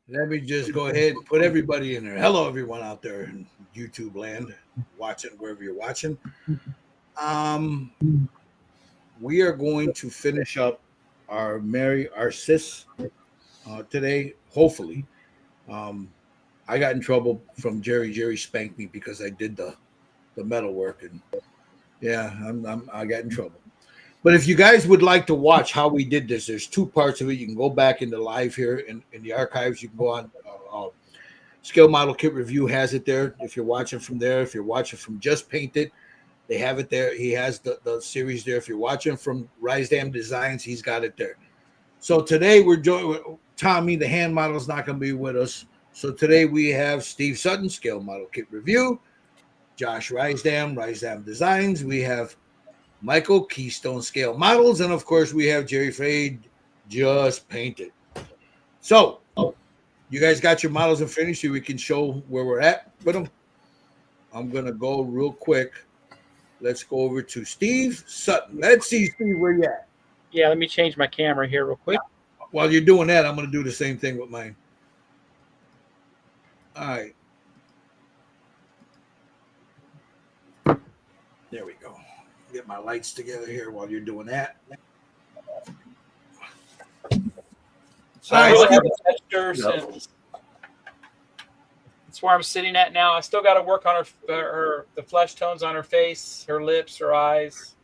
Let me just go ahead and put everybody in there. Hello, everyone out there in YouTube land, watching wherever you're watching. Um, we are going to finish up our sis today. Hopefully, um, I got in trouble from Jerry. Jerry spanked me because I did the metal work, and yeah, I got in trouble. But if you guys would like to watch how we did this, there's two parts of it. You can go back in the live here in the archives. You can go on. Scale Model Kit Review has it there. If you're watching from there, if you're watching from Just Painted, they have it there. He has the series there. If you're watching from Rise Dam Designs, he's got it there. So today we're joining Tommy, the hand model, is not going to be with us. So today we have Steve Sutton, Scale Model Kit Review, Josh Rise Dam Designs. We have Michael, Keystone Scale Models, and of course we have Jerry Fade, Just Painted. So you guys got your models in finished so we can show where we're at with them. I'm going to go real quick. Let's go over to Steve Sutton. Let's see, Steve, where you at? Yeah, let me change my camera here real quick. While you're doing that, I'm going to do the same thing with mine. All right. There we go. Get my lights together here while you're doing that. So that's where I'm sitting at now. I still got to work on the flesh tones on her face, her lips, her eyes,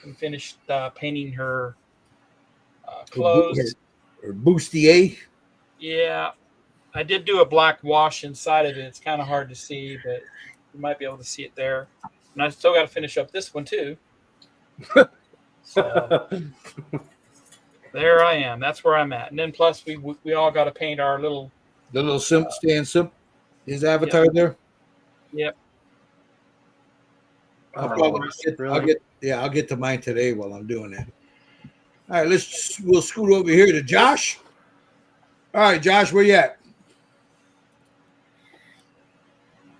and finish painting her clothes. Her bustier. Yeah, I did do a black wash inside of it. It's kind of hard to see, but you might be able to see it there. And I still got to finish up this one too. So there I am. That's where I'm at. And then plus we all got to paint our little Stan Simp, his avatar there. Yep. I'll get to mine today while I'm doing that. All right, we'll scoot over here to Josh. All right, Josh, where you at?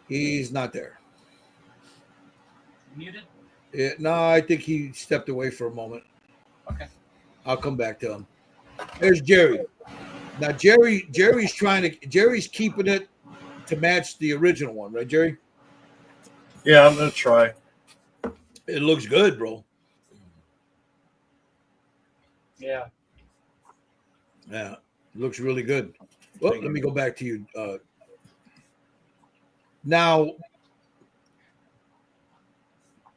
He's not there. Muted? Yeah, no, I think he stepped away for a moment. Okay. I'll come back to him. There's Jerry. Now Jerry's keeping it to match the original one, right, Jerry? Yeah, I'm gonna try. It looks good, bro. Yeah. Yeah, it looks really good. Well, let me go back to you. Now,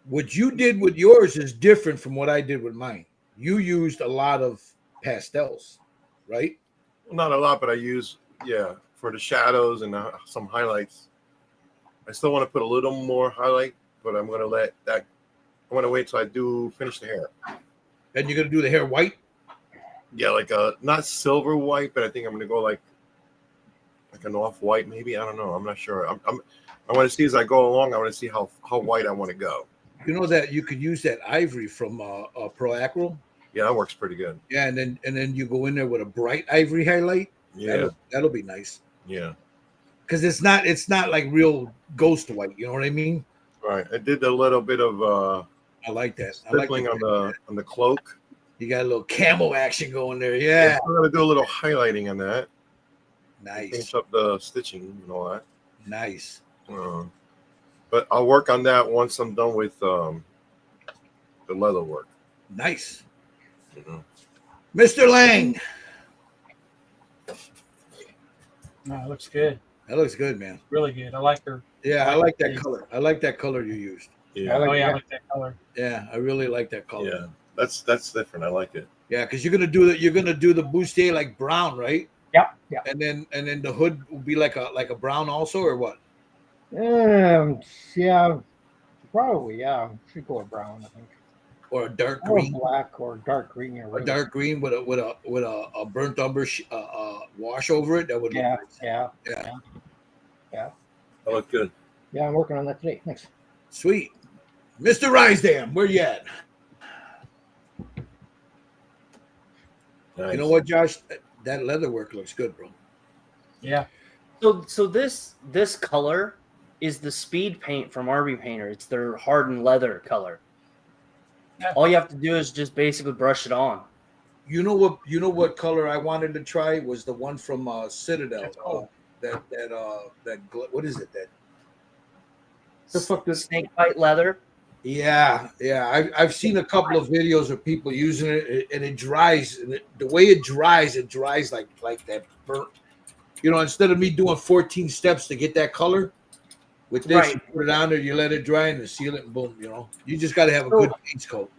what you did with yours is different from what I did with mine. You used a lot of pastels, right? Not a lot, but I use, for the shadows and some highlights. I still want to put a little more highlight, but I'm going to wait till I do finish the hair. And you're going to do the hair white? Yeah, like not silver white, but I think I'm going to go like an off-white maybe. I don't know. I'm not sure. I want to see as I go along. I want to see how white I want to go. You know that you could use that ivory from Pro Acryl? Yeah, that works pretty good. Yeah, and then you go in there with a bright ivory highlight. Yeah, that'll be nice. Yeah, because it's not like real ghost white. You know what I mean? Right. I did a little bit of I like that. Stippling on the cloak. You got a little camo action going there. Yeah. I'm gonna do a little highlighting on that. Nice. Finish up the stitching and all that. Nice. But I'll work on that once I'm done with the leather work. Nice. Mr. Lang. No, it looks good. That looks good, man. Really good. I like her. Yeah, I like that color. I like that color you used. Yeah. I like that color. Yeah, I really like that color. Yeah, that's different. I like it. Yeah, because you're gonna do the bustier like brown, right? Yeah. And then the hood will be like a brown also, or what? Yeah, probably. Yeah, should go with brown, I think. Or a dark green, black, or dark green, or a dark green with a burnt umber wash over it. That would look nice. Yeah. That look good. Yeah, I'm working on that today. Thanks. Sweet, Mr. Risedam, where you at? Nice. You know what, Josh? That leather work looks good, bro. Yeah. So this color is the speed paint from RB Painter. It's their hardened leather color. Yeah. All you have to do is just basically brush it on. You know what color I wanted to try was the one from Citadel. What is it? That the fuck this? Snake bite leather. Yeah. I've seen a couple of videos of people using it, and it dries. And the way it dries like that burnt. Instead of me doing 14 steps to get that color, with this, Right. you put it on there, you let it dry, and you seal it, and boom. You just got to have a good paint coat.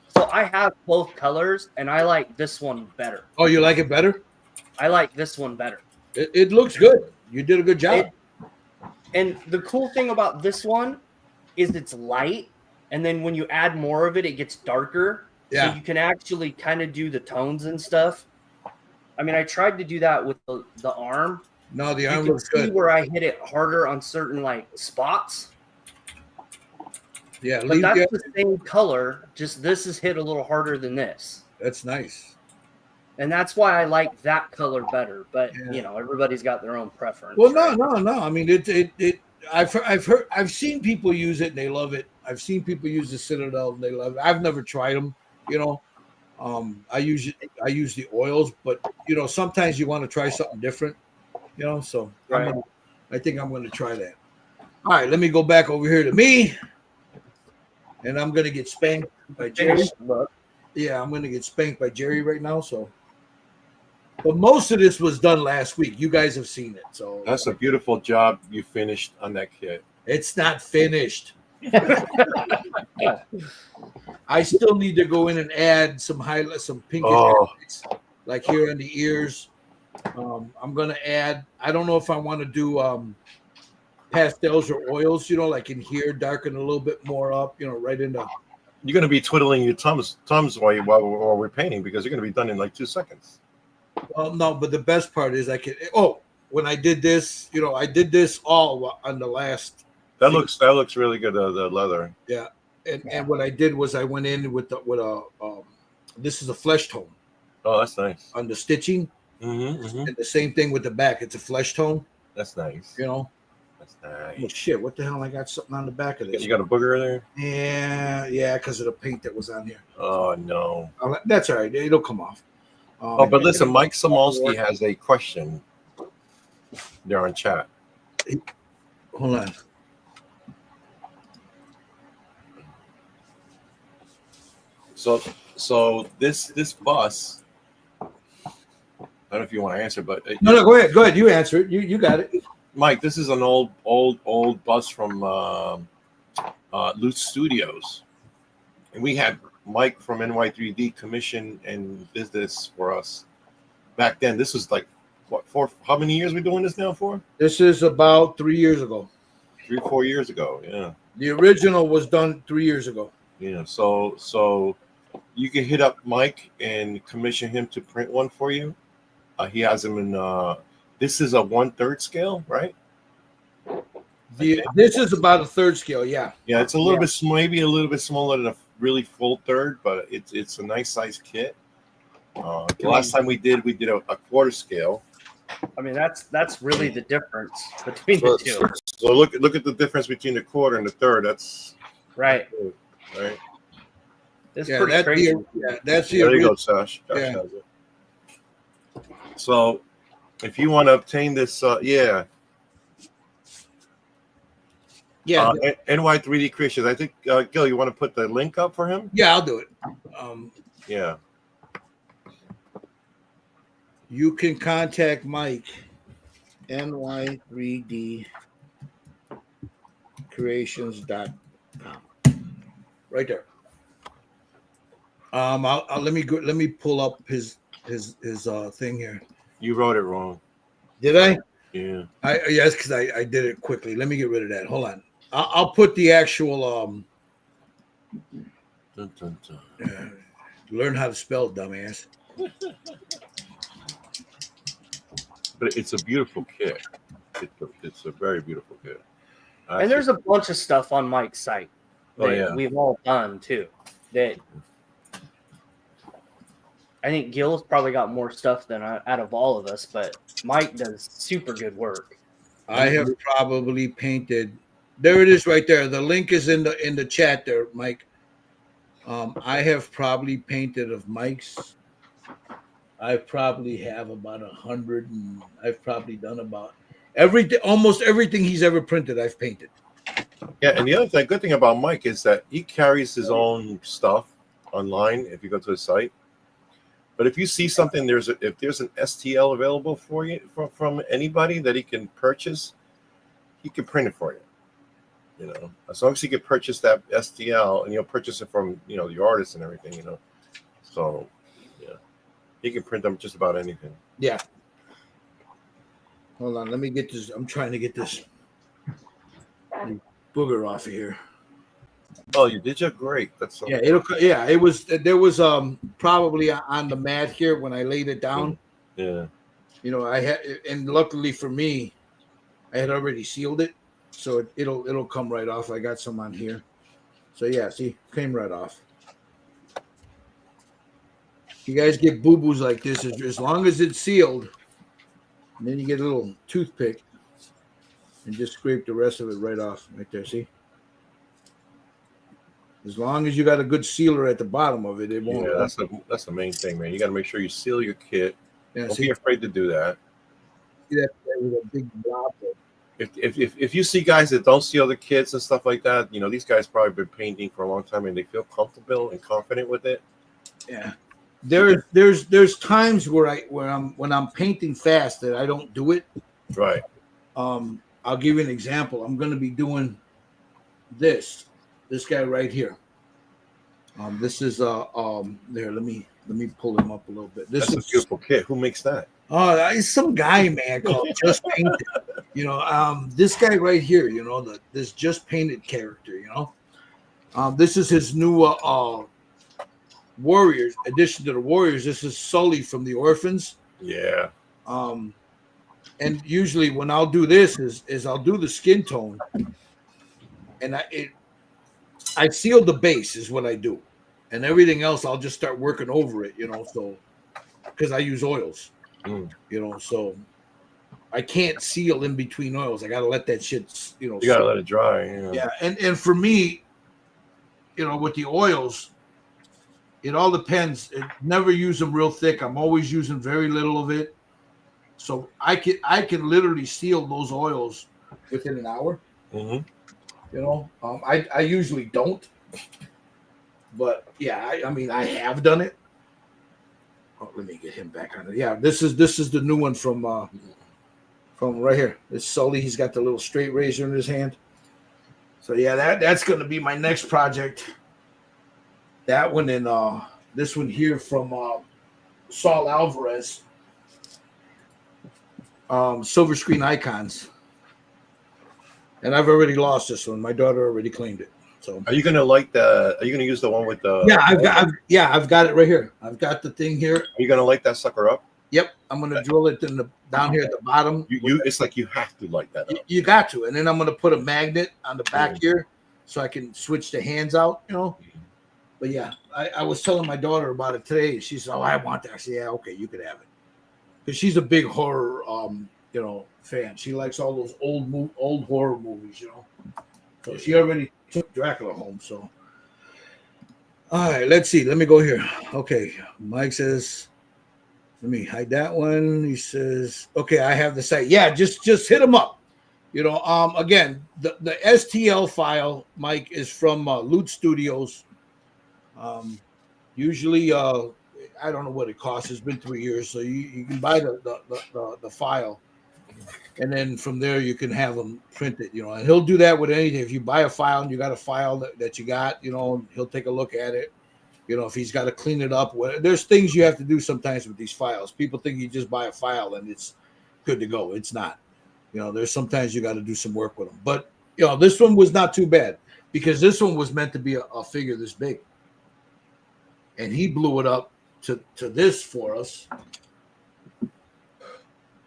So I have both colors, and I like this one better. Oh, you like it better? I like this one better. It looks good. You did a good job. And the cool thing about this one is it's light, and then when you add more of it, it gets darker. Yeah. So you can actually kind of do the tones and stuff. I mean, I tried to do that with the arm. No, the You arm can looks see good. where I hit it harder on certain like spots. Yeah, But that's the same color, just this is hit a little harder than this. That's nice. And that's why I like that color better. But Yeah. everybody's got their own preference. Well, right? no. I mean, I've seen people use it and they love it. I've seen people use the Citadel and they love it. I've never tried them. I use the oils, but sometimes you want to try something different. So Right. I think I'm going to try that. All right, let me go back over here to me, and I'm going to get spanked by Jerry. Finished look. Yeah, I'm going to get spanked by Jerry right now. So, but most of this was done last week. You guys have seen it, so That's a beautiful job you finished on that kit. it's not finished. I still need to go in and add some highlights, some pinkish highlights, like here on the ears. I'm gonna add. I don't know if I want to do pastels or oils. Like in here, darken a little bit more up. Right into. You're going to be twiddling your thumbs while we're painting because you're going to be done in like 2 seconds. Well, no, but the best part is I can. When I did this, I did this all on the last. That looks really good. The leather. Yeah, and what I did was I went in with this is a flesh tone. Oh, that's nice. On the stitching, and the same thing with the back. It's a flesh tone. That's nice. That's nice. Oh shit! What the hell? I got something on the back of this. You got a booger there? Yeah, because of the paint that was on here. Oh no. That's all right. It'll come off. But listen, Mike Samolsky has a question there on chat. Hold on. So this bus, I don't know if you want to answer, but No, go ahead. Go ahead. You answer it. You got it. Mike, this is an old bus from Loot Studios, and we had Mike from NY3D commission and business for us back then. This was like how many years we doing this now for? This is about 3 years ago. 3 or 4 years ago. Yeah. The original was done 3 years ago. Yeah. So you can hit up Mike and commission him to print one for you. He has them in. This is a 1/3 scale, right? This is about a 1/3 scale. Yeah. Yeah, it's a little bit, maybe a little bit smaller than a really full 1/3, but it's a nice size kit. The last time we did a 1/4 scale. I mean, that's really the difference between the two. So look at the difference between the 1/4 and the 1/3. That's right. Right. It's pretty crazy. That's the. There you go, Sash. Josh has it. So, if you want to obtain this, NY3D Creations. I think Gil, you want to put the link up for him? Yeah, I'll do it. Yeah. You can contact Mike, ny3d creations.com. Right there. Let me pull up his thing here. You wrote it wrong. Did I? Yeah. Yes, because I did it quickly. Let me get rid of that. Hold on. I'll put the actual Dun, dun, dun. learn how to spell, dumbass. But it's a beautiful kit. It's a very beautiful kit. And there's a bunch of stuff on Mike's site that we've all done too. That I think Gil's probably got more stuff than out of all of us, but Mike does super good work. I have probably painted. There it is, right there. The link is in the chat there, Mike. I have probably painted of Mike's I probably have about 100, and I've probably done about almost everything he's ever printed. I've painted. Yeah, and the other thing, good thing about Mike is that he carries his own stuff online if you go to the site. But if you see something, if there's an STL available for you from anybody that he can purchase, he can print it for you. You know, as long as he can purchase that STL and you'll purchase it from the artist and everything. So yeah, he can print them just about anything. Yeah. Hold on, let me get this. I'm trying to get this booger off of here. Oh, you did? Great. That's so yeah. It was there was probably on the mat here when I laid it down. Yeah. I had, and luckily for me, I had already sealed it, so it'll come right off. I got some on here, so yeah. See, came right off. You guys get boo boos like this as long as it's sealed, and then you get a little toothpick and just scrape the rest of it right off. Right there, see. As long as you got a good sealer at the bottom of it, it won't. Yeah, that's the main thing, man. You got to make sure you seal your kit. Yeah, Don't be afraid to do that. See that with a big blob. If you see guys that don't seal the kits and stuff like that, these guys probably been painting for a long time and they feel comfortable and confident with it. Yeah, there's times when I'm painting fast that I don't do it. Right. I'll give you an example. I'm going to be doing this guy right here. This is there. Let me pull him up a little bit. This That's a beautiful kit. Who makes that? Oh, it's some guy, man, called Just Painted. This guy right here. This Just Painted character. This is his new Warriors addition to the Warriors. This is Sully from the Orphans. Yeah. And usually when I'll do this is I'll do the skin tone, and I seal the base is what I do, and everything else I'll just start working over it, so because I use oils, so I can't seal in between oils. I got to let that shit, You got to let it dry. Yeah, and for me, with the oils, it all depends. Never use them real thick. I'm always using very little of it. So I can literally seal those oils within an hour. Mm-hmm. I usually don't, but yeah, I have done it. Oh, let me get him back on it. Yeah, this is the new one from right here. It's Sully. He's got the little straight razor in his hand. So yeah, that's going to be my next project. That one and this one here from Saul Alvarez. Silver Screen Icons, and I've already lost this one. My daughter already claimed it. So, are you gonna use the one with the? Yeah, I've got it right here. I've got the thing here. Are you gonna light that sucker up? Yep, I'm gonna drill it down here at the bottom. It's like you have to light that up. You got to, and then I'm gonna put a magnet on the back here so I can switch the hands out. But yeah, I was telling my daughter about it today. She said, "Oh, I want that." I said, "Yeah, okay, you could have it." Because she's a big horror, fan. She likes all those old horror movies, So she already took Dracula home. So, all right, let's see. Let me go here. Okay, Mike says, let me hide that one. He says, okay, I have the site. Yeah, just hit him up. Again, the STL file, Mike, is from Loot Studios. Usually, I don't know what it costs. It's been 3 years, so you can buy the file, and then from there you can have him print it. And he'll do that with anything. If you buy a file and you got a file that you got, he'll take a look at it. If he's got to clean it up, there's things you have to do sometimes with these files. People think you just buy a file and it's good to go. It's not. There's sometimes you got to do some work with them. But this one was not too bad because this one was meant to be a figure this big, and he blew it up to this for us,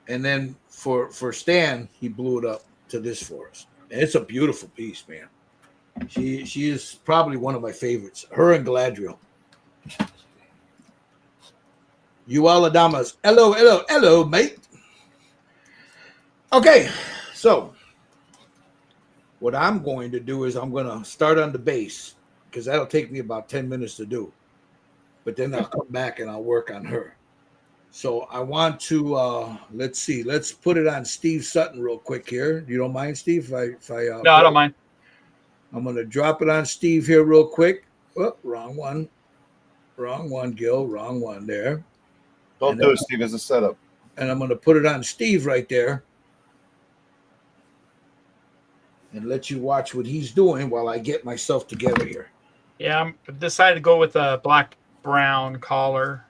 and then for Stan, he blew it up to this for us, and it's a beautiful piece, man. She is probably one of my favorites. Her and Galadriel. You all Adamas. Hello, mate. Okay, so what I'm going to do is I'm going to start on the base because that'll take me about 10 minutes to do. but then I'll come back and I'll work on her. So I want to let's see. Let's put it on Steve Sutton real quick here. You don't mind, Steve? If I No, I don't mind. I'm going to drop it on Steve here real quick. Oh, wrong one, Gil. Wrong one there. Don't do it, Steve. As a setup. And I'm going to put it on Steve right there, and let you watch what he's doing while I get myself together here. Yeah, I decided to go with a black brown collar.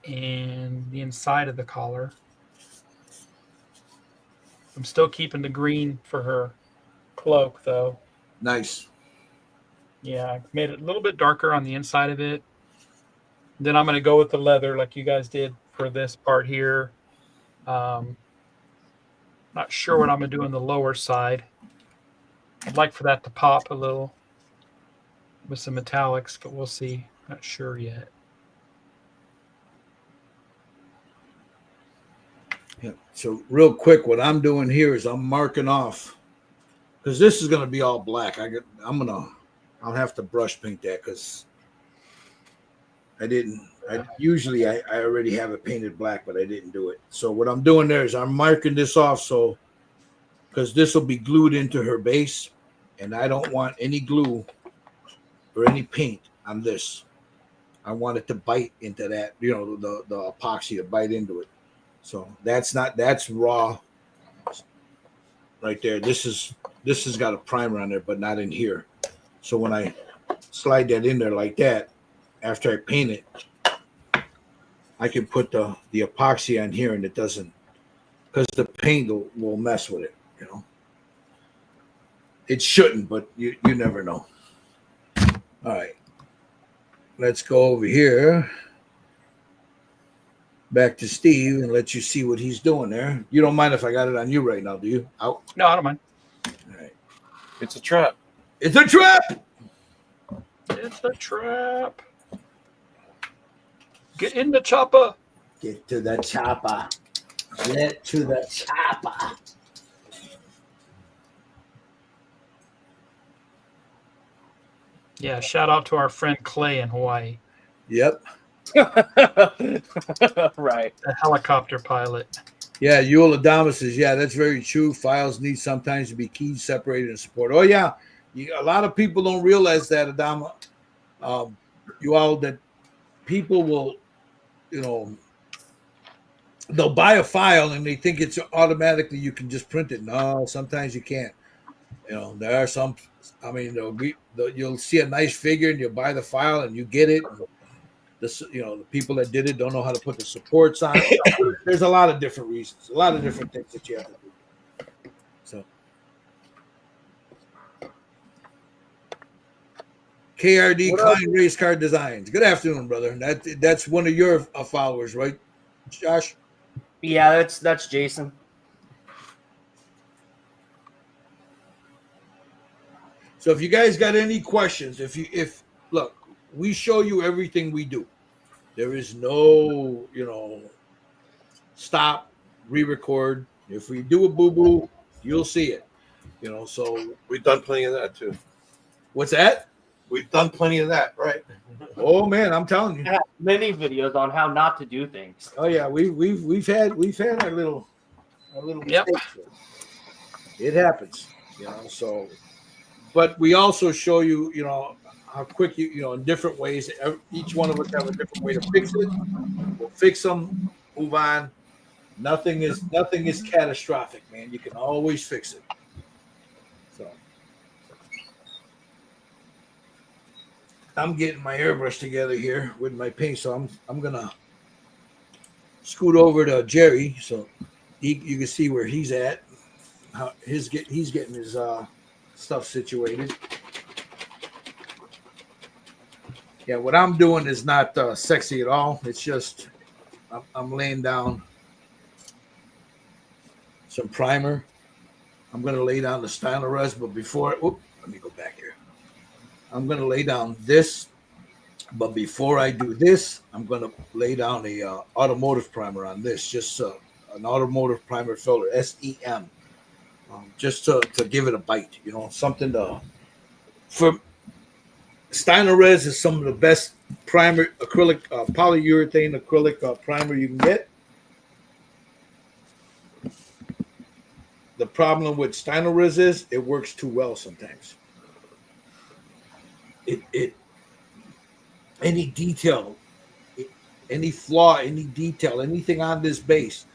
And the inside of the collar. I'm still keeping the green for her cloak, though. Nice. Yeah, I made it a little bit darker on the inside of it. Then I'm going to go with the leather like you guys did for this part here. Not sure what I'm going to do on the lower side. I'd like for that to pop a little with some metallics, but we'll see. Not sure yet. Yeah. So real quick, what I'm doing here is I'm marking off, because this is going to be all black. I'll have to brush paint that because usually I already have it painted black, but I didn't do it. So what I'm doing there is I'm marking this off, so because this will be glued into her base, and I don't want any glue or any paint on this. I want it to bite into that, the epoxy to bite into it. So that's raw right there. This has got a primer on there, but not in here. So when I slide that in there like that, after I paint it, I can put the epoxy on here, and it doesn't, because the paint will mess with it. It shouldn't, but you never know. All right, let's go over here. Back to Steve and let you see what he's doing there. You don't mind if I got it on you right now, do you? Out. No, I don't mind. All right. It's a trap. It's a trap. It's a trap. Get in the chopper. Get to the chopper. Get to the chopper. Yeah, shout out to our friend Clay in Hawaii. Yep. Right. The helicopter pilot. Yeah, Yul Adama says, yeah, that's very true. Files need sometimes to be keyed, separated, and supported. Oh, yeah. A lot of people don't realize that, Adama. That people will, they'll buy a file and they think it's automatically you can just print it. No, sometimes you can't. There are some, you'll see a nice figure and you'll buy the file and you get it. The people that did it don't know how to put the supports on. There's a lot of different reasons, a lot of different things that you have to do. So, KRD Klein Race Car Designs. Good afternoon, brother. That's one of your followers, right, Josh? Yeah, that's Jason. So if you guys got any questions, look, we show you everything we do. There is no, stop, re-record. If we do a boo-boo, you'll see it. So We've done plenty of that too. What's that? We've done plenty of that, right? Oh man, I'm telling you. I have many videos on how not to do things. Oh yeah, we've had our little mistakes. It happens, So, but we also show you, how quick you in different ways. Each one of us have a different way to fix it. We'll fix them, move on. Nothing is catastrophic, man. You can always fix it. So I'm getting my airbrush together here with my paint, so I'm gonna scoot over to Jerry so you can see where he's at. How he's getting his stuff situated. Yeah, what I'm doing is not sexy at all. It's just I'm laying down some primer. I'm going to lay down the Styler, but before let me go back here. I'm going to lay down this, but before I do this, I'm going to lay down a automotive primer on this, just an automotive primer filler, SEM, just to give it a bite, something to Stynylrez is some of the best primer acrylic polyurethane acrylic primer you can get. The problem with Stynylrez is it works too well sometimes. It any detail, any flaw, any detail, anything on this base,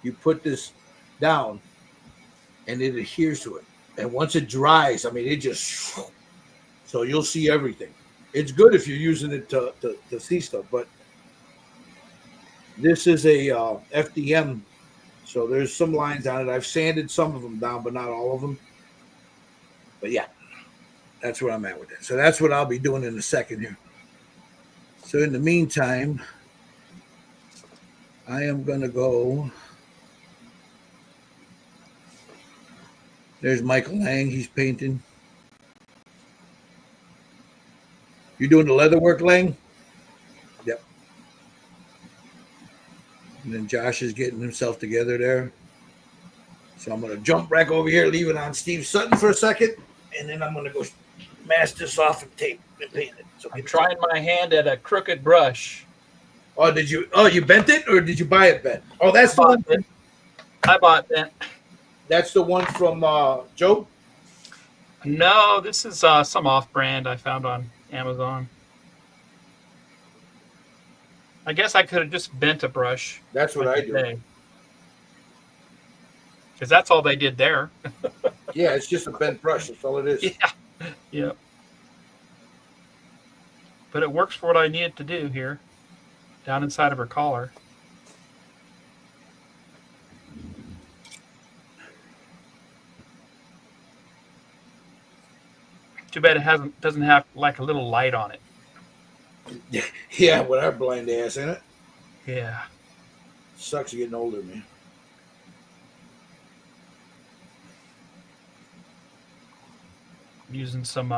you put this down and it adheres to it. And once it dries, I mean, it just, so you'll see everything. It's good if you're using it to see stuff, but this is a FDM, so there's some lines on it. I've sanded some of them down, but not all of them. But yeah, that's where I'm at with it. So that's what I'll be doing in a second here. So in the meantime, I am going to go. There's Michael Lang. He's painting. You doing the leather work, Lang? Yep. And then Josh is getting himself together there. So I'm going to jump back over here, leave it on Steve Sutton for a second, and then I'm going to go mask this off and tape and paint it. So I'm trying my hand at a crooked brush. Oh, did you? Oh, you bent it, or did you buy it bent? Oh, that's the one. I bought that. That's the one from Joe. No, this is some off-brand I found on Amazon. I guess I could have just bent a brush. That's what I do. Because that's all they did there. Yeah, it's just a bent brush. That's all it is. Yeah. Yep. But it works for what I need it to do here. Down inside of her collar. Too bad it doesn't have like a little light on it. Yeah, with our blind ass in it. Yeah. Sucks getting older, man. Using some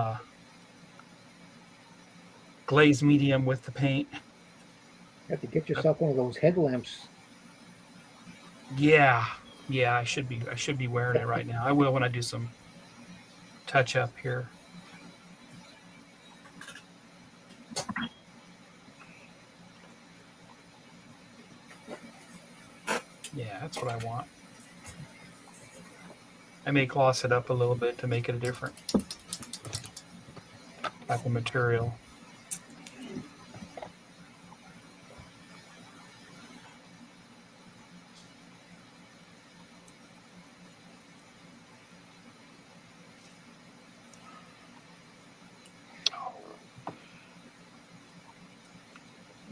glaze medium with the paint. You have to get yourself one of those headlamps. Yeah, I should be wearing it right now. I will when I do some touch up here. Yeah, that's what I want. I may gloss it up a little bit to make it a different type of material.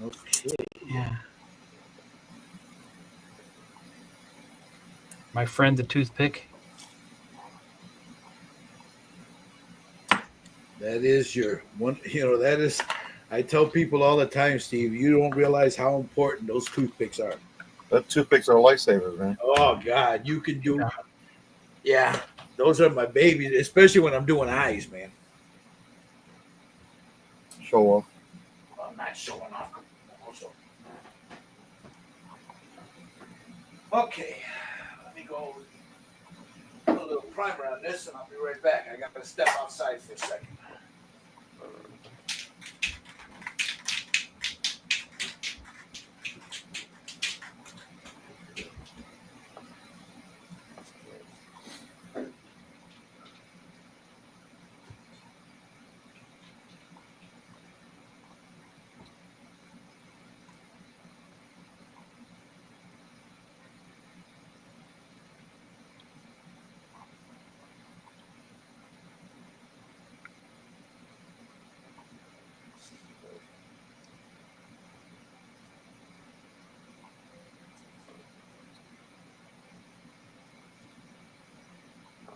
Okay. Yeah. My friend the toothpick. That is your one, that is, I tell people all the time, Steve, you don't realize how important those toothpicks are. The toothpicks are lifesavers, man. Oh, God, you can do, yeah, those are my babies, especially when I'm doing eyes, man. Show off. I'm not showing off. Okay, let me go put a little primer on this and I'll be right back. I got to step outside for a second.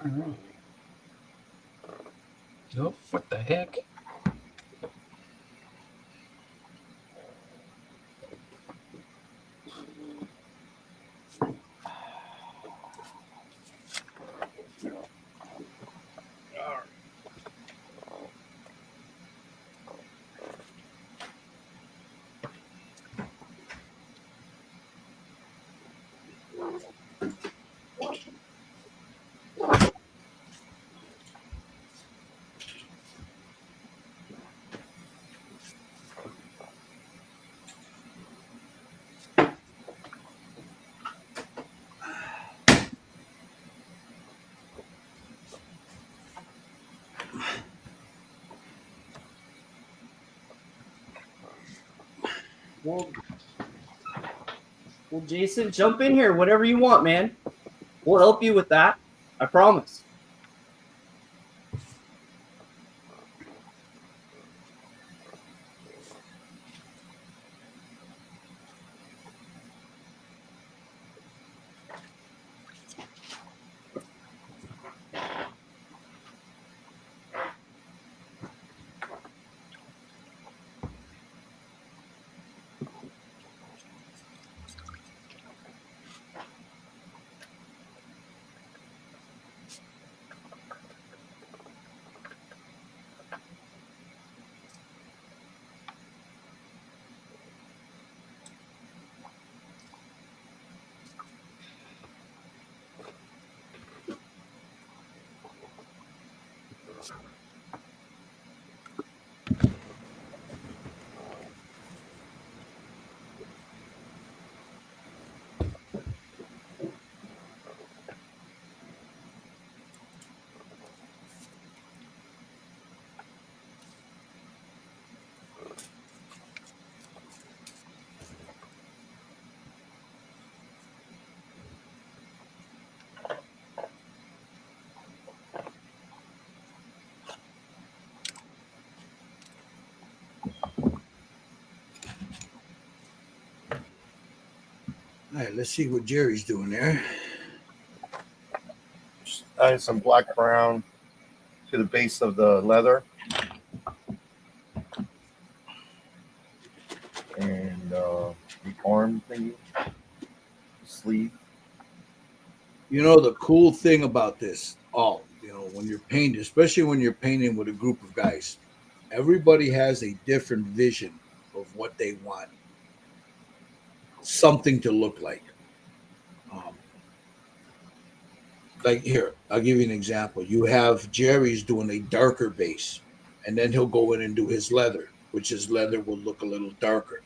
All right. Nope. What the heck? Well, Jason, jump in here. Whatever you want, man. We'll help you with that. I promise. All right, let's see what Jerry's doing there. Just adding some black brown to the base of the leather. And the arm thingy, sleeve. You know, the cool thing about this, when you're painting, especially when you're painting with a group of guys, everybody has a different vision of what they want something to look like. Like here, I'll give you an example. You have Jerry's doing a darker base, and then he'll go in and do his leather, which his leather will look a little darker.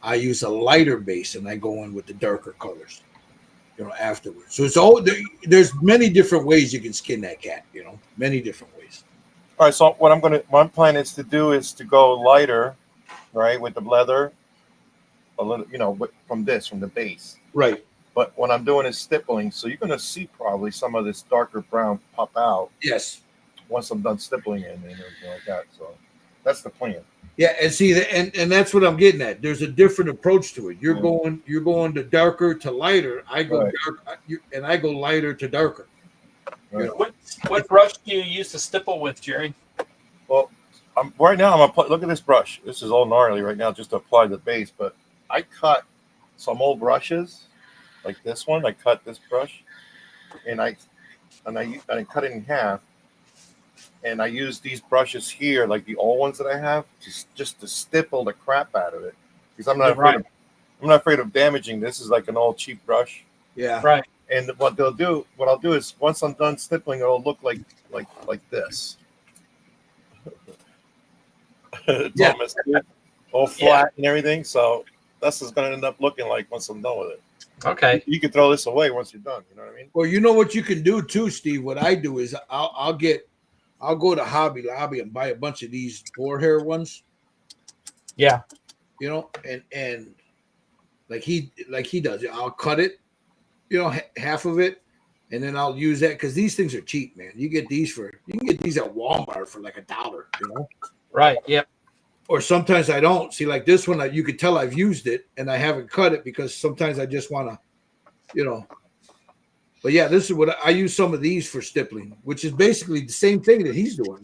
I use a lighter base, and I go in with the darker colors, afterwards. So there's many different ways you can skin that cat, many different ways. All right, so my plan is to do is to go lighter, right, with the leather, a little, from the base. Right. But what I'm doing is stippling, so you're going to see probably some of this darker brown pop out. Yes. Once I'm done stippling it and everything like that. So that's the plan. Yeah, and see that, and that's what I'm getting at. There's a different approach to it. You're going to darker to lighter. I go dark, and I go lighter to darker. Right. What brush do you use to stipple with, Jerry? Well, right now look at this brush. This is all gnarly right now just to apply the base. But I cut some old brushes. Like this one, I cut this brush, and I cut it in half, and I use these brushes here, like the old ones that I have, just to stipple the crap out of it, because I'm not afraid of damaging. This is like an old cheap brush. Yeah. Right. And what I'll do is once I'm done stippling, it'll look like this. Yeah. All flat and everything. So that's what's going to end up looking like once I'm done with it. Okay. You can throw this away once you're done. You know what I mean? Well, you know what you can do too, Steve. What I do is I'll go to Hobby Lobby and buy a bunch of these boar hair ones. Yeah. And like he does. I'll cut it, half of it, and then I'll use that because these things are cheap, man. You can get these at Walmart for like $1, Right. Yep. Or sometimes I don't. See, like this one, you could tell I've used it and I haven't cut it because sometimes I just want to, But yeah, this is what I use some of these for stippling, which is basically the same thing that he's doing,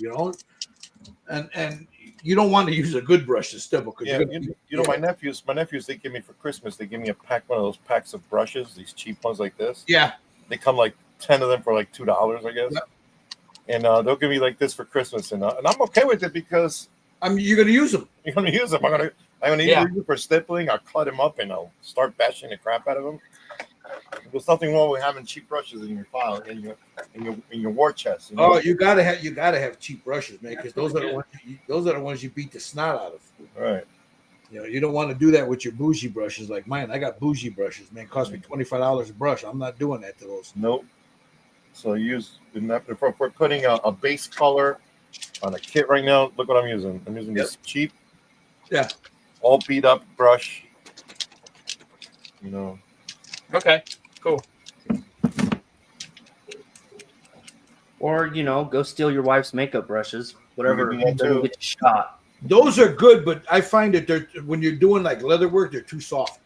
And you don't want to use a good brush to stipple. My nephews, they give me for Christmas, they give me one of those packs of brushes, these cheap ones like this. Yeah. They come like 10 of them for like $2, I guess. Yeah. And they'll give me like this for Christmas. And I'm okay with it because you're going to use them. You're going to use them. I'm going to use them for stippling. I'll cut them up and I'll start bashing the crap out of them. There's nothing wrong with having cheap brushes in your file, in your war chest. Oh, you gotta have cheap brushes, man, because those are the ones you beat the snot out of. Right. You don't want to do that with your bougie brushes like mine. I got bougie brushes, man. It cost me $25 a brush. I'm not doing that to those. Nope. So if we're putting a base color on a kit right now, look what I'm using. I'm using this cheap, all beat up brush. You know. Okay, cool. Or go steal your wife's makeup brushes, whatever You can do that doesn't too. get you shot. Those are good, but I find that they're when you're doing like leather work, they're too soft.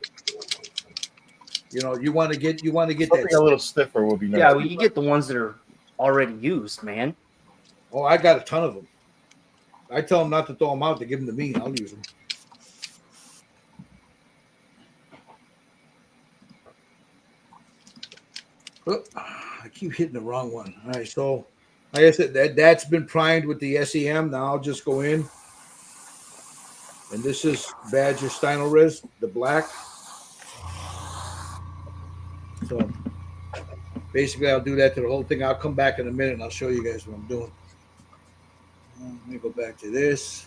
You want to get Something that. a little stiffer would be nice. Yeah, well, you get the ones that are already used, man. Oh, I got a ton of them. I tell them not to throw them out; to give them to me. I'll use them. Oh, I keep hitting the wrong one. All right, so like I said, that's been primed with the SEM. Now I'll just go in, and this is Badger Stynylrez, the black. So basically, I'll do that to the whole thing. I'll come back in a minute and I'll show you guys what I'm doing. Let me go back to this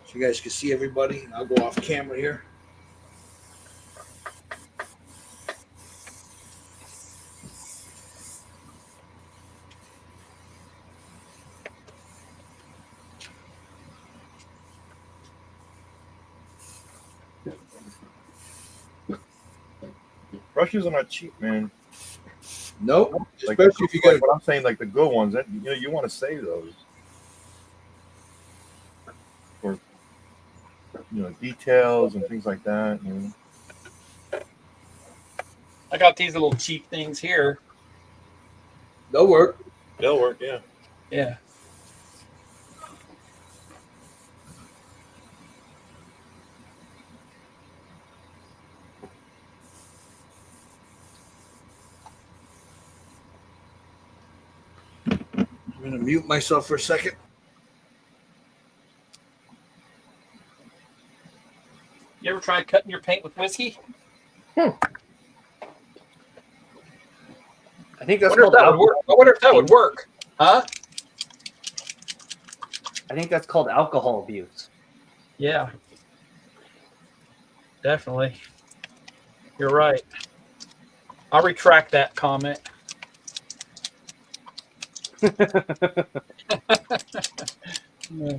so you guys can see everybody. I'll go off camera here. Brushes are not cheap, man. Nope, Like, especially if you get like what I'm saying, like the good ones. That you want to save those for details and things like that. I got these little cheap things here. they'll work. They'll work, yeah. Yeah. I'm gonna mute myself for a second. You ever tried cutting your paint with whiskey? I think I that's wonder if called that would work. I wonder if that would work. Huh? I think that's called alcohol abuse. Yeah. Definitely. You're right. I'll retract that comment. Yeah.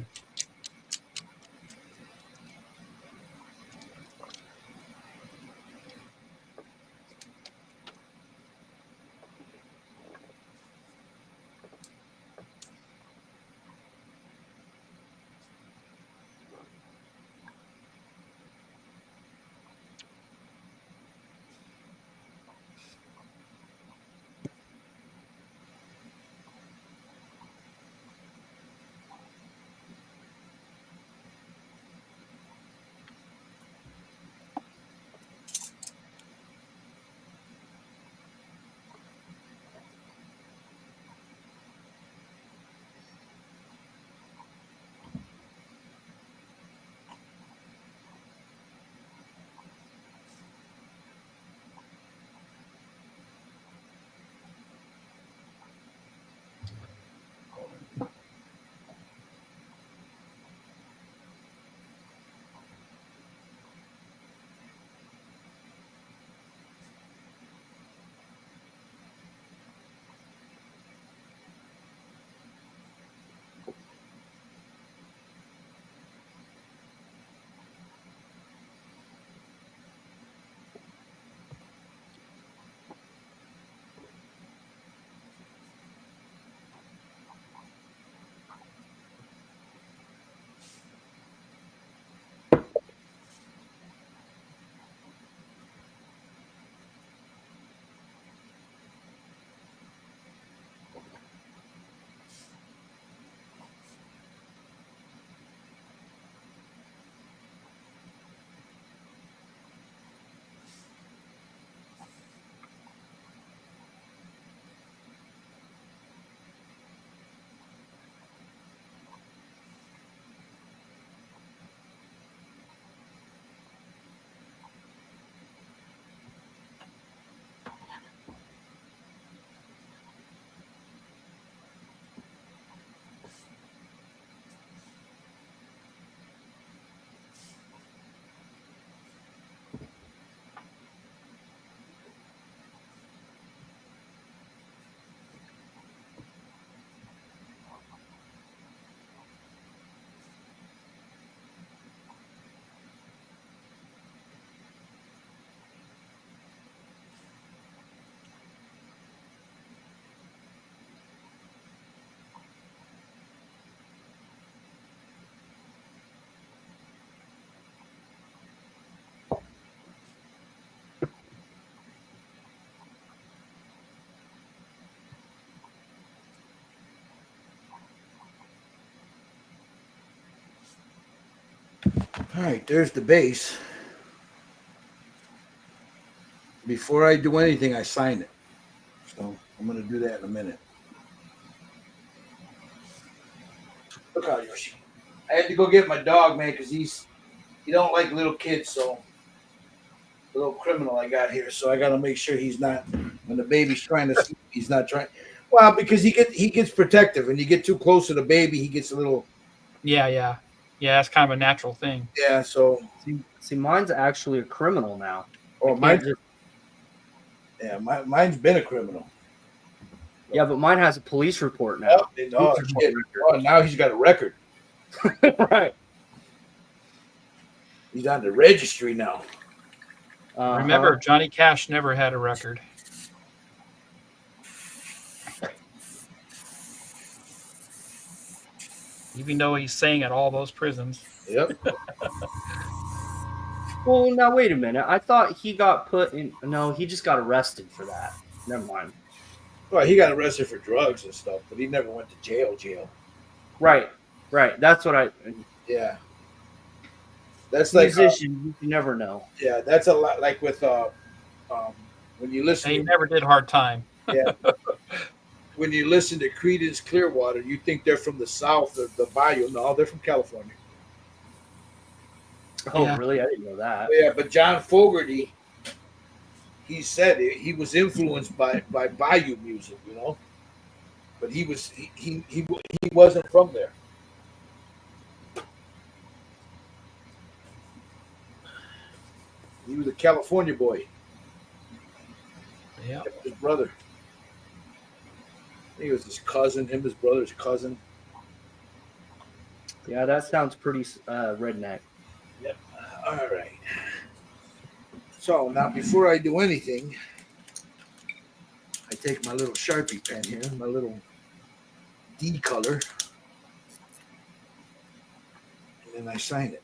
All right, there's the base. Before I do anything, I sign it. So I'm going to do that in a minute. Look out, Yoshi. I had to go get my dog, man, because he don't like little kids. So the little criminal I got here. So I got to make sure he's not, when the baby's trying to sleep, he's not trying. Well, because he gets protective, and you get too close to the baby, he gets a little. Yeah. That's kind of a natural thing. Yeah. So. See, mine's actually a criminal now. Oh, I mine. can't just. Yeah, mine's been a criminal. Yeah, but mine has a police report now. Now he's got a record. Right. He's on the registry now. Remember, Johnny Cash never had a record. Even though he sang at all those prisons. Yep. Well, now wait a minute. I thought he got put in. No, he just got arrested for that. Never mind. Well, he got arrested for drugs and stuff, but he never went to jail. Right. That's what I. Yeah. That's Musician, you never know. Yeah, that's a lot like with when you listen. He never did Hard Time. Yeah. When you listen to Creedence Clearwater, you think they're from the South, the Bayou. No, they're from California. Oh, Yeah. really? I didn't know that. Yeah, but John Fogerty, he said he was influenced by Bayou music, you know. But he wasn't from there. He was a California boy. Yeah. His brother. I think it was his cousin, his brother's cousin. Yeah, that sounds pretty redneck. Yep. All right. So now, before I do anything, I take my little Sharpie pen here, my little D color, and then I sign it.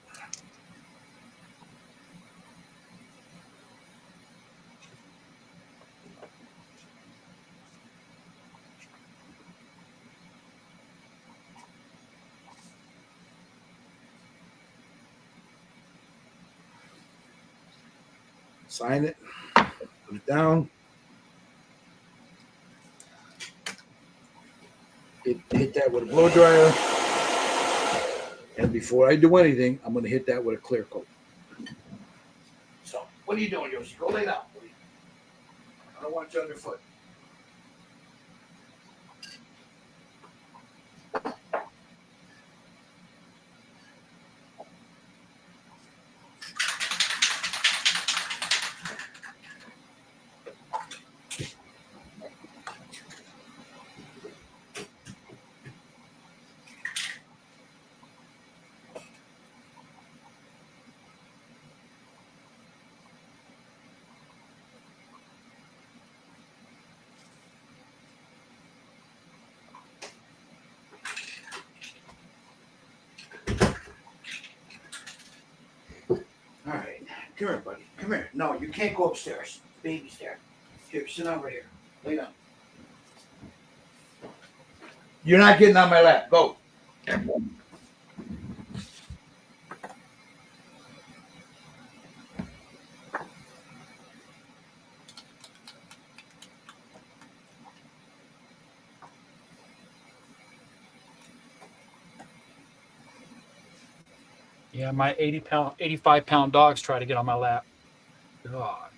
Sign it, put it down. Hit that with a blow dryer. And before I do anything, I'm going to hit that with a clear coat. So, what are you doing, Yoshi? Go lay down, please. I don't want you underfoot. All right, come here, buddy. Come here. No, you can't go upstairs. The baby's there. Here, sit down right here. Lay down. You're not getting on my lap. Go. Yeah, my 85-pound dogs try to get on my lap. God.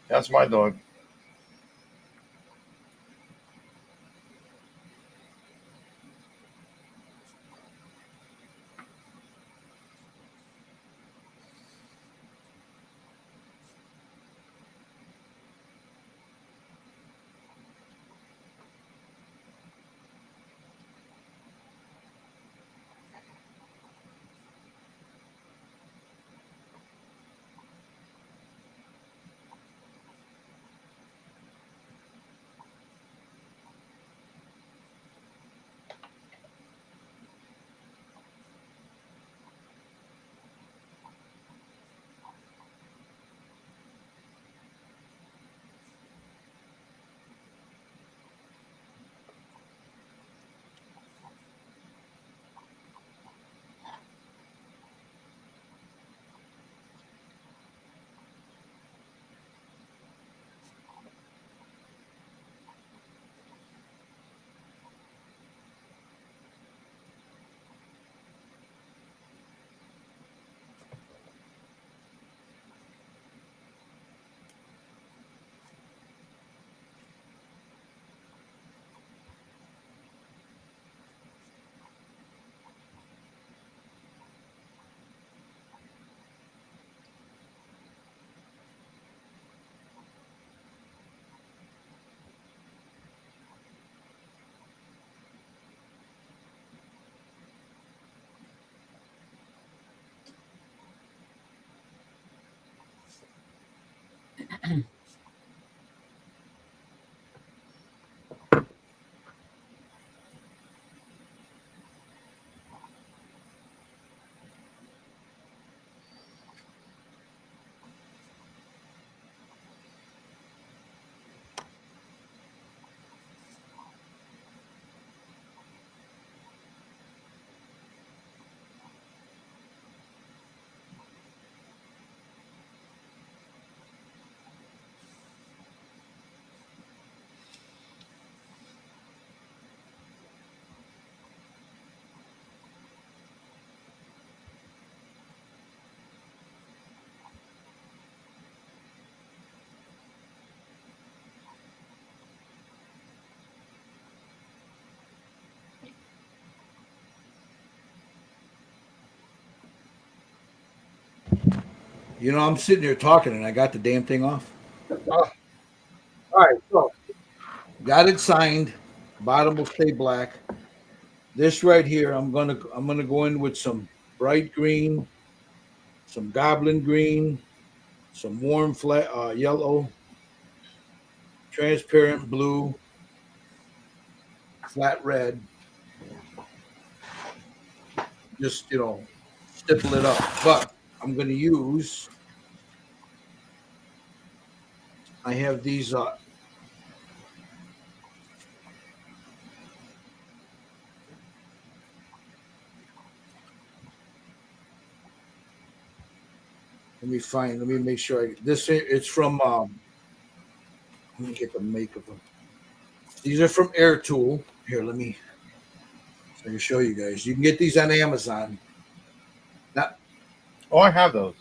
That's my dog. You know, I'm sitting here talking and I got the damn thing off. Oh, All right, so got it signed. Bottom will stay black. This right here, I'm gonna go in with some bright green, some goblin green, some warm flat yellow, transparent blue, flat red. Just stipple it up. But I'm gonna use. I have these. Let me make sure it's from let me get the make of them. These are from Air Tool. Here, so I can show you guys. You can get these on Amazon. Not, Oh, I have those.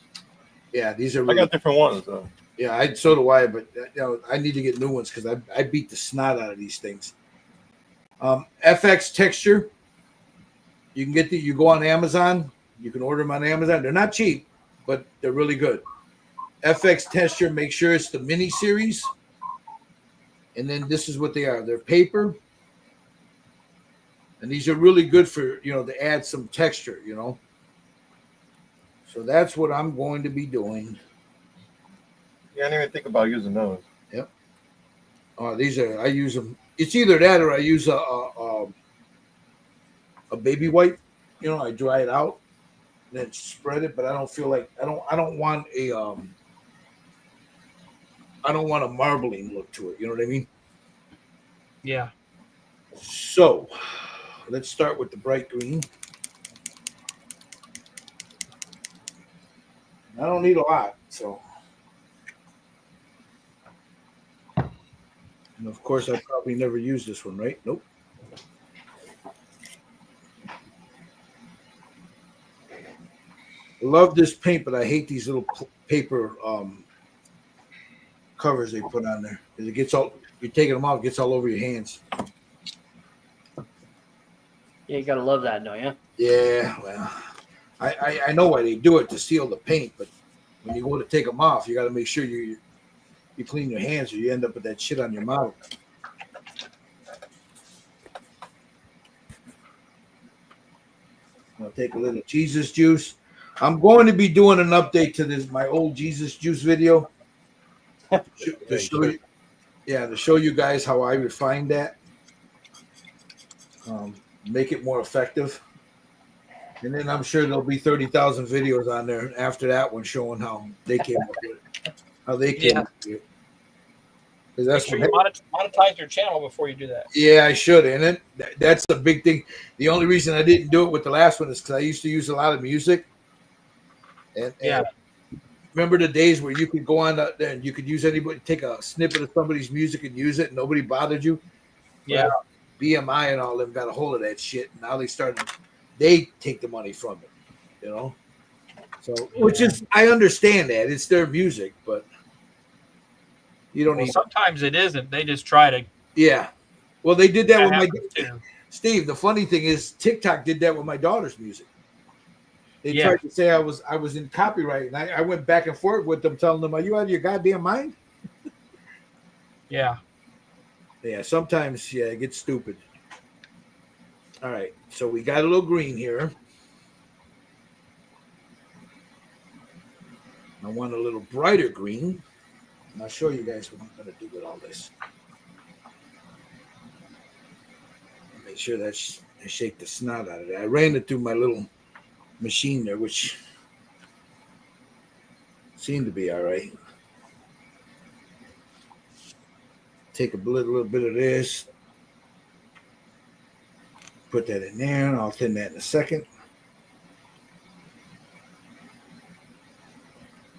yeah, these are I really, got different ones though. yeah, so do I, but I need to get new ones because I beat the snot out of these things. FX texture. You can you go on Amazon, you can order them on Amazon. They're not cheap, but they're really good. FX texture, make sure it's the mini series. And then this is what they are. They're paper. And these are really good for, to add some texture, So that's what I'm going to be doing. Yeah, I didn't even think about using those. Yep. I use them. It's either that or I use a baby wipe. I dry it out and then spread it, but I don't feel like I don't want a marbling look to it. You know what I mean? yeah. So let's start with the bright green. I don't need a lot, so. And of course, I probably never used this one, right? Nope. I love this paint, but I hate these little paper covers they put on there because it gets all. You're taking them out, it gets all over your hands. Yeah, you gotta love that, don't you? Yeah, well, I know why they do it to seal the paint, but when you go to take them off, you got to make sure you clean your hands or you end up with that shit on your mouth. I'll take a little Jesus juice. I'm going to be doing an update to my old Jesus juice video to show you. Yeah, to show you guys how I refined that, make it more effective, and then I'm sure there'll be 30,000 videos on there after that one showing how they came up with it, how they came up with it. Because Make that's sure you monetize your channel before you do that. Yeah, I should, and that's the big thing. The only reason I didn't do it with the last one is because I used to use a lot of music, and remember the days where you could go on there and you could use anybody, take a snippet of somebody's music and use it, and nobody bothered you. Yeah. But BMI and all them got a hold of that shit, and now they take the money from it, So, which is, I understand that it's their music, but you don't need. Sometimes it isn't. They just try to. Yeah, well, they did that with my too. Steve. The funny thing is, TikTok did that with my daughter's music. They tried to say I was in copyright, and I went back and forth with them, telling them, "Are you out of your goddamn mind?" Yeah. Yeah. Sometimes, it gets stupid. All right, so we got a little green here. I want a little brighter green. And I'll show you guys what I'm going to do with all this. Make sure that I shake the snot out of it. I ran it through my little machine there, which seemed to be all right. Take a little bit of this, put that in there, and I'll thin that in a second.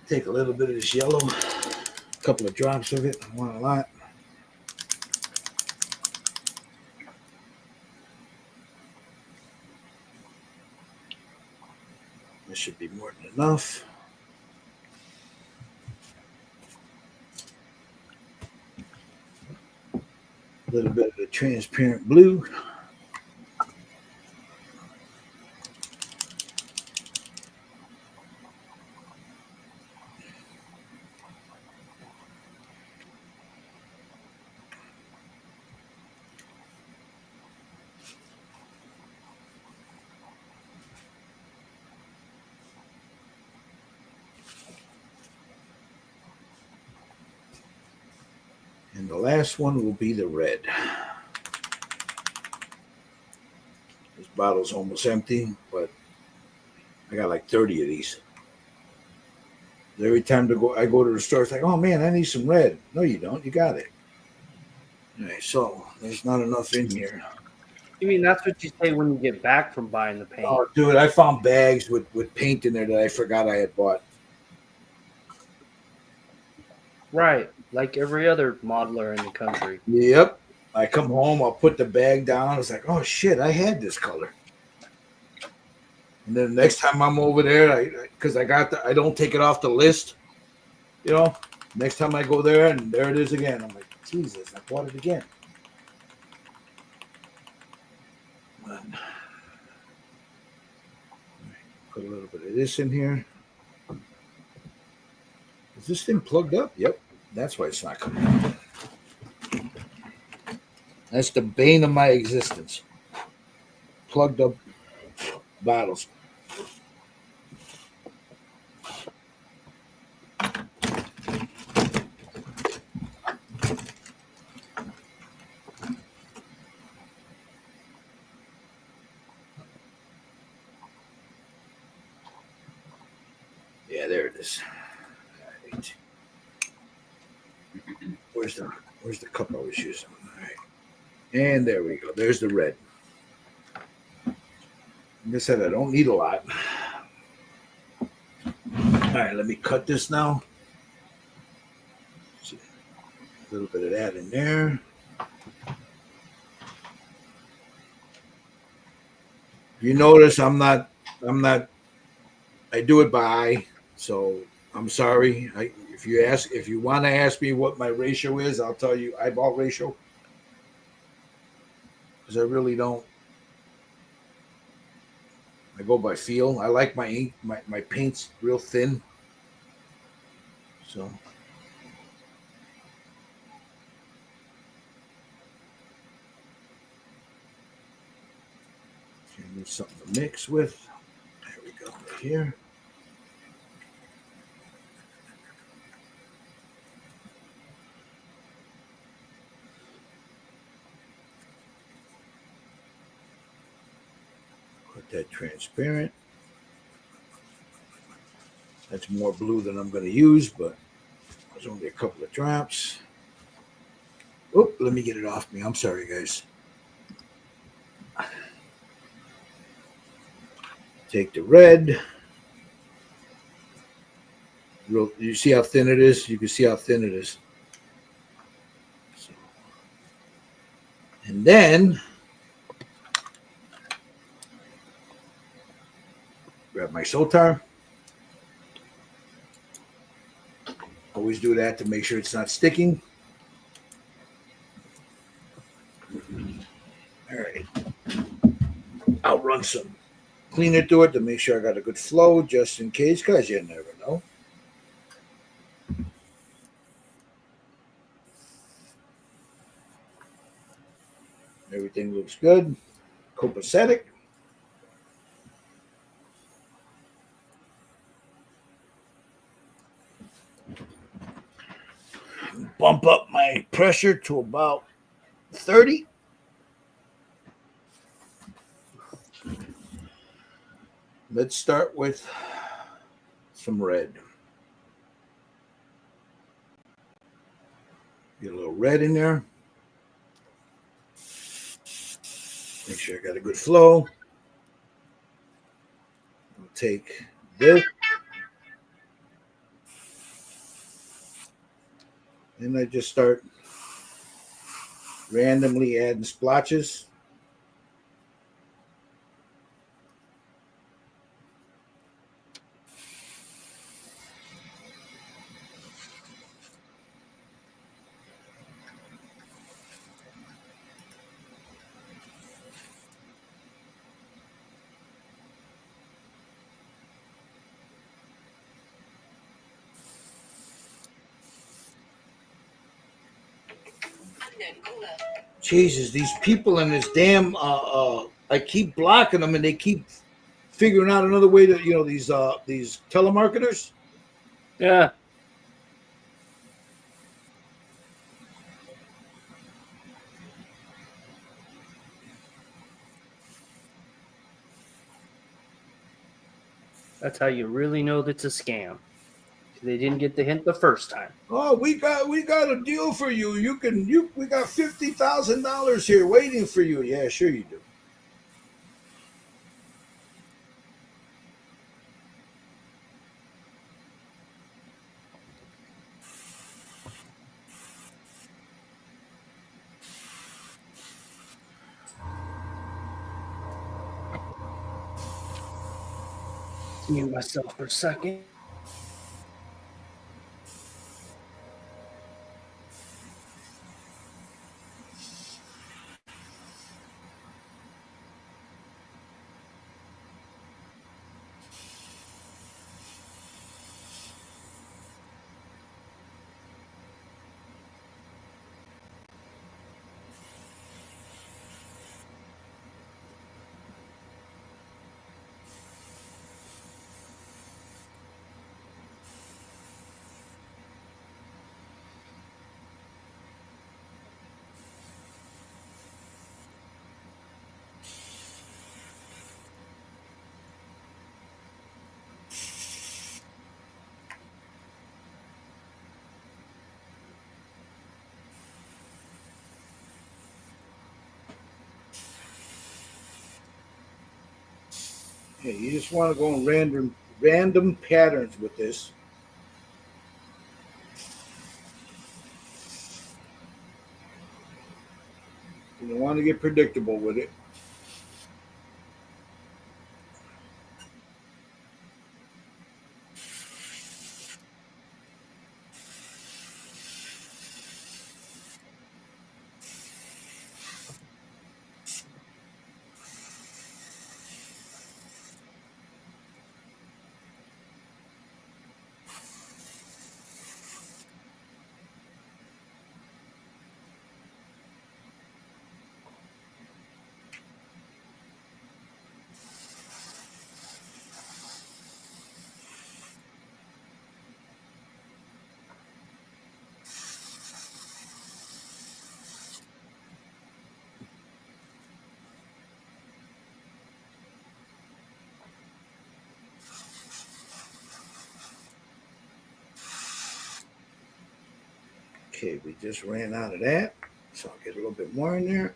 Take a little bit of this yellow, a couple of drops of it. I want a lot. This should be more than enough. A little bit of the transparent blue. And the last one will be the red. This bottle's almost empty, but I got like 30 of these. Every time I go to the store, it's like, oh man, I need some red. No, you don't. You got it. All right, so there's not enough in here. You mean that's what you say when you get back from buying the paint? Oh, dude, I found bags with paint in there that I forgot I had bought. Right, like every other modeler in the country. Yep. I come home, I'll put the bag down. It's like, oh shit, I had this color. And then the next time I'm over there, because I don't take it off the list. You know, next time I go there and there it is again. I'm like, Jesus, I bought it again. Put a little bit of this in here. Is this thing plugged up? Yep. That's why it's not coming out. That's the bane of my existence. Plugged up bottles. Yeah, there it is. All right. Where's the cup I was using? All right. And there we go. There's the red. Like I said, I don't need a lot. All right, let me cut this now. A little bit of that in there. You notice I do it by eye, so I'm sorry. If you want to ask me what my ratio is, I'll tell you eyeball ratio. Because I really don't. I go by feel. I like my ink, my paint's real thin. So need something to mix with. There we go, right here. Put that transparent. That's more blue than I'm going to use, but there's only a couple of drops. Oh, let me get it off me. I'm sorry, guys. Take the red. You see how thin it is? You can see how thin it is. So, and then grab my Sotar. Always do that to make sure it's not sticking. All right. I'll run some cleaner through it to make sure I got a good flow just in case, because you never know. Everything looks good. Copacetic. bump up my pressure to about 30. Let's start with some red. Get a little red in there. Make sure I got a good flow. I'll take this. And I just start randomly adding splotches. Jesus, these people in this damn I keep blocking them and they keep figuring out another way to, these telemarketers. Yeah. That's how you really know that's a scam. They didn't get the hint the first time. Oh, we got a deal for you. We got $50,000 here waiting for you. Yeah, sure you do. Mute myself for a second. Yeah, you just want to go in random patterns with this. You don't want to get predictable with it. Okay, we just ran out of that, so I'll get a little bit more in there.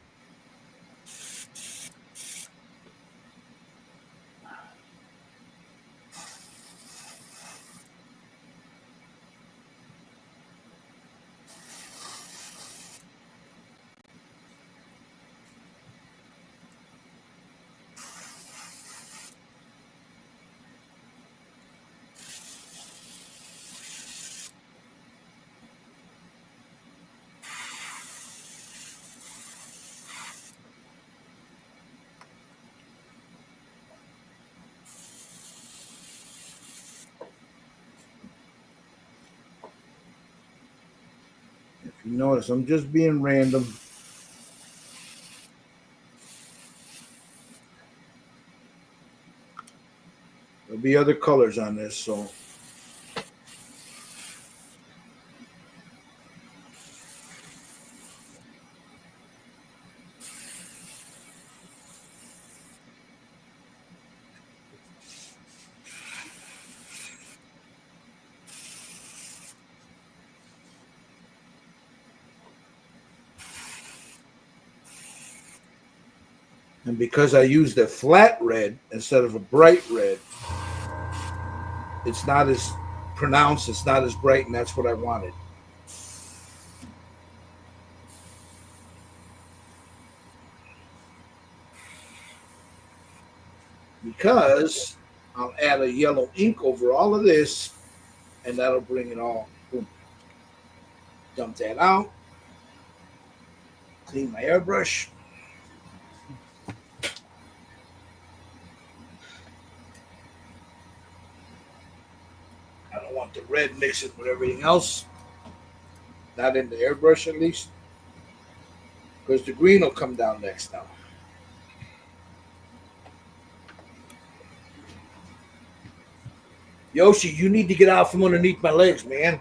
If you notice, I'm just being random. There'll be other colors on this, so And because I used a flat red instead of a bright red, it's not as pronounced, it's not as bright, and that's what I wanted. Because I'll add a yellow ink over all of this, and that'll bring it all. Boom. Dump that out. Clean my airbrush. I don't want the red mixing with everything else. Not in the airbrush, at least. Because the green will come down next now. Yoshi, you need to get out from underneath my legs, man.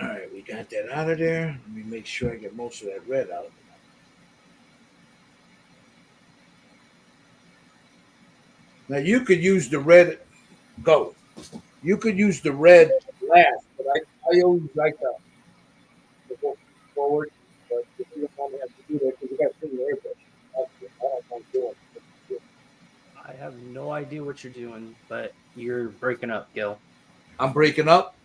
All right, we got that out of there. Let me make sure I get most of that red out. Now you could use the red. Go. You could use the red last, but I always like to go forward. But if you don't want to have to do that, because you got to clean your airbrush. I don't want to do it. I have no idea what you're doing, but you're breaking up, Gil. I'm breaking up.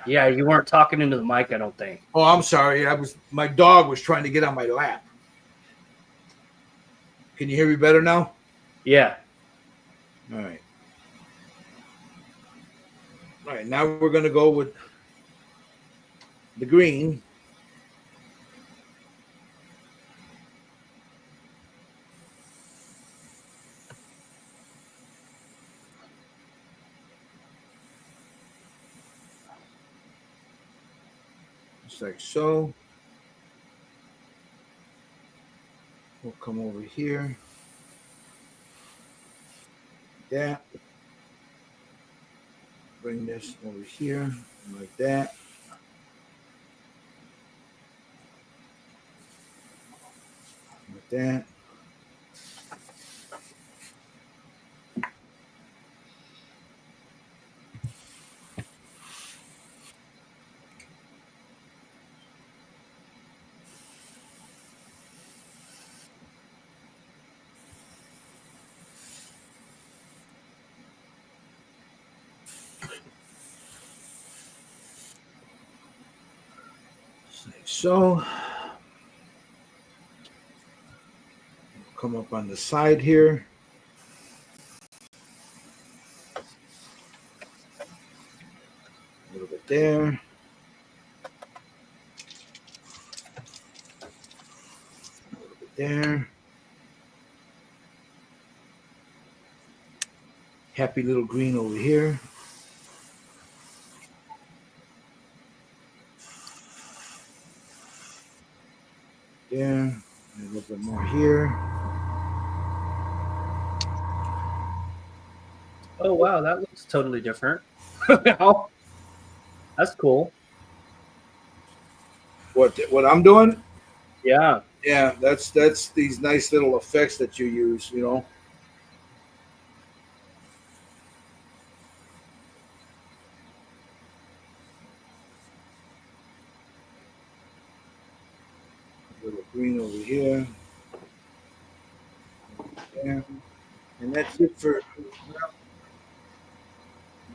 Yeah, you weren't talking into the mic, I don't think. Oh, I'm sorry. My dog was trying to get on my lap. Can you hear me better now? Yeah. All right. All right, now we're going to go with the green. Just like so. We'll come over here. That. Bring this over here like that. Like that. Like so. Come up on the side here. A little bit there. A little bit there. Happy little green over here. There. A little bit more here. Oh, wow, that looks totally different. Wow. That's cool. What I'm doing? Yeah. Yeah, that's these nice little effects that you use, you know. A little green over here. There. And that's it for, well,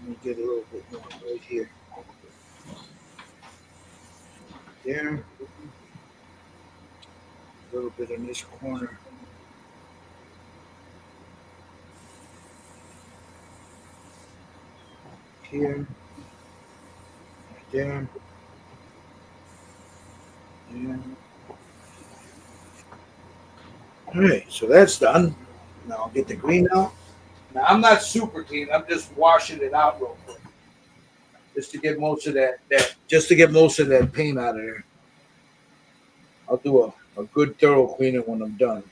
let me get a little bit more right here. There. A little bit in this corner. Here. Right there. There. All right, so that's done. Now I'll get the green out. Now I'm not super clean. I'm just washing it out real quick, just to get most of that paint out of there. I'll do a good thorough cleaning when I'm done.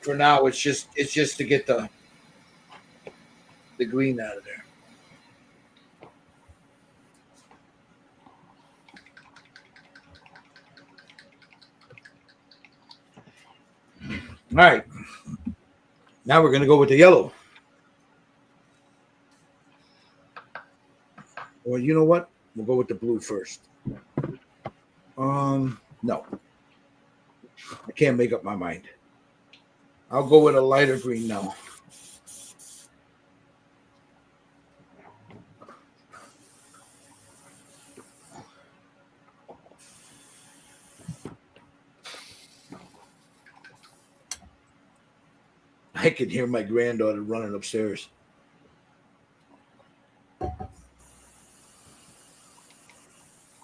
For now, it's just to get the green out of there. All right. Now we're going to go with the yellow. Well, you know what? We'll go with the blue first. No. I can't make up my mind. I'll go with a lighter green now. I can hear my granddaughter running upstairs.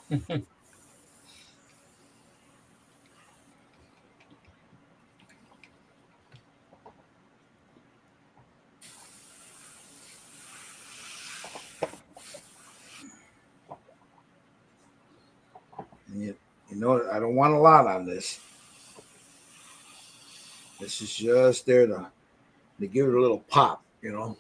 You know, I don't want a lot on this. This is just there to give it a little pop, you know.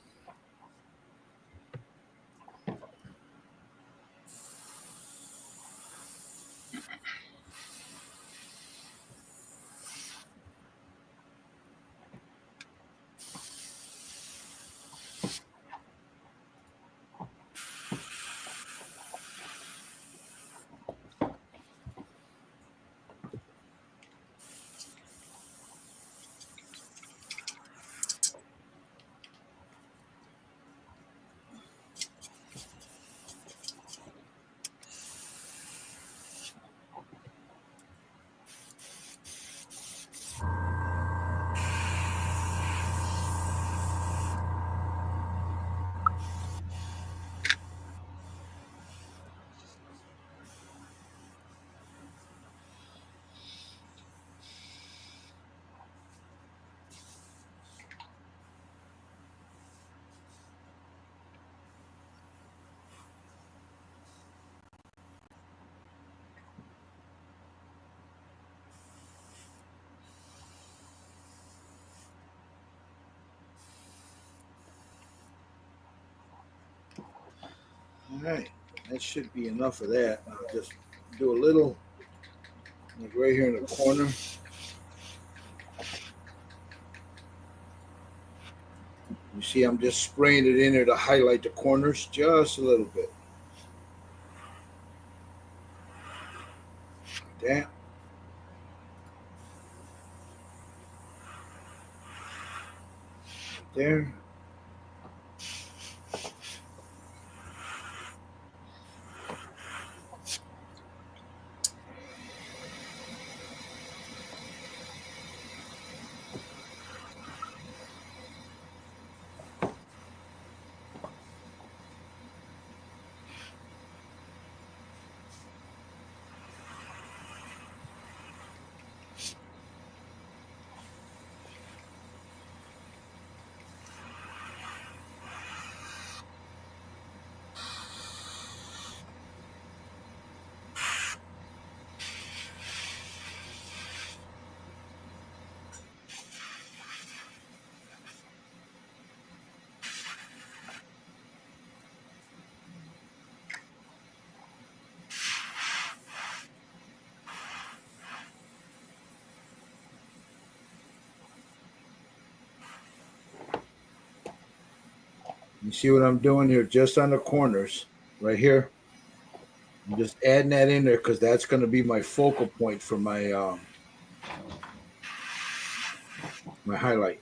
All right, that should be enough of that. I'll just do a little, like right here in the corner. You see, I'm just spraying it in there to highlight the corners just a little bit. That. There. You see what I'm doing here, just on the corners, right here. I'm just adding that in there because that's going to be my focal point for my my highlight.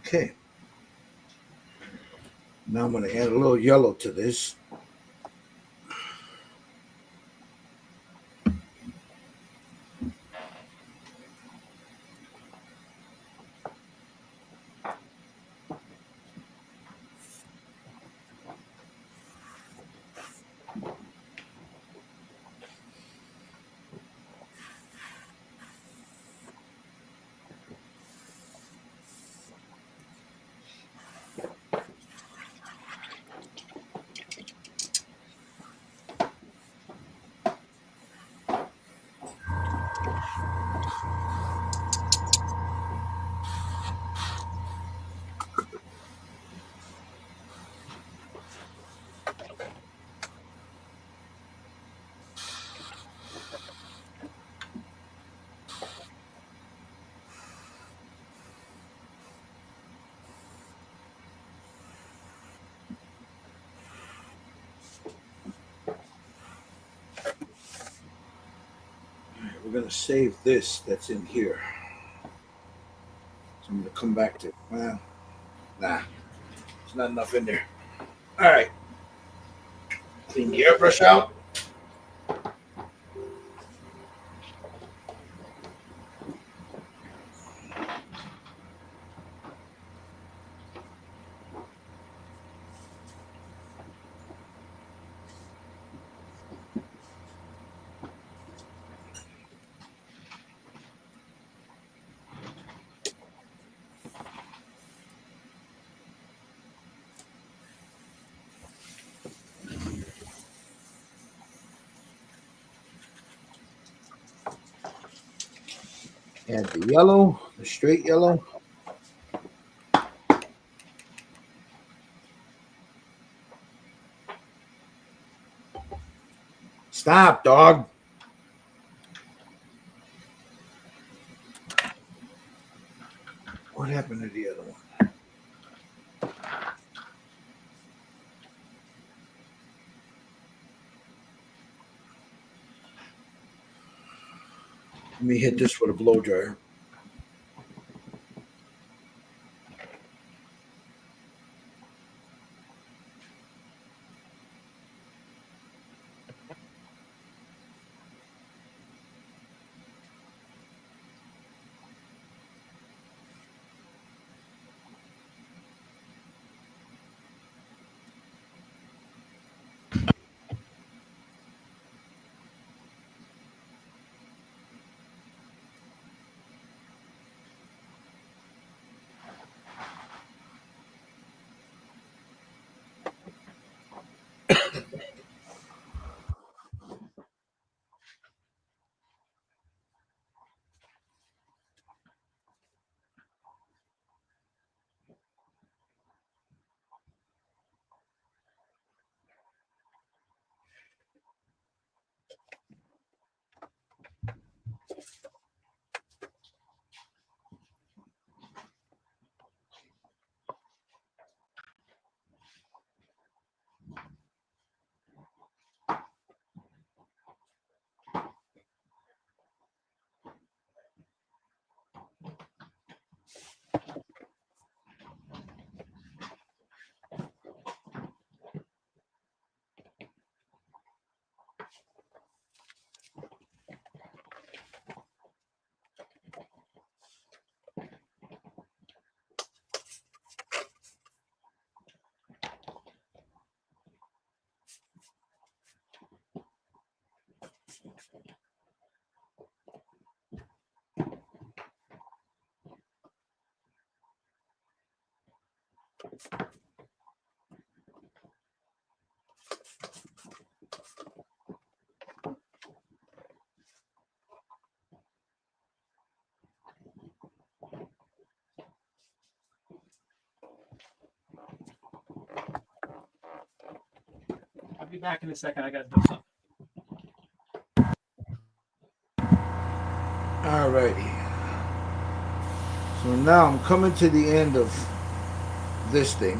Okay. Now I'm going to add a little yellow to this. going to save this that's in here. So I'm going to come back to, well, nah, there's not enough in there. All right. Clean the airbrush out. Add the yellow, the straight yellow. Stop, dog. What happened to the other one? Let me hit this with a blow dryer. I'll be back in a second. I got to do something. All righty. So now I'm coming to the end of this thing.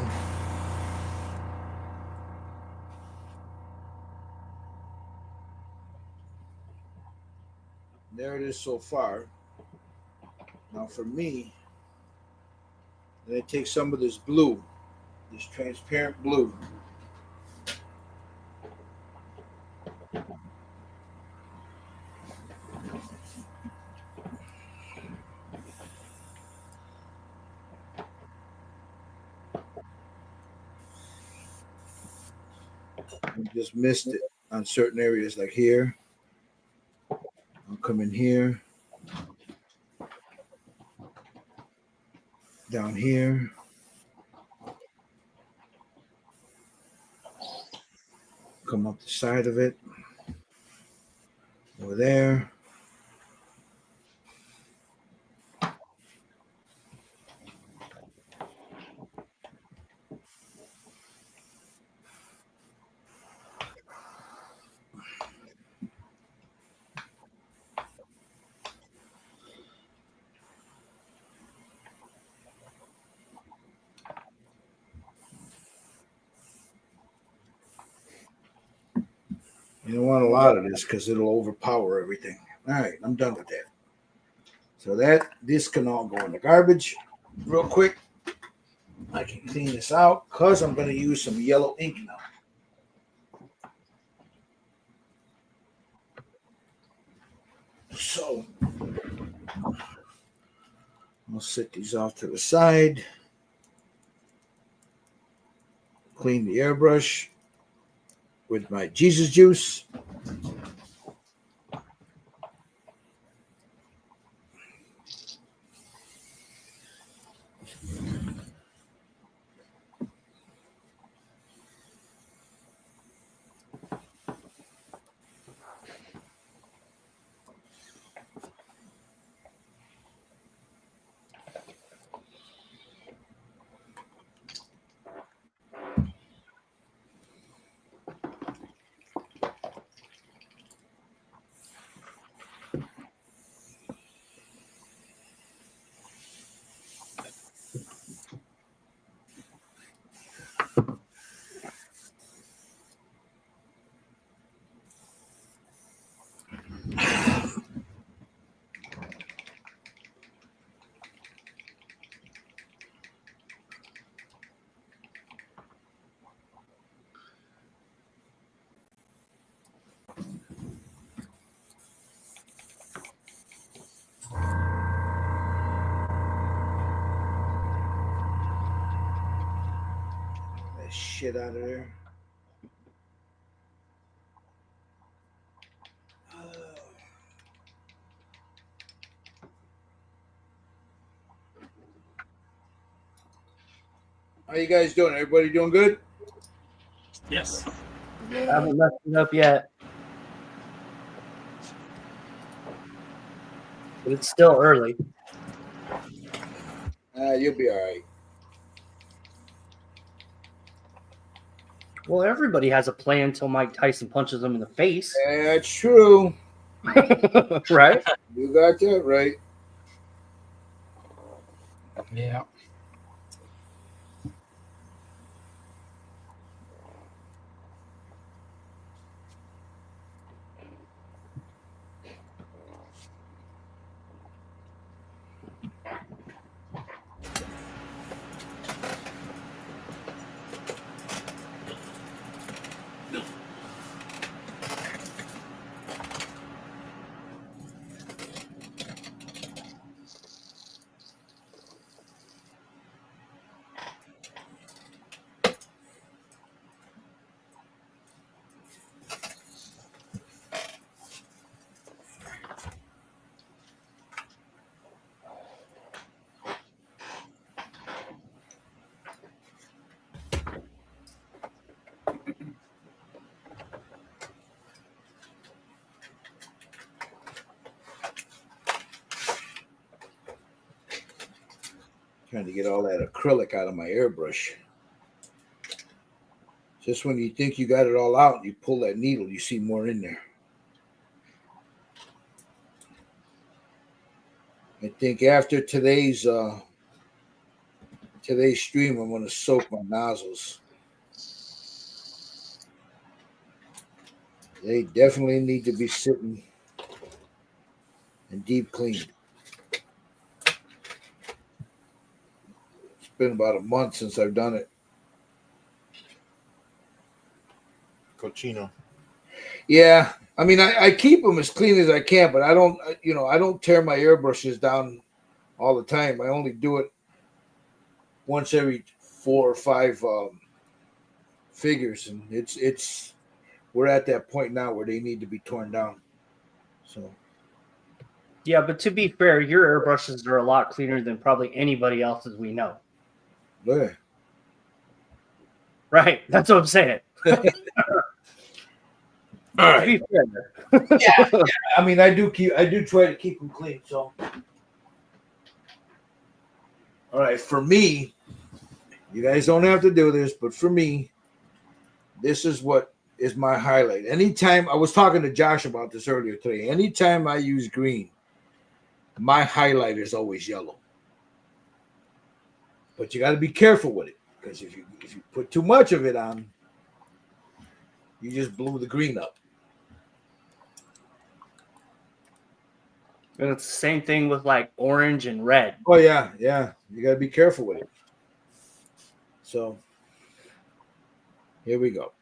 There it is so far. Now for me, then I take some of this blue, this transparent blue. I just missed it on certain areas like here. I'll come in here. Down here. Come up the side of it. Over there. You don't want a lot of this because it'll overpower everything. All right, I'm done with that. So this can all go in the garbage real quick. I can clean this out because I'm going to use some yellow ink now. So I'll set these off to the side. Clean the airbrush with my Jesus juice. That shit out of there. How you guys doing? Everybody doing good? Yes. I haven't messed it up yet. But it's still early. You'll be all right. Well, everybody has a plan until Mike Tyson punches them in the face. That's true. Right? You got that right. Yeah. Trying to get all that acrylic out of my airbrush. Just when you think you got it all out, you pull that needle, you see more in there. I think after today's stream, I'm going to soak my nozzles. They definitely need to be sitting and deep cleaned. It's been about a month since I've done it. Cochino. Yeah, I mean, I keep them as clean as I can, but I don't tear my airbrushes down all the time. I only do it once every 4 or 5 figures, and we're at that point now where they need to be torn down. So Yeah, but to be fair, your airbrushes are a lot cleaner than probably anybody else's we know. yeah. Right. That's what I'm saying. All To right. be fair. Yeah. I mean, I do try to keep them clean. So, all right, for me, you guys don't have to do this, but for me, this is what is my highlight. Anytime I was talking to Josh about this earlier today, anytime I use green, my highlight is always yellow. But you got to be careful with it, because if you put too much of it on, you just blew the green up. And it's the same thing with like orange and red. Oh yeah, yeah. You got to be careful with it. So here we go.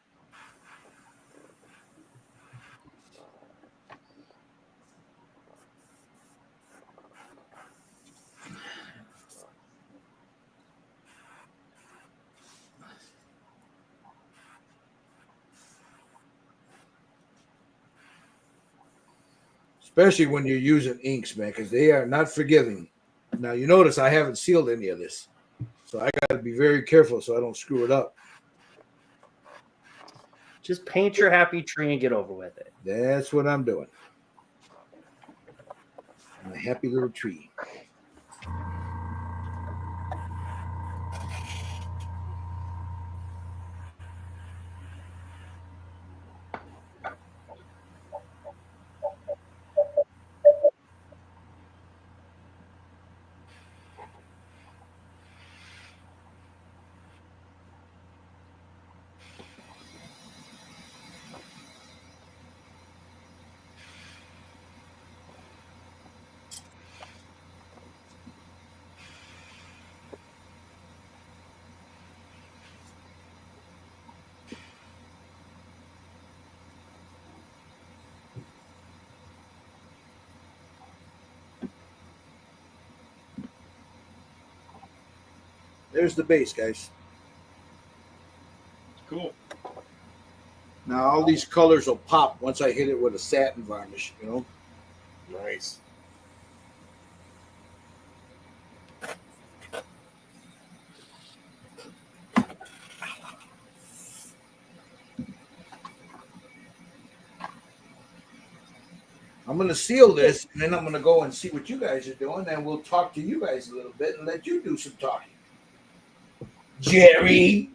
Especially when you're using inks, man, because they are not forgiving. Now you notice I haven't sealed any of this, so I got to be very careful so I don't screw it up. Just paint your happy tree and get over with it. That's what I'm doing. I'm a happy little tree. There's the base, guys. Cool. Now all these colors will pop once I hit it with a satin varnish, you know. Nice. I'm going to seal this, and then I'm going to go and see what you guys are doing, and we'll talk to you guys a little bit and let you do some talking. Jerry.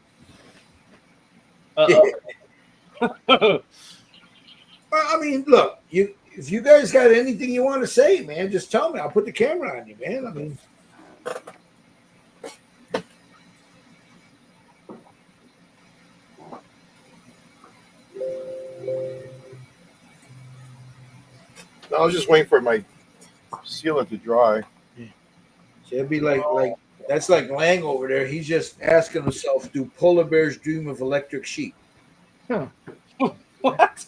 Uh-oh. Well, I mean, look, if you guys got anything you want to say, man, just tell me. I'll put the camera on you, man. I mean, I was just waiting for my sealer to dry. so it'd be like that's like Lang over there. He's just asking himself, do polar bears dream of electric sheep? What?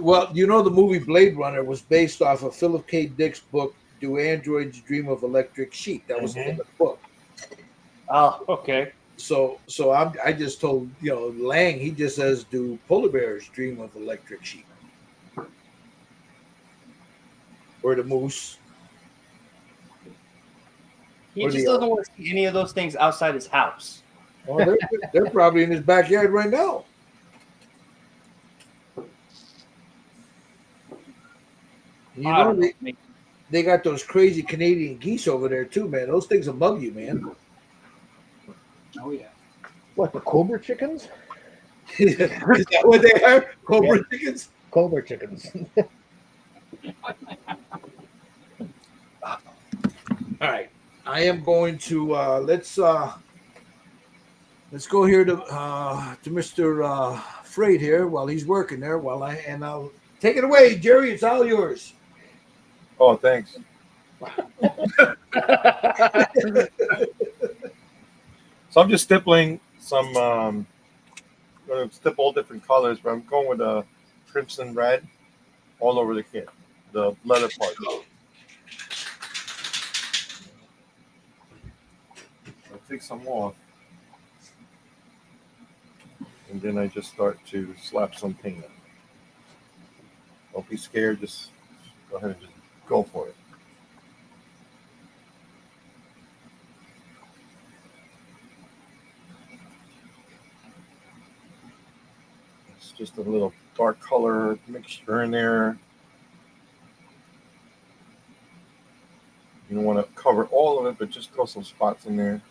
Well, you know, the movie Blade Runner was based off of Philip K. Dick's book, Do Androids Dream of Electric Sheep? That was the name of the book. Oh, okay. So I just told, you know, Lang, he just says, do polar bears dream of electric sheep? Or the moose? He Or just the doesn't want to see any of those things outside his house. Oh, they're probably in his backyard right now. You I know, don't know. they got those crazy Canadian geese over there too, man. Those things will bug you, man. Oh yeah. What, the Cobra chickens? Is that what they are? Cobra chickens? Cobra chickens. All right. I am going to let's go here to Mr. Freight here while he's working there I'll take it away, Jerry. It's all yours. Oh, thanks. So I'm just stippling some. I'm going to stipple all different colors, but I'm going with a crimson red all over the kit, the leather part. I'll take some off, and then I just start to slap some paint on. Don't be scared. Just go ahead and just go for it. It's just a little dark color mixture in there. You don't want to cover all of it, but just throw some spots in there.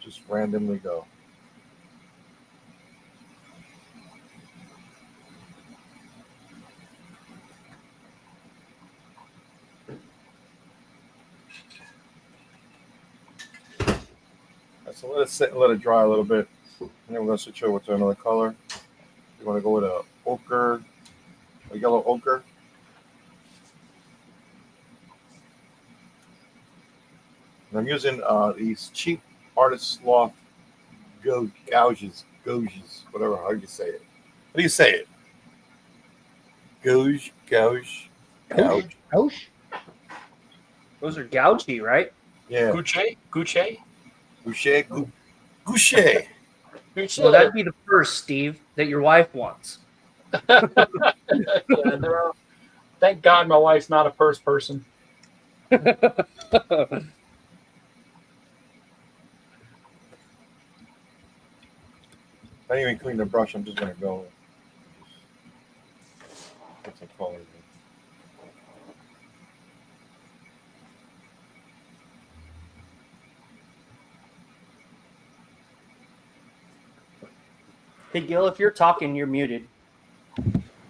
Just randomly go. So let it sit and let it dry a little bit. And then we're going to switch over to another color. You want to go with a ochre, a yellow ochre. And I'm using these cheap Artist Loft gouges, whatever, how you say it. How do you say it? Gouge. Ouch. Those are gougy, right? Yeah. Gucci. Gouche. Well, that'd be the first, Steve, that your wife wants. Yeah, thank God my wife's not a purse person. I didn't even clean the brush. I'm just going to go. Put some color in. Hey, Gil, if you're talking, you're muted.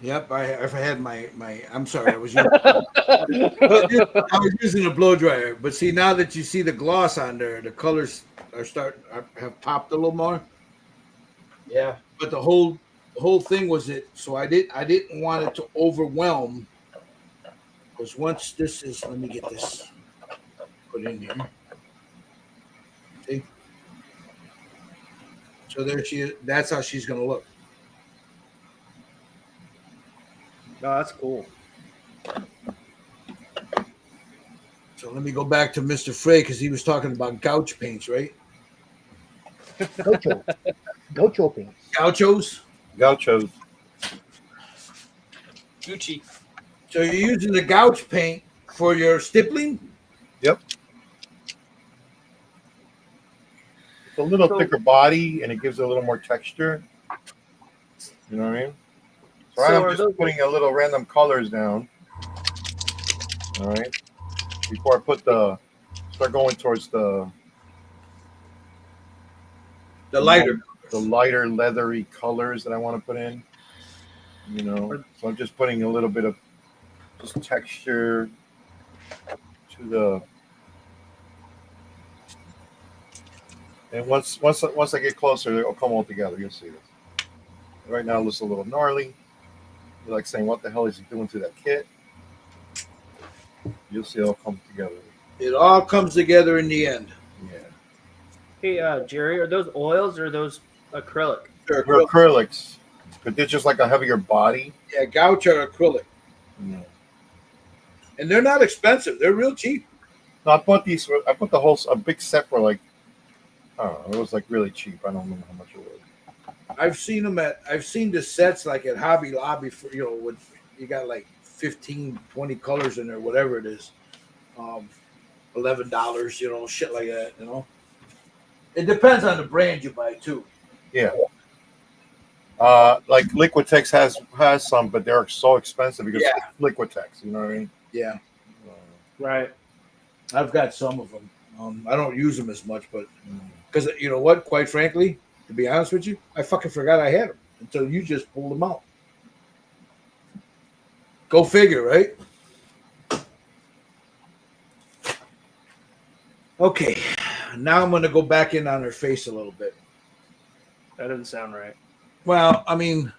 Yep, I had my. I'm sorry, I was using a blow dryer. But see, now that you see the gloss on there, the colors have popped a little more. Yeah. But the whole thing was it. So I didn't want it to overwhelm. Because once this is, let me get this put in here. See. So there she is. That's how she's going to look. No, that's cool. So let me go back to Mr. Frey because he was talking about gouge paints, right? Gaucho paint. Gauchos? Gauchos. Gucci. So you're using the gouge paint for your stippling? Yep. It's a little thicker body and it gives it a little more texture. You know what I mean? So I'm just putting a little random colors down. All right. Before I start going towards the lighter leathery colors that I want to put in. You know, so I'm just putting a little bit of just texture to the. And once I get closer, it'll come all together. You'll see this. Right now, it looks a little gnarly. You're like saying, "What the hell is he doing to that kit?" You'll see it all come together. It all comes together in the end. Yeah. Hey, Jerry, are those oils or are those acrylic? They're They're acrylics, but they're just like a heavier body. Yeah, gouge are acrylic. Yeah. And they're not expensive. They're real cheap. No, I bought a big set for like, I don't know, it was like really cheap. I don't remember how much it was. I've seen the sets like at Hobby Lobby for, with you got like 15, 20 colors in there, whatever it is. $11, shit like that, It depends on the brand you buy too. Yeah. Like Liquitex has some, but they're so expensive because it's Liquitex, you know what I mean? Yeah. Right. I've got some of them. I don't use them as much, but because you know what? Quite frankly, to be honest with you, I fucking forgot I had them until you just pulled them out. Go figure, right? Okay, now I'm going to go back in on her face a little bit. That doesn't sound right. Well, I mean,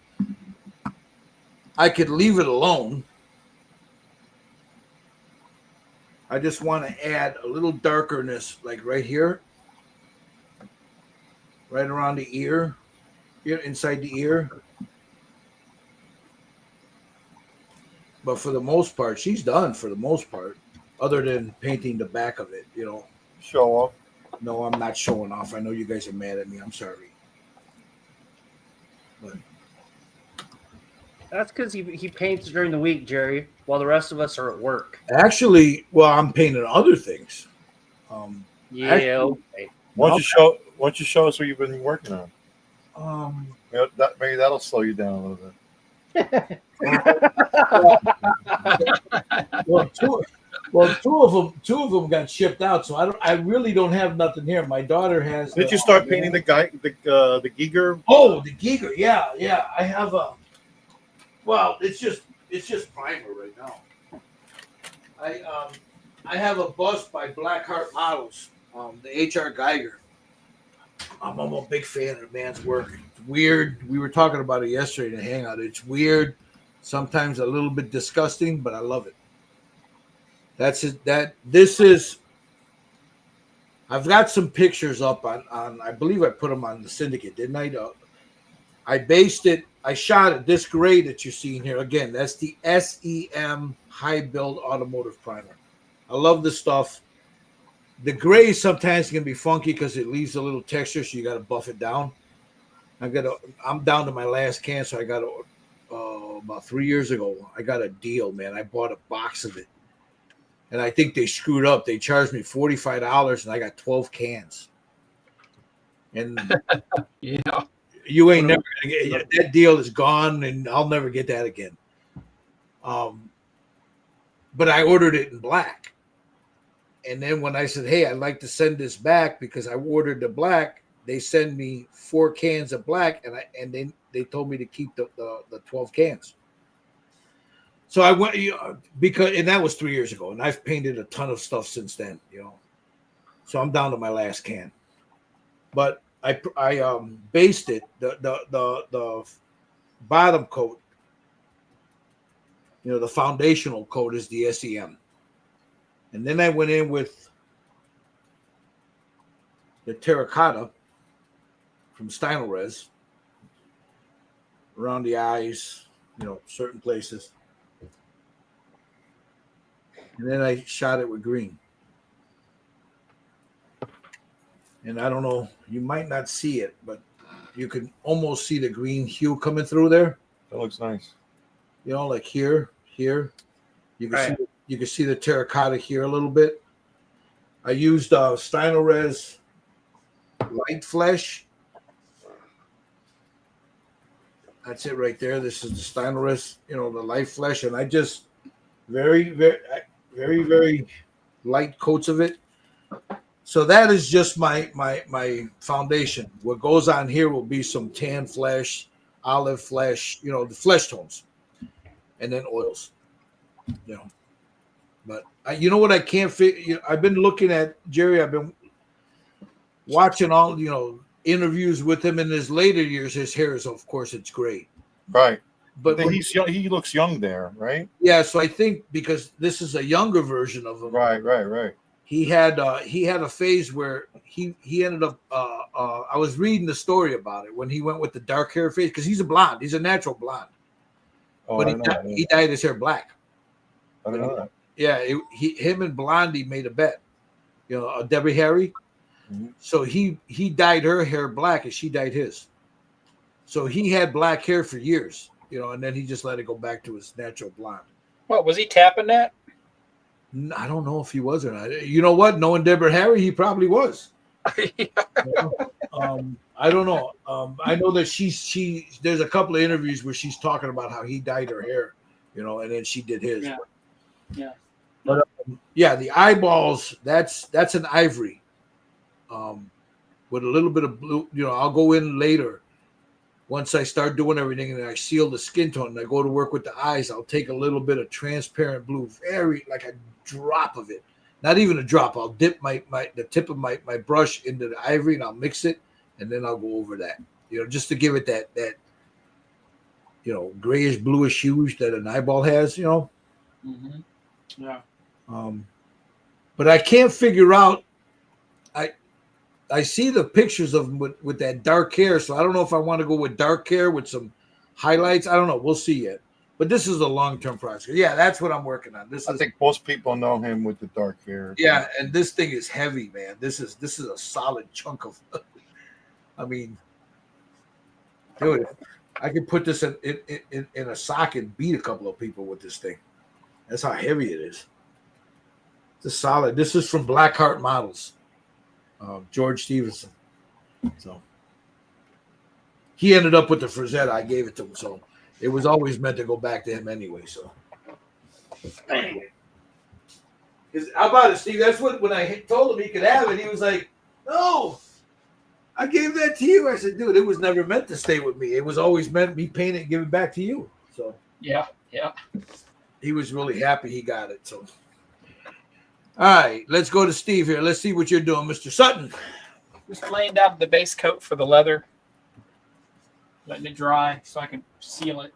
I could leave it alone. I just want to add a little darkerness, like right here, right around the ear, here inside the ear. But for the most part, she's done for the most part, other than painting the back of it, Show off. No, I'm not showing off. I know you guys are mad at me. I'm sorry. But That's because he paints during the week, Jerry, while the rest of us are at work. actually, well, I'm painting other things. Okay. Why don't you show us what you've been working on? Maybe that'll slow you down a little bit. Two of them got shipped out, so I really don't have nothing here. My daughter has. Did you start painting the Giger? Oh, the Giger, yeah. I have a. Well, it's just primer right now. I have a bust by Blackheart Models, the HR Geiger. I'm a big fan of the man's work. It's weird. We were talking about it yesterday in the hangout. It's weird, sometimes a little bit disgusting, but I love it. That's it. This is. I've got some pictures up on. I believe I put them on the syndicate, didn't I? I based it. I shot it. This gray that you're seeing here again. That's the SEM high build automotive primer. I love this stuff. The gray sometimes can be funky because it leaves a little texture, so you got to buff it down. I'm down to my last can, so I got about 3 years ago. I got a deal, man. I bought a box of it, and I think they screwed up. They charged me $45, and I got 12 cans. And Yeah. you ain't never gonna get that deal is gone, and I'll never get that again. But I ordered it in black. And then when I said, hey, I'd like to send this back because I ordered the black, they send me 4 cans of black, and then they told me to keep the 12 cans. So I went, and that was 3 years ago, and I've painted a ton of stuff since then, So I'm down to my last can. But I based it, the bottom coat, the foundational coat is the SEM. And then I went in with the terracotta from Stynylrez around the eyes, certain places. And then I shot it with green. And I don't know, you might not see it, but you can almost see the green hue coming through there. That looks nice. Like here. You can see the terracotta here a little bit. I used Stynylrez light flesh. That's it right there. This is the Stynylrez, the light flesh, and I just very, very, very, very light coats of it. So that is just my foundation. What goes on here will be some tan flesh, olive flesh, the flesh tones, and then oils. But you know what I can't figure? I've been looking at Jerry. I've been watching all interviews with him in his later years. His hair is, of course, it's great. Right. But he's young, he looks young there, right? Yeah. So I think because this is a younger version of him. Right. He had a phase where he ended up. I was reading the story about it when he went with the dark hair phase because he's a blonde. He's a natural blonde. Oh, but he dyed his hair black. I don't know that. Yeah, him and Blondie made a bet. Debbie Harry. Mm-hmm. So he dyed her hair black and she dyed his. So he had black hair for years, and then he just let it go back to his natural blonde. What was he tapping that? I don't know if he was or not. You know what? Knowing Deborah Harry, he probably was. I don't know. I know that there's a couple of interviews where she's talking about how he dyed her hair, and then she did his. Yeah. But the eyeballs, that's an ivory. With a little bit of blue, I'll go in later. Once I start doing everything and I seal the skin tone and I go to work with the eyes, I'll take a little bit of transparent blue, very like a drop of it. Not even a drop. I'll dip the tip of my brush into the ivory and I'll mix it and then I'll go over that. Just to give it that grayish bluish hues that an eyeball has, Mm-hmm. Yeah. But I can't figure out. I see the pictures of him with that dark hair, so I don't know if I want to go with dark hair with some highlights. I don't know. We'll see yet. But this is a long-term project. Yeah, that's what I'm working on. I think most people know him with the dark hair. Yeah, and this thing is heavy, man. This is a solid chunk of. I mean, dude, I could put this in a sock and beat a couple of people with this thing. That's how heavy it is. It's a solid. This is from Blackheart Models, George Stevenson. So he ended up with the Frazetta. I gave it to him, so it was always meant to go back to him anyway. So anyway, how about it, Steve? That's what when I told him he could have it, he was like, "No, I gave that to you." I said, "Dude, it was never meant to stay with me. It was always meant me paint it and give it back to you." So yeah. He was really happy he got it. So, all right, let's go to Steve here. Let's see what you're doing, Mr. Sutton. Just laying down the base coat for the leather, letting it dry so I can seal it.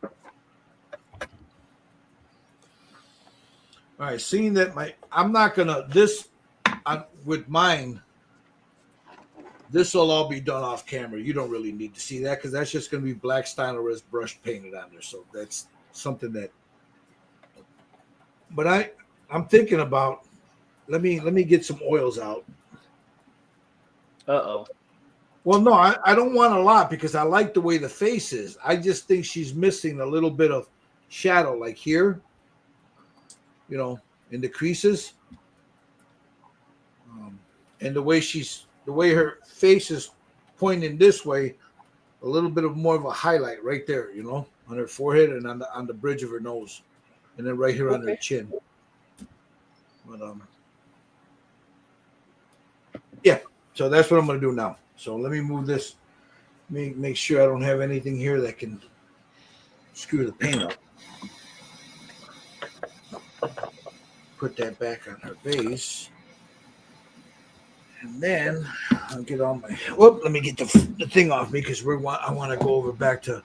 All right, seeing that I'm not gonna with mine. This will all be done off camera. You don't really need to see that because that's just gonna be black Stynylrest brush painted on there. So that's something that. But I'm thinking about. Let me get some oils out. Uh-oh. Well, no, I don't want a lot because I like the way the face is. I just think she's missing a little bit of shadow, like here, in the creases, and the way her face is pointing this way, a little bit of more of a highlight right there, on her forehead and on the bridge of her nose, and then right here on her chin. But yeah, so that's what I'm gonna do now. So let me move this. Make sure I don't have anything here that can screw the paint up. Put that back on her base. And then I'll get on my. Whoop! Let me get the thing off me because I want to go over back to.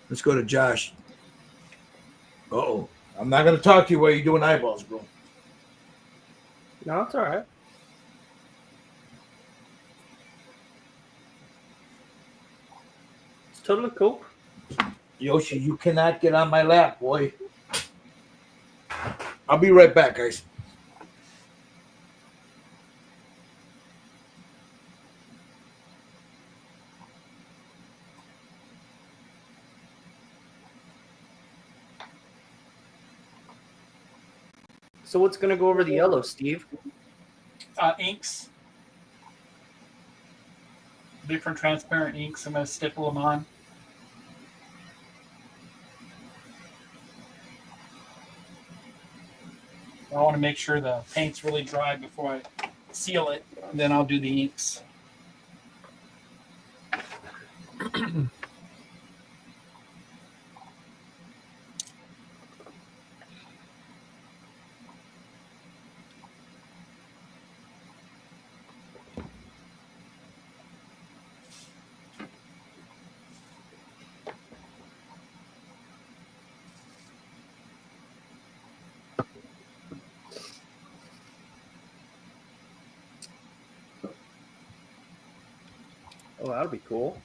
Let's go to Josh. Uh-oh. I'm not going to talk to you while you're doing eyeballs, bro. No, it's all right. It's totally cool. Yoshi, you cannot get on my lap, boy. I'll be right back, guys. So what's going to go over the yellow, Steve? Inks. Different transparent inks. I'm going to stipple them on. I want to make sure the paint's really dry before I seal it. And then I'll do the inks. Oh, that'll be cool.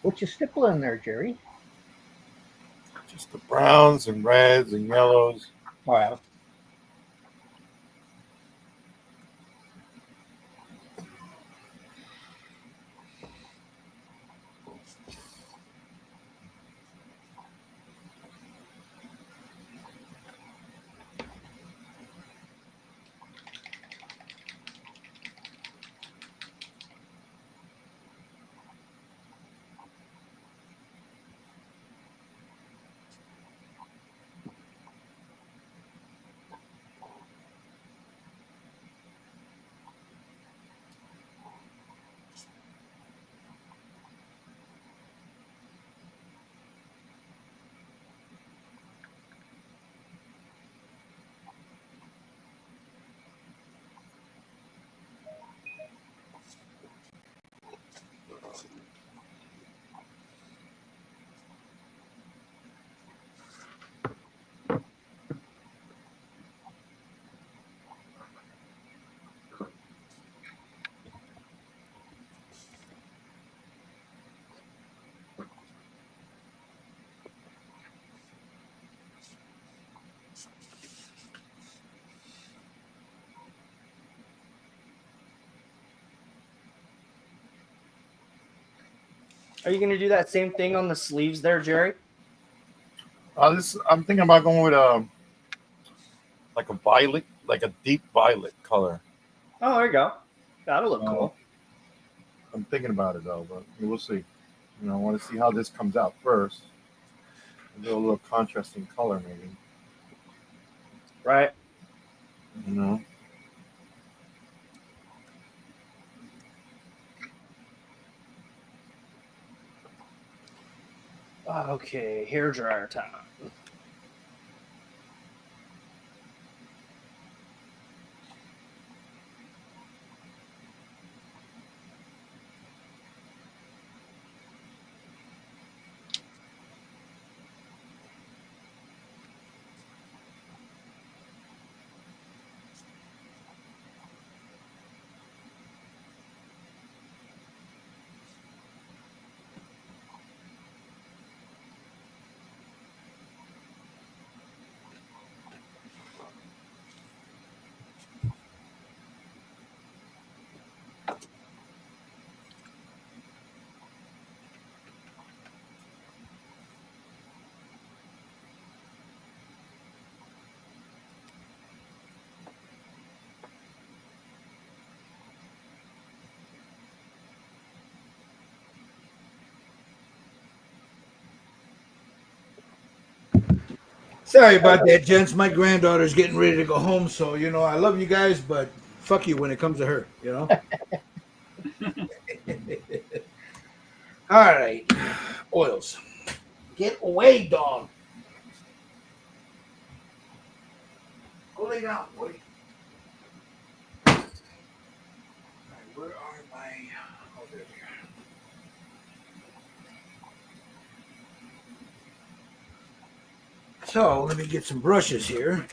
What you stippling in there, Jerry? Just the browns and reds and yellows. Wow. Are you going to do that same thing on the sleeves there, Jerry? I'm thinking about going with like a violet, like a deep violet color. Oh, there you go. That'll look cool. I'm thinking about it though, but we'll see. I want to see how this comes out first. Do a little contrasting color, maybe. Right. Okay, hair dryer time. Sorry about that, gents. My granddaughter's getting ready to go home, so I love you guys, but fuck you when it comes to her. All right, oils. Get away, dog. Go lay down, boy. All right, where are my? Oh, there they are. So let me get some brushes here.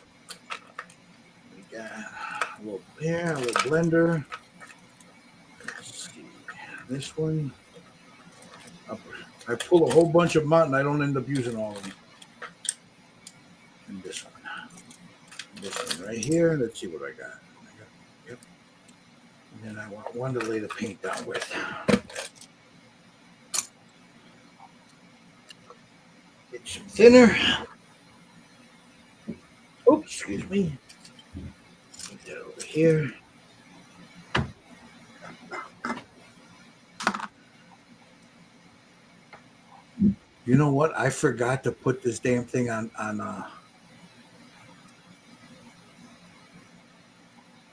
We got a little here, a little blender. Let's see. This one. I pull a whole bunch of them out and I don't end up using all of them. And this one. This one right here. Let's see what I got. Yep. And then I want one to lay the paint down with. Get some thinner. Oops, excuse me. Put that over here. You know what? I forgot to put this damn thing on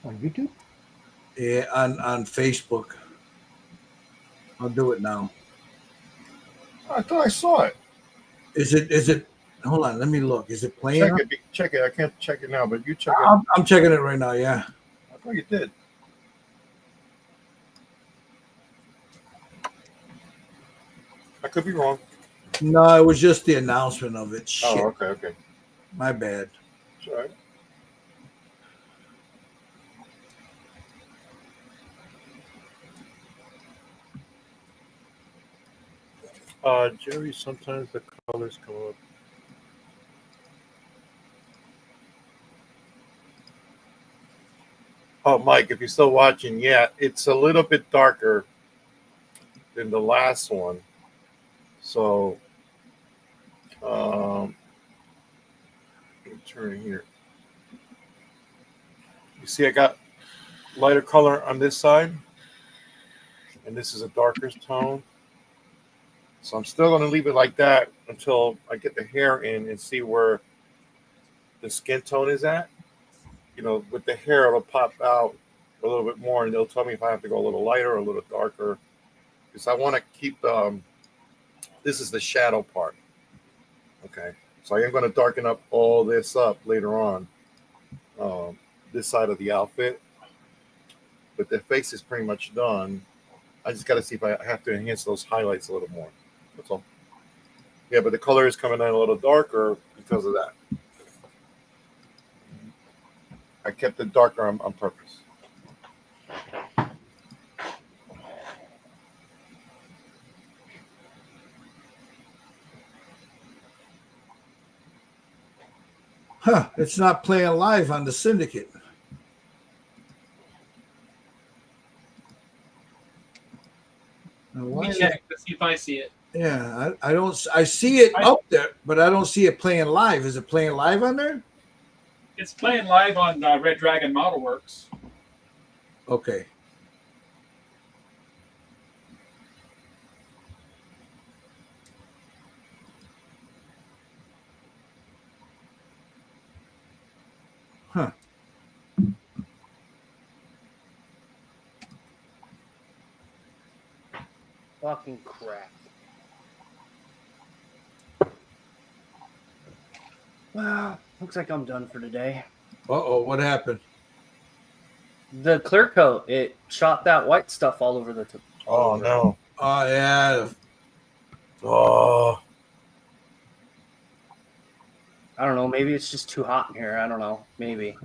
YouTube? Yeah, on Facebook. I'll do it now. I thought I saw it. Is it? Hold on, let me look. Is it playing? Check it. I can't check it now, but you check it. I'm checking it right now. Yeah. I thought you did. I could be wrong. No, it was just the announcement of it. Shit. Oh, okay. My bad. It's all right. Jerry, sometimes the colors come up. Oh, Mike, if you're still watching, yeah, it's a little bit darker than the last one. So, let me turn it here. You see, I got lighter color on this side, and this is a darker tone. So I'm still going to leave it like that until I get the hair in and see where the skin tone is at. With the hair, it'll pop out a little bit more, and they'll tell me if I have to go a little lighter or a little darker. Because I want to keep this is the shadow part. Okay, so I am going to darken up all this up later on, this side of the outfit. But the face is pretty much done. I just got to see if I have to enhance those highlights a little more. That's all. Yeah, but the color is coming in a little darker because of that. I kept it darker on purpose. Huh? It's not playing live on the Syndicate. Let me check to see if I see it. Yeah, I don't. I see it up there, but I don't see it playing live. Is it playing live on there? It's playing live on Red Dragon Model Works. Okay. Huh. Fucking crap. Well, looks like I'm done for today. Uh-oh, what happened? The clear coat, it shot that white stuff all over the. Oh no. Oh, yeah. Oh, I don't know. Maybe it's just too hot in here. I don't know. Maybe.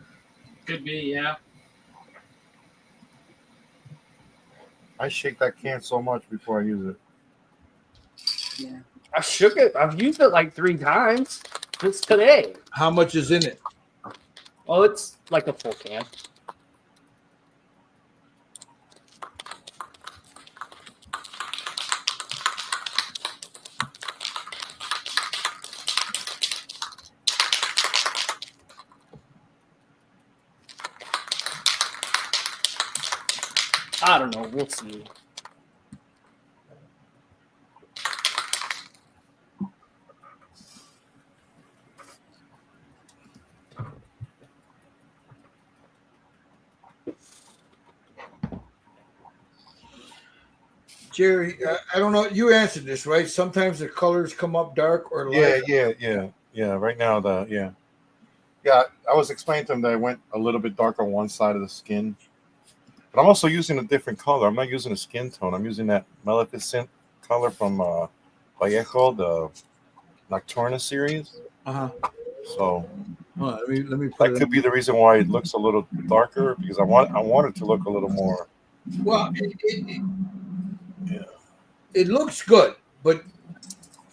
Could be, yeah. I shake that can so much before I use it. Yeah. I shook it. I've used it like 3 times. Just today. how much is in it? Oh, it's like a full can. I don't know. We'll see. Jerry, I don't know. You answered this, right? Sometimes the colors come up dark or light. Yeah. Right now, yeah. I was explaining to him that I went a little bit dark on one side of the skin, but I'm also using a different color. I'm not using a skin tone. I'm using that Maleficent color from Vallejo, the Nocturna series. Uh-huh. So Hold on, let me put that it. could be the reason why it looks a little darker because I want it to look a little more. Well, Yeah. it looks good, but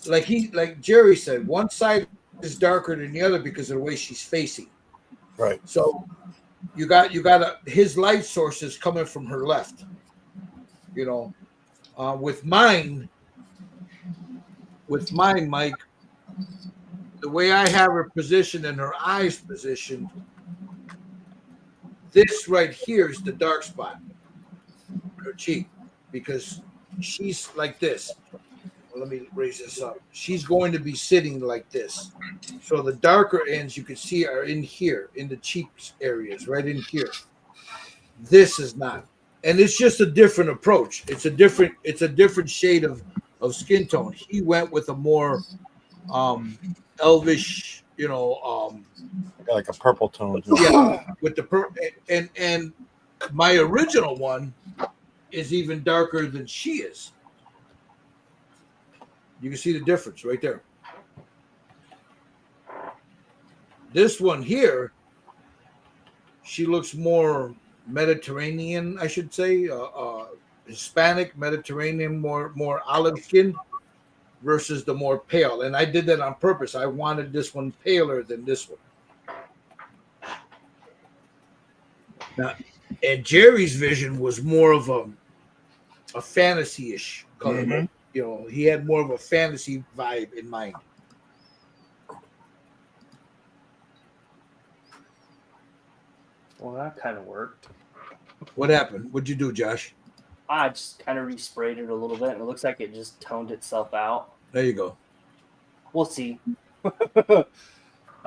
like Jerry said, one side is darker than the other because of the way she's facing. Right. So you got his light source is coming from her left. You know, with mine, Mike, the way I have her positioned and her eyes positioned, this right here is the dark spot, her cheek, because she's like this. Well, let me raise this up. She's going to be sitting like this. So the darker ends you can see are in here, in the cheeks areas, right in here. This is not. And it's just a different approach. It's a different shade of skin tone. He went with a more elvish, Like a purple tone. yeah, with the and my original one is even darker than she is. You can see the difference right there. This one here, she looks more Mediterranean, I should say, Hispanic, Mediterranean, more olive skinned versus the more pale. And I did that on purpose. I wanted this one paler than this one. Now, and Jerry's vision was more of a fantasy-ish color. Mhm. You know, he had more of a fantasy vibe in mind. Well, that kind of worked. What happened? What'd you do, Josh? I just kind of resprayed it a little bit, and it looks like it just toned itself out. There you go. We'll see. I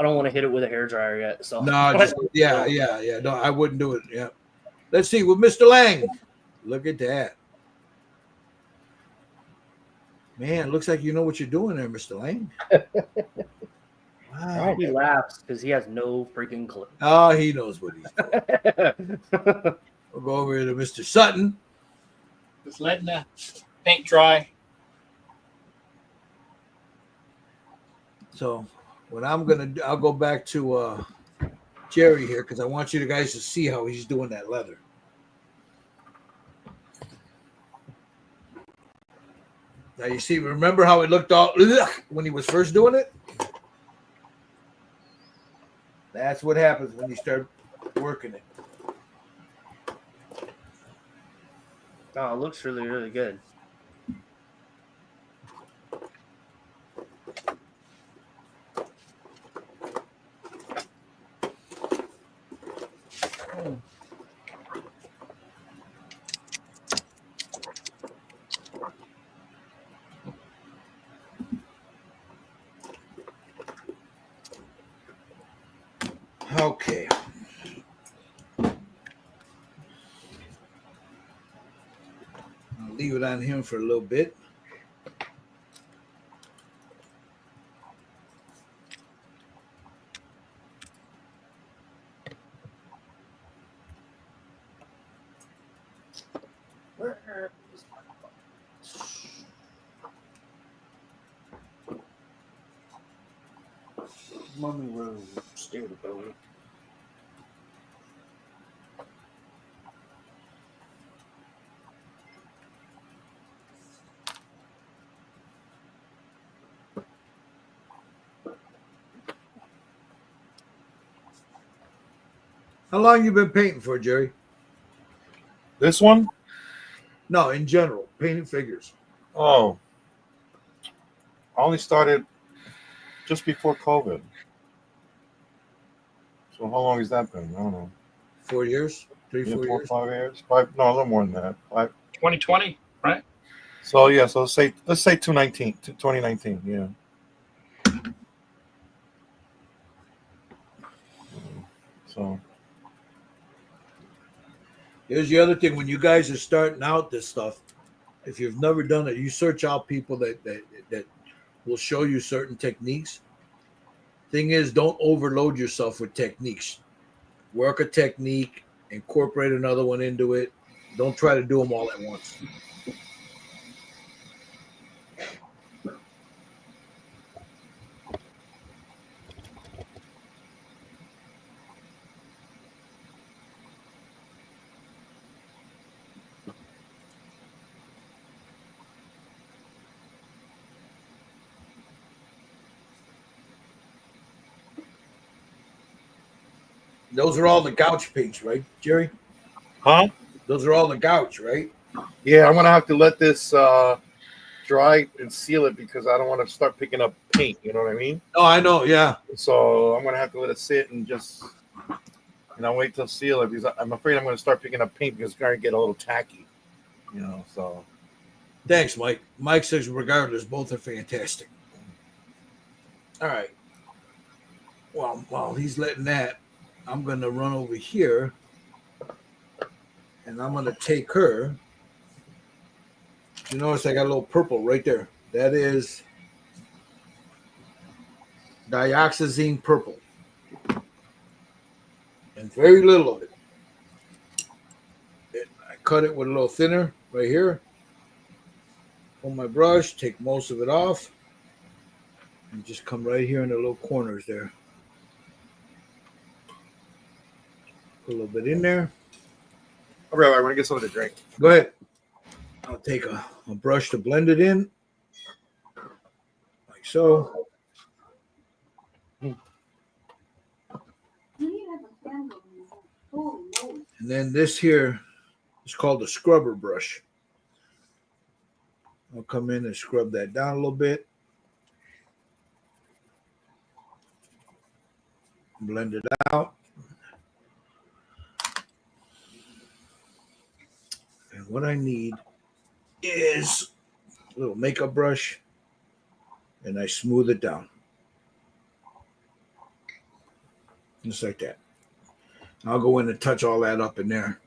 don't want to hit it with a hairdryer yet. So No, just yeah. No, I wouldn't do it. Yeah. Let's see with Mr. Lang. Look at that. Man, looks like you know what you're doing there, Mr. Lang. Wow. He laughs because he has no freaking clue. Oh, he knows what he's doing. We'll go over to Mr. Sutton. Just letting the paint dry. So what I'll go back to Jerry here because I want you guys to see how he's doing that leather. Now you see, remember how it looked all when he was first doing it? That's what happens when you start working it. Oh, it looks really, really good. Okay. I'll leave it on him for a little bit. Where is my Mummy Road? There we go. How long you been painting for, Jerry? This one? No, in general, painting figures. Oh, I only started just before COVID. So how long has that been? I don't know. 4 years, three, Yeah, 4 4 or years. 5 years. 5? No, a little more than that. 5. 2020, right? So yeah, so let's say 2019. Yeah. So Here's the other thing: when you guys are starting out this stuff, if you've never done it, you search out people that will show you certain techniques. Thing is, don't overload yourself with techniques. Work a technique, incorporate another one into it. Don't try to do them all at once. Those are all the gouge paints, right, Jerry? huh? Those are all the gouge, right? Yeah, I'm gonna have to let this dry and seal it because I don't want to start picking up paint. You know what I mean? Oh, I know. Yeah. So I'm gonna have to let it sit and just wait till seal it because I'm afraid I'm gonna start picking up paint because it's gonna get a little tacky. So Thanks, Mike. Mike says, regardless, both are fantastic. All right. Well, while he's letting that, I'm going to run over here and I'm going to take her. You notice I got a little purple right there. That is dioxazine purple. And very little of it. I cut it with a little thinner right here. Pull my brush, take most of it off, and just come right here in the little corners there. Put a little bit in there. all right, I want to get something to drink. Go ahead. I'll take a brush to blend it in, like so. And then this here is called a scrubber brush. I'll come in and scrub that down a little bit. Blend it out. And what I need is a little makeup brush, and I smooth it down. Just like that. I'll go in and touch all that up in there.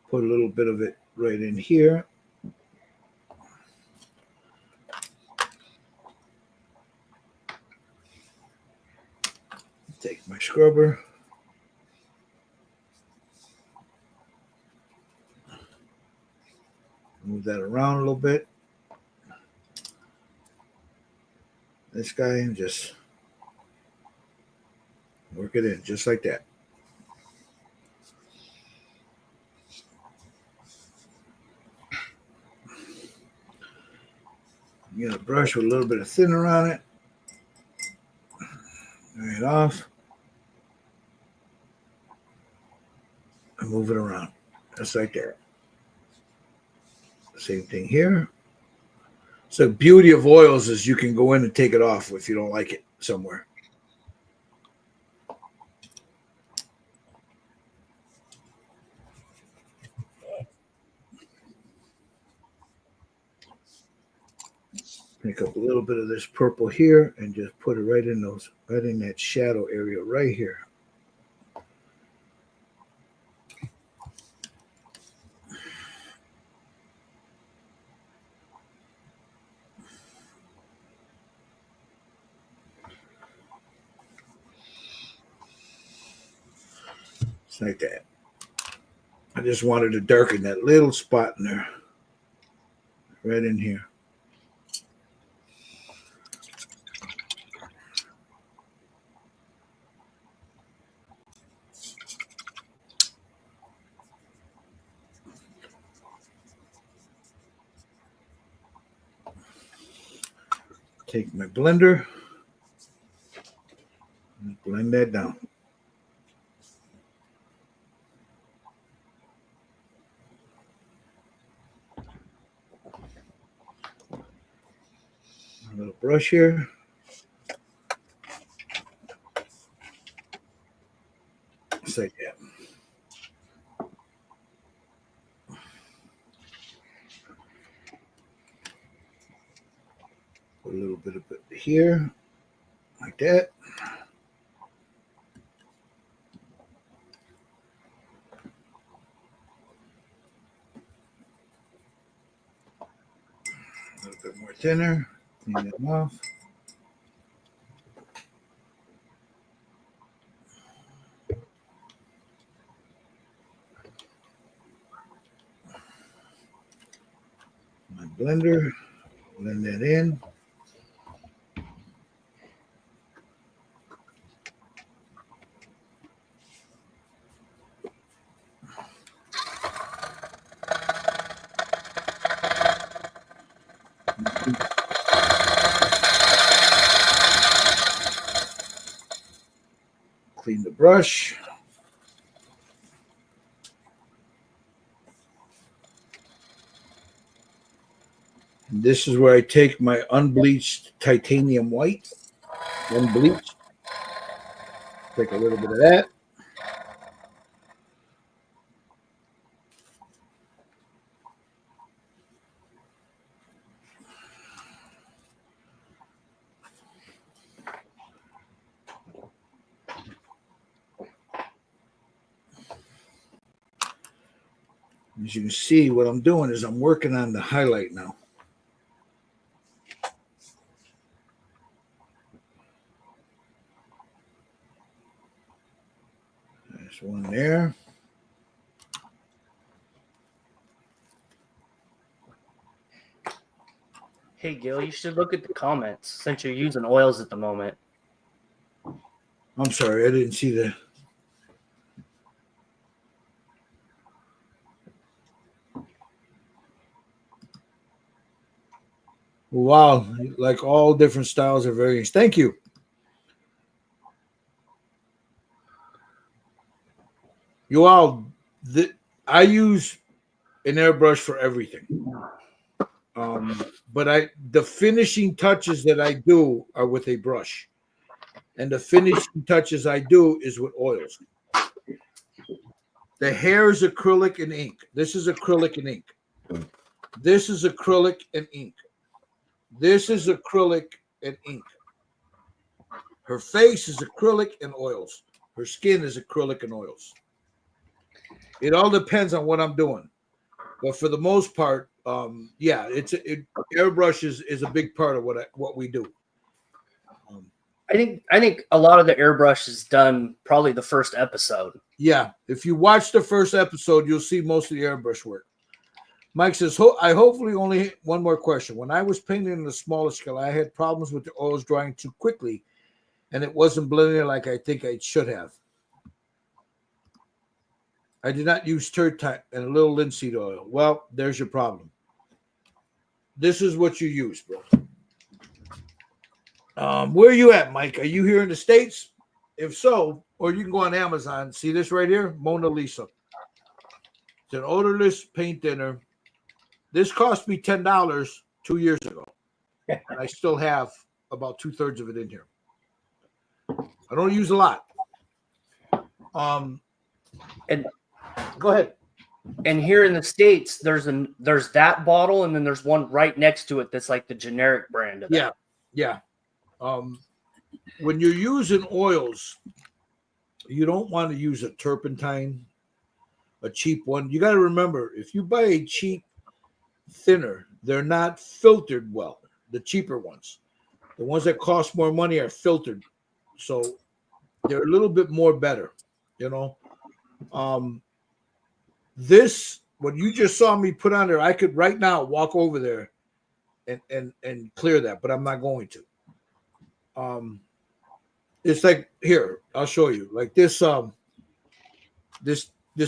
Put a little bit of it right in here. Take my scrubber. Move that around a little bit. This guy, and just work it in just like that. Get a brush with a little bit of thinner on it. Right off. And move it around. Just like that. Same thing here. So the beauty of oils is you can go in and take it off if you don't like it somewhere. Pick up a little bit of this purple here and just put it right in that shadow area right here. Just like that. I just wanted to darken that little spot in there. Right in here. Take my blender and blend that down. A little brush here. Just like that. Put a little bit of it here, like that. A little bit more thinner. Clean them off. My blender, blend that in. Clean the brush. And this is where I take my unbleached titanium white, unbleached. Take a little bit of that. As you can see, what I'm doing is I'm working on the highlight now. There's one there. Hey, Gil, you should look at the comments since you're using oils at the moment. I'm sorry, I didn't see the. Wow, like all different styles of variants. Thank you. You all, I use an airbrush for everything. But the finishing touches that I do are with a brush. And the finishing touches I do is with oils. The hair is acrylic and ink. This is acrylic and ink. This is acrylic and ink. This is acrylic and ink. Her face is acrylic and oils. Her skin is acrylic and oils. It all depends on what I'm doing. But for the most part, yeah, airbrush is a big part of what we do. I think a lot of the airbrush is done probably the first episode. Yeah, if you watch the first episode, you'll see most of the airbrush work. Mike says, I hopefully only one more question. When I was painting in the smaller scale, I had problems with the oils drying too quickly, and it wasn't blending like I think I should have. I did not use turpentine and a little linseed oil. Well, there's your problem. This is what you use, bro. Where are you at, Mike? Are you here in the States? If so, or you can go on Amazon. See this right here? Mona Lisa. It's an odorless paint thinner. This cost me $10 2 years ago. And I still have about 2/3 of it in here. I don't use a lot. And go ahead. And here in the States, there's that bottle, and then there's one right next to it that's like the generic brand of that. Yeah. When you're using oils, you don't want to use a turpentine, a cheap one. You got to remember, if you buy a cheap thinner, they're not filtered well. The cheaper ones, the ones that cost more money, are filtered, so they're a little bit more better. You know, This, what you just saw me put on there, I could right now walk over there and clear that, but I'm not going to. It's like here, I'll show you. Like this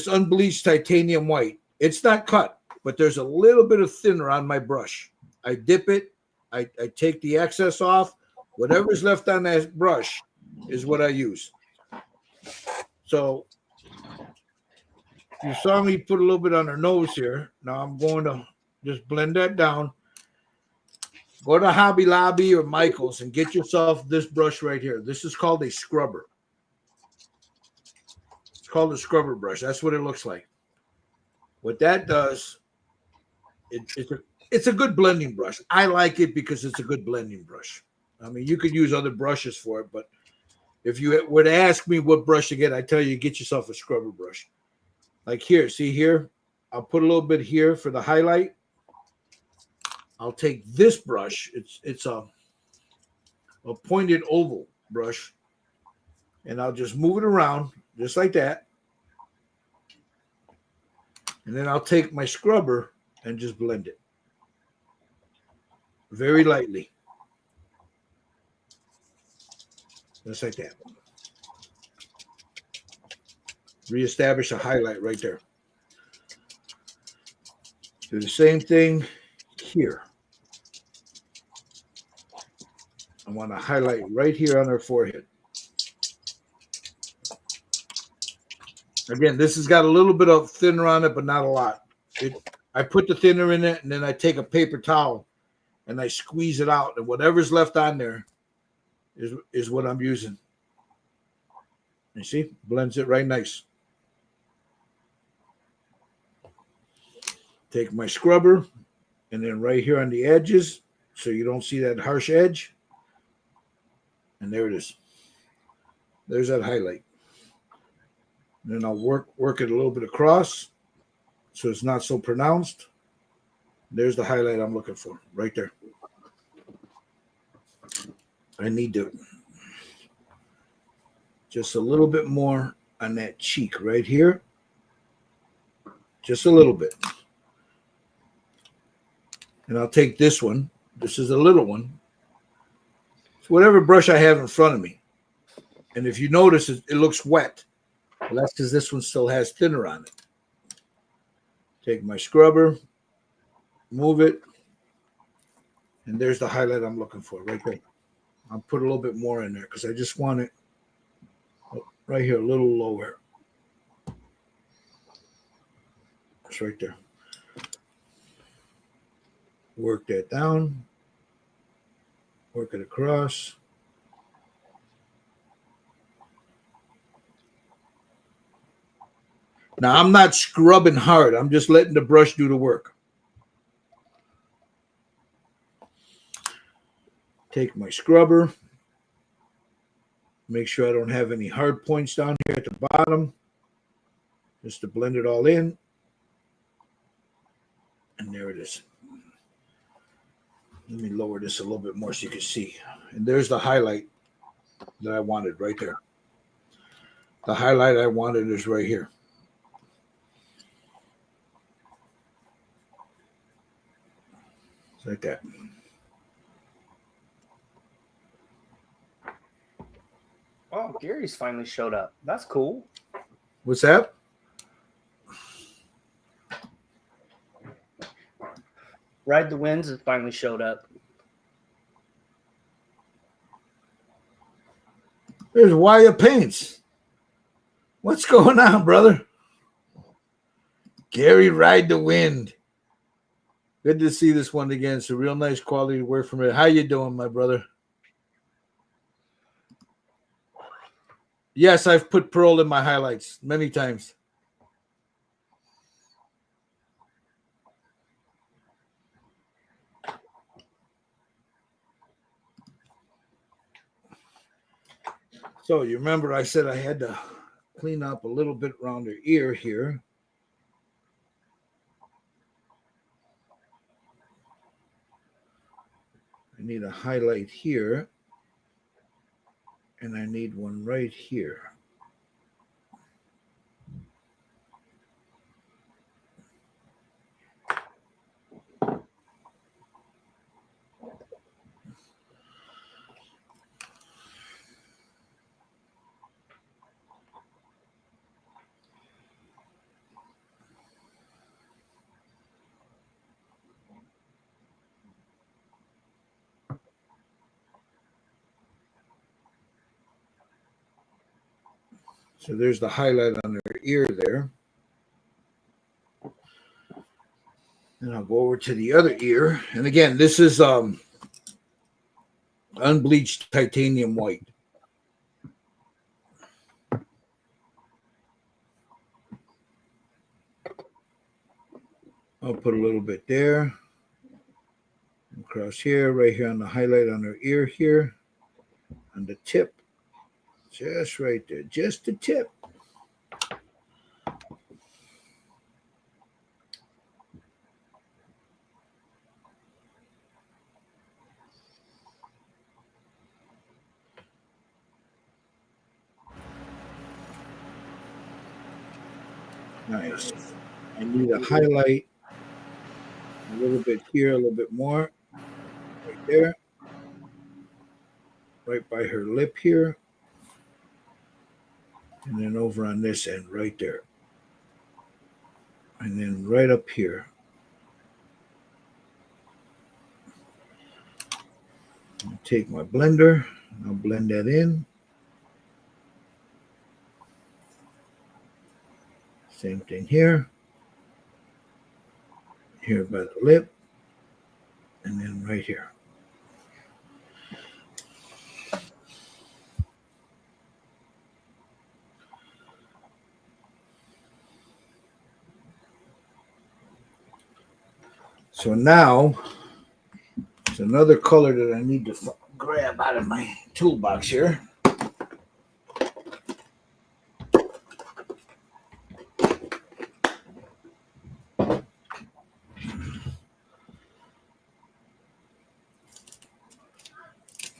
unbleached titanium white. It's not cut, but there's a little bit of thinner on my brush. I dip it, I take the excess off. Whatever's left on that brush is what I use. So you saw me put a little bit on her nose here. Now I'm going to just blend that down. Go to Hobby Lobby or Michael's and get yourself this brush right here. This is called a scrubber. It's called a scrubber brush. That's what it looks like. What that does, it's a good blending brush. I like it because it's a good blending brush. I mean, you could use other brushes for it, but if you were to ask me what brush to get, I tell you, get yourself a scrubber brush. Like here, see here? I'll put a little bit here for the highlight. I'll take this brush. It's a pointed oval brush, and I'll just move it around just like that. And then I'll take my scrubber and just blend it very lightly. Just like that. Reestablish a highlight right there. Do the same thing here. I want to highlight right here on her forehead. Again, this has got a little bit of thinner on it, but not a lot. I put the thinner in it, and then I take a paper towel and I squeeze it out, and whatever's left on there is what I'm using. You see? Blends it right nice. Take my scrubber, and then right here on the edges, so you don't see that harsh edge. And there it is. There's that highlight. And then I'll work it a little bit across so it's not so pronounced. There's the highlight I'm looking for, right there. I need to just a little bit more on that cheek right here. Just a little bit. And I'll take this one. This is a little one. It's whatever brush I have in front of me. And if you notice, it looks wet. Well, that's because this one still has thinner on it. Take my scrubber, move it, and there's the highlight I'm looking for right there. I'll put a little bit more in there because I just want it right here, a little lower. It's right there. Work that down. Work it across. Now, I'm not scrubbing hard. I'm just letting the brush do the work. Take my scrubber. Make sure I don't have any hard points down here at the bottom. Just to blend it all in. And there it is. Let me lower this a little bit more so you can see. And there's the highlight that I wanted right there. The highlight I wanted is right here. Like that. Oh, Gary's finally showed up. That's cool. What's that? Ride the Winds has finally showed up. There's Wire Paints. What's going on, brother? Gary Ride the Wind. Good to see this one again. It's a real nice quality work from it. How you doing, my brother? Yes, I've put pearl in my highlights many times. So you remember I said I had to clean up a little bit around her ear here. I need a highlight here, and I need one right here. So there's the highlight on their ear there. And I'll go over to the other ear. And again, this is unbleached titanium white. I'll put a little bit there. Across here, right here on the highlight on her ear here. On the tip. Just right there. Just the tip. Nice. I need a highlight a little bit here, a little bit more. Right there. Right by her lip here. And then over on this end, right there. And then right up here. I'll take my blender. I'll blend that in. Same thing here. Here by the lip. And then right here. So now, there's another color that I need to grab out of my toolbox here.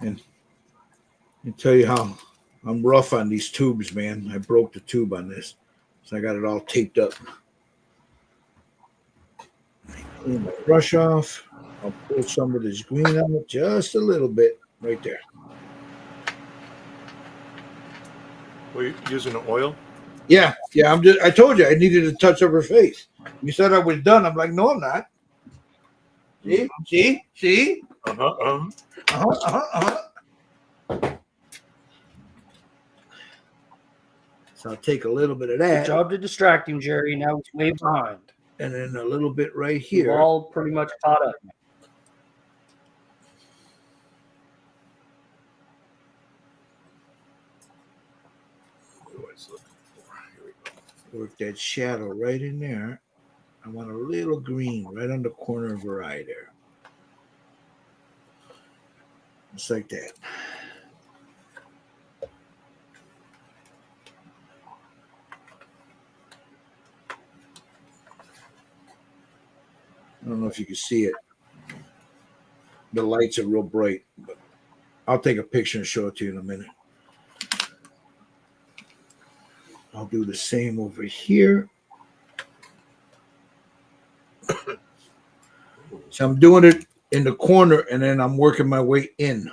And I tell you how I'm rough on these tubes, man. I broke the tube on this, so I got it all taped up. Clean my brush off. I'll pull some of this green out just a little bit right there. Were you using the oil? Yeah. I told you I needed a touch of her face. You said I was done. I'm like, no, I'm not. See? So I'll take a little bit of Good that. job to distract him, Jerry. Now he's way behind. And then a little bit right We've here. all pretty much caught up. Work that shadow right in there. I want a little green right on the corner of her eye there. Just like that. I don't know if you can see it. The lights are real bright, but I'll take a picture and show it to you in a minute. I'll do the same over here. So I'm doing it in the corner and then I'm working my way in.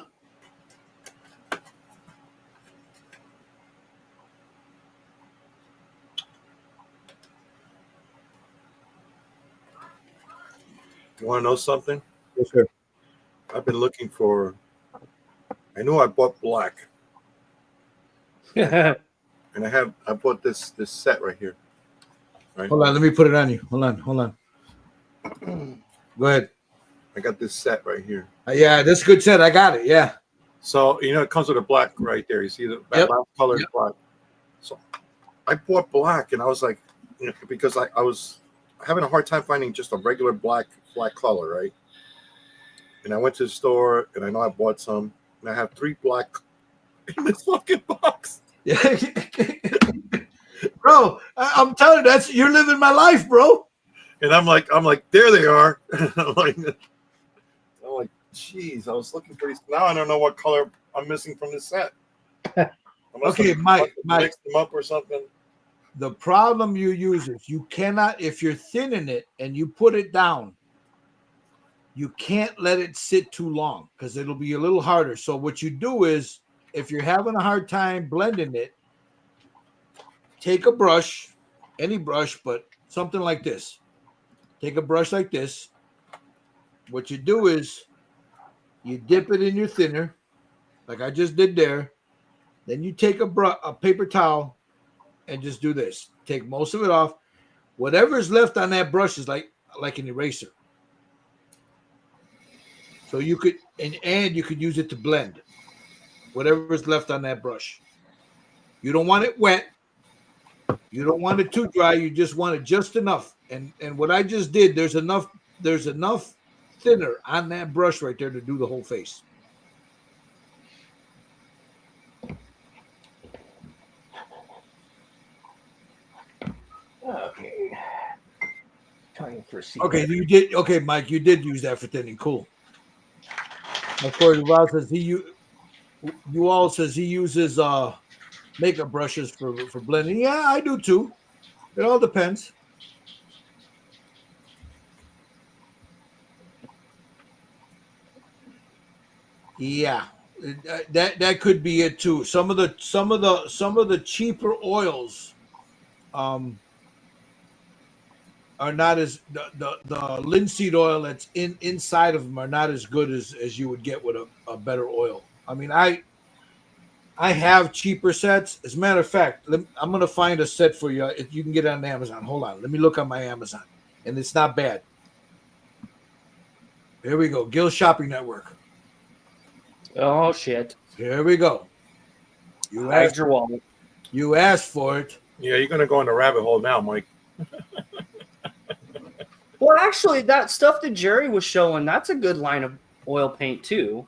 You want to know something? Yes, sir. I've been looking for. I know I bought black, and I bought this set right here. Right? Hold on, let me put it on you. Hold on. Go ahead. I got this set right here. Yeah, that's a good set. I got it. Yeah. So it comes with a black right there. You see the black color is black. So I bought black, and I was like, because I was having a hard time finding just a regular black color, right? And I went to the store, and I know I bought some, and I have 3 black in this fucking box. Yeah. Bro, I'm telling you, you're living my life, bro. And I'm like, there they are. I'm like, geez, I was looking for these. Now I don't know what color I'm missing from this set. Okay, Mike, mix them up or something. The problem you use is you cannot, if you're thinning it and you put it down, you can't let it sit too long because it'll be a little harder. So what you do is, if you're having a hard time blending it, take a brush, any brush, but something like this. Take a brush like this. What you do is you dip it in your thinner, like I just did there. Then you take a paper towel and just do this. Take most of it off. Whatever's left on that brush is like an eraser. So you could and you could use it to blend whatever's left on that brush. You don't want it wet. You don't want it too dry. You just want it just enough. And what I just did, there's enough thinner on that brush right there to do the whole face. Okay. Time for Okay, you did. Okay, Mike, you did use that for thinning. Cool. Of course, Val says you all says he uses makeup brushes for blending. Yeah, I do too. It all depends. Yeah, that could be it too. Some of the cheaper oils are not as the linseed oil that's inside of them are not as good as you would get with a better oil. I mean, I have cheaper sets. As a matter of fact, I'm gonna find a set for you if you can get it on Amazon. Hold on, let me look on my Amazon, and it's not bad. Here we go, Gill Shopping Network. Oh shit! Here we go. You Hide asked, your wallet. you asked for it. Yeah, you're gonna go in the rabbit hole now, Mike. Well, actually, that stuff that Jerry was showing—that's a good line of oil paint too.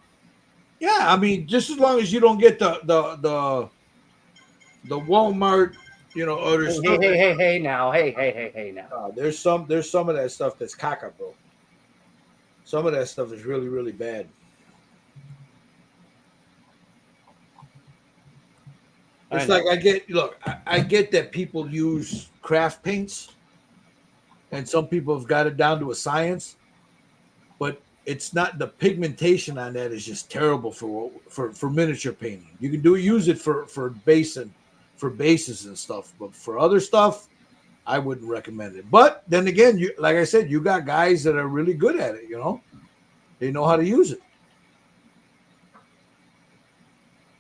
Yeah, I mean, just as long as you don't get the Walmart, or Hey, stuff. hey now. Hey now. There's some of that stuff that's caca, bro. Some of that stuff is really, really bad. It's like I get that people use craft paints, and some people have got it down to a science, but it's not, the pigmentation on that is just terrible for miniature painting. You can use it for bases and stuff, but for other stuff, I wouldn't recommend it. But then again, like I said, you got guys that are really good at it. They know how to use it.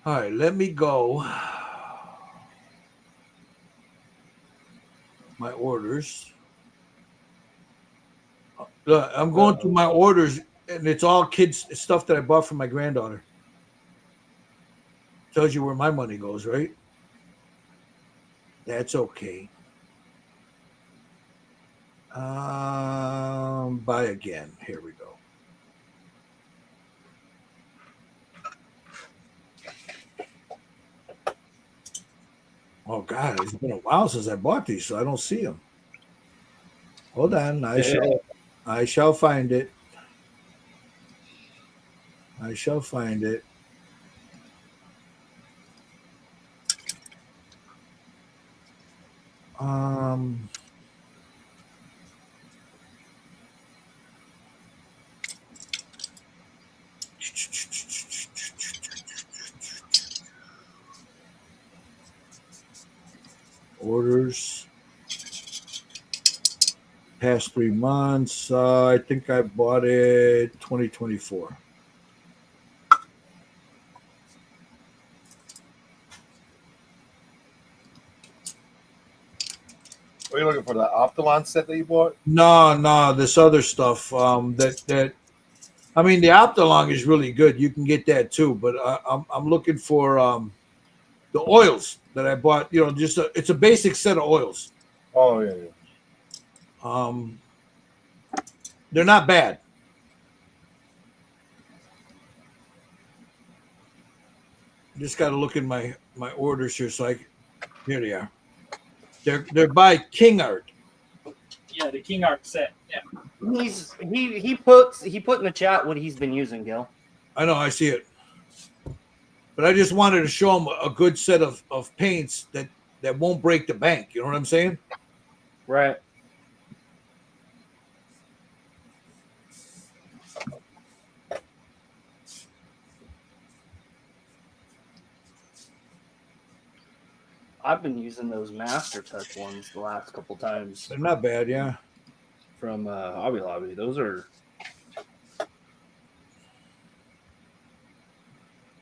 All right, let me go. My orders. Look, I'm going through my orders, and it's all kids stuff that I bought for my granddaughter. Tells you where my money goes, right? That's okay. Buy again. Here we go. Oh God, it's been a while since I bought these, so I don't see them. Hold on, I shall find it. I shall find it. Orders past 3 months. I think I bought it 2024. Are you looking for the Optilon set that you bought? No, this other stuff. The Optilong is really good. You can get that too, but I'm looking for the oils that I bought. It's a basic set of oils. Oh yeah. They're not bad. Just got to look in my orders here. Here they are. They're by King Art. Yeah, the King Art set. Yeah. He put in the chat what he's been using, Gil. I know, I see it. But I just wanted to show them a good set of paints that won't break the bank. You know what I'm saying? Right. I've been using those Master Touch ones the last couple times. They're not bad, yeah. From Hobby Lobby. Those are...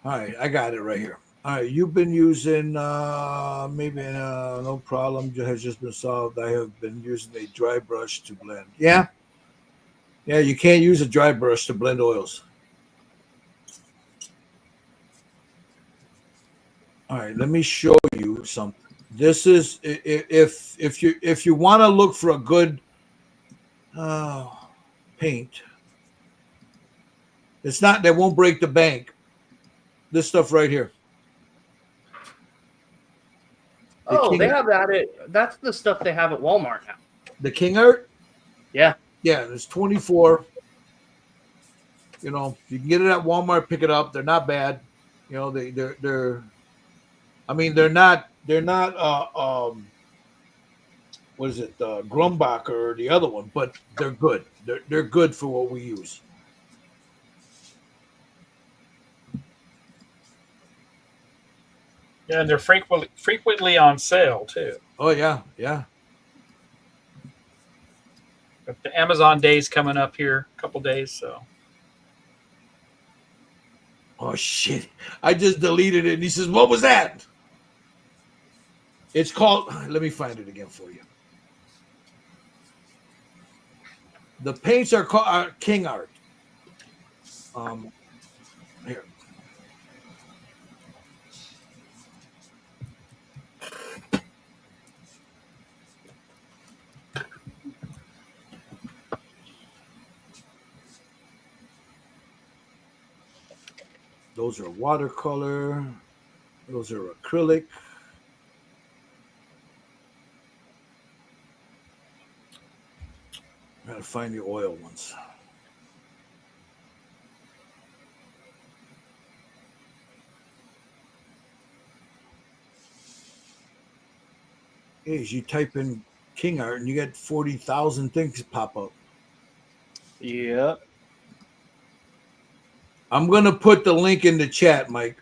All right, I got it right here. All right, you've been using maybe no problem has just been solved. I have been using a dry brush to blend. Yeah, you can't use a dry brush to blend oils. All right, let me show you something. This is if you want to look for a good paint. It's not that won't break the bank. This stuff right here. Oh, they have that. That's the stuff they have at Walmart now. The King Art. Yeah. Yeah, there's 24. You know, you can get it at Walmart. Pick it up. They're not bad. You know, they're. I mean, they're not. What is it? Grumbacher or the other one, but they're good. They're good for what we use. Yeah, and they're frequently on sale too. Oh yeah, yeah. But the Amazon Day's coming up here, a couple days, so. Oh shit! I just deleted it, and he says, "What was that?" It's called. Let me find it again for you. The paints are called King Art. Here. Those are watercolor. Those are acrylic. I gotta find the oil ones. Hey, you type in King Art and you get 40,000 things pop up. Yep. I'm gonna put the link in the chat, Mike.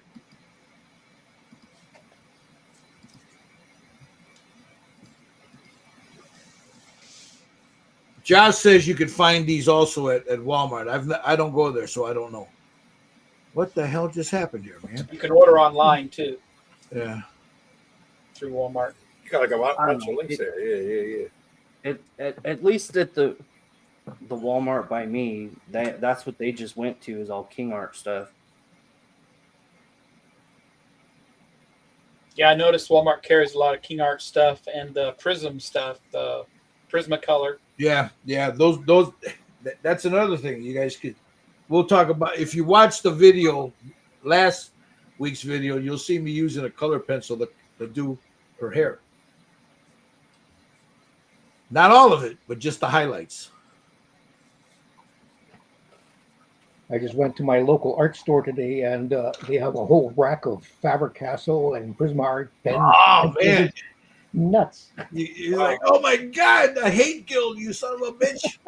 Josh says you can find these also at Walmart. I don't go there, so I don't know. What the hell just happened here, man? You can order online too Yeah. through Walmart. You got like a I bunch don't of know. links there. Yeah. At least at the Walmart by me, that's what they just went to is all King Art stuff. Yeah, I noticed Walmart carries a lot of King Art stuff and the Prism stuff, the Prismacolor. Yeah. Those. That's another thing you guys could. We'll talk about if you watch the video, last week's video, you'll see me using a color pencil to do her hair. Not all of it, but just the highlights. I just went to my local art store today, and they have a whole rack of Faber-Castell and Prismart pens. Oh man, Nuts! you're like, oh my god, the hate guild, you son of a bitch.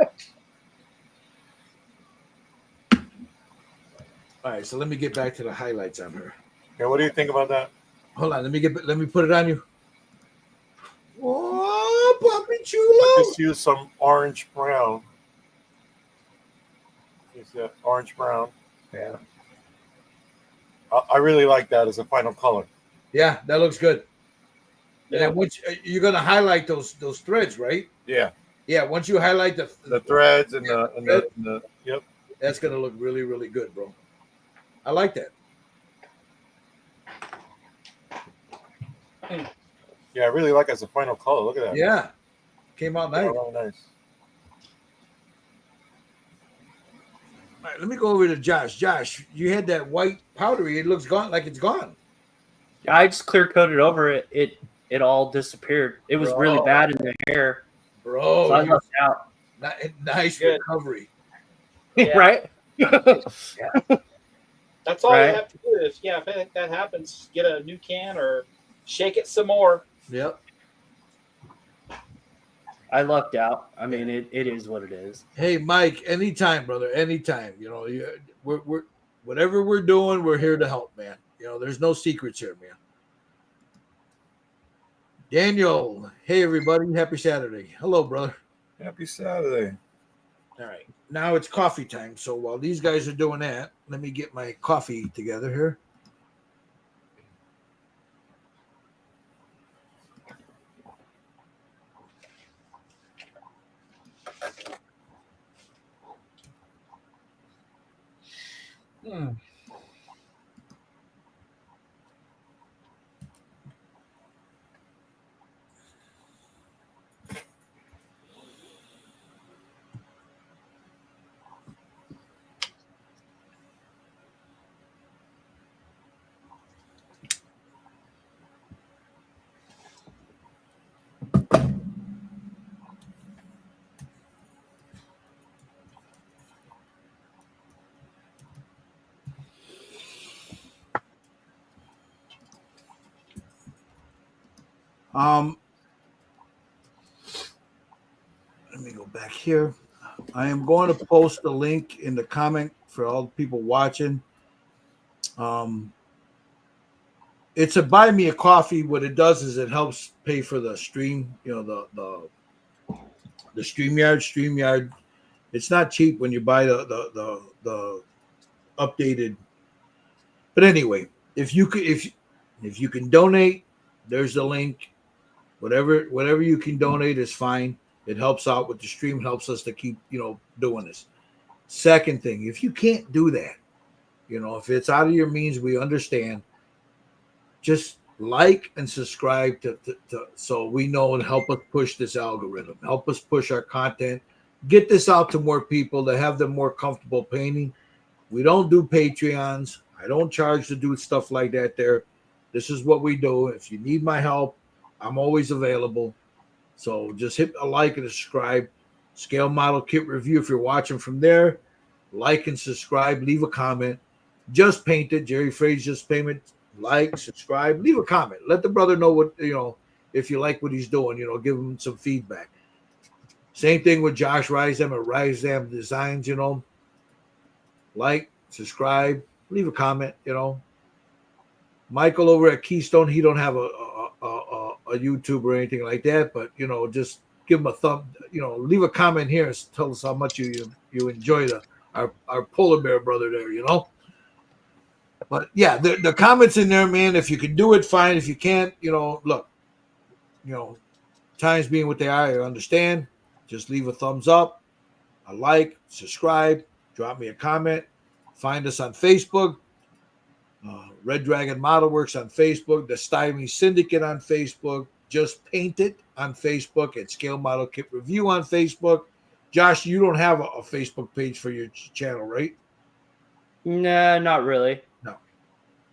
All right, so let me get back to the highlights on her. Okay, what do you think about that? Hold on, let me put it on you. Oh, Puppy I Chulo. just use some orange brown. Use that orange brown. Yeah. I really like that as a final color. Yeah, that looks good. Yeah. And once you're gonna highlight those threads, right? Yeah. Yeah, once you highlight The threads and the yep. that's gonna look really, really good, bro. I like that. Yeah, I really like it as a final color. Look at that. Yeah, came out nice. Oh, nice. All right, let me go over to Josh. Josh, you had that white powdery. It looks gone, like it's gone. I just clear coated over it. It all disappeared. It was really Bro. bad in the hair. Bro, So I left out. nice Good. recovery. Yeah. Right? That's all Right. you have to do is, if that happens, get a new can or shake it some more. Yep. I lucked out. I mean, it is what it is. Hey, Mike, anytime, brother, anytime. You know, we're whatever we're doing, we're here to help, man. You know, there's no secrets here, man. Daniel, hey everybody, happy Saturday. Hello, brother. Happy Saturday. All right, now it's coffee time. So while these guys are doing that, let me get my coffee together here. Hmm. Let me go back here. I am going to post a link in the comment for all the people watching. It's a buy me a coffee. What it does is it helps pay for the stream. You know, the StreamYard. It's not cheap when you buy the updated. But anyway, if you can donate, there's the link. Whatever you can donate is fine. It helps out with the stream, helps us to keep doing this. Second thing, if you can't do that, if it's out of your means, we understand. Just like and subscribe to so we know and help us push this algorithm, help us push our content, get this out to more people to have them more comfortable painting. We don't do Patreons. I don't charge to do stuff like that there. This is what we do. If you need my help, I'm always available. So just hit a like and a subscribe. Scale Model Kit Review if you're watching from there. Like and subscribe. Leave a comment. Just Paint It. Jerry Fraser Just Payment. Like, subscribe. Leave a comment. Let the brother know what, if you like what he's doing, give him some feedback. Same thing with Josh Rysam at Rysam Designs, Like, subscribe. Leave a comment, Michael over at Keystone, he don't have a YouTube or anything like that, but just give him a thumb, leave a comment here and tell us how much you enjoy our polar bear brother there, But yeah, the comments in there, man. If you can do it, fine. If you can't, look, times being what they are, I understand. Just leave a thumbs up, a like, subscribe, drop me a comment. Find us on Facebook. Red Dragon Model Works on Facebook, the Styling Syndicate on Facebook, Just Paint It on Facebook, and Scale Model Kit Review on Facebook. Josh, you don't have a Facebook page for your channel, right? Nah, not really. No.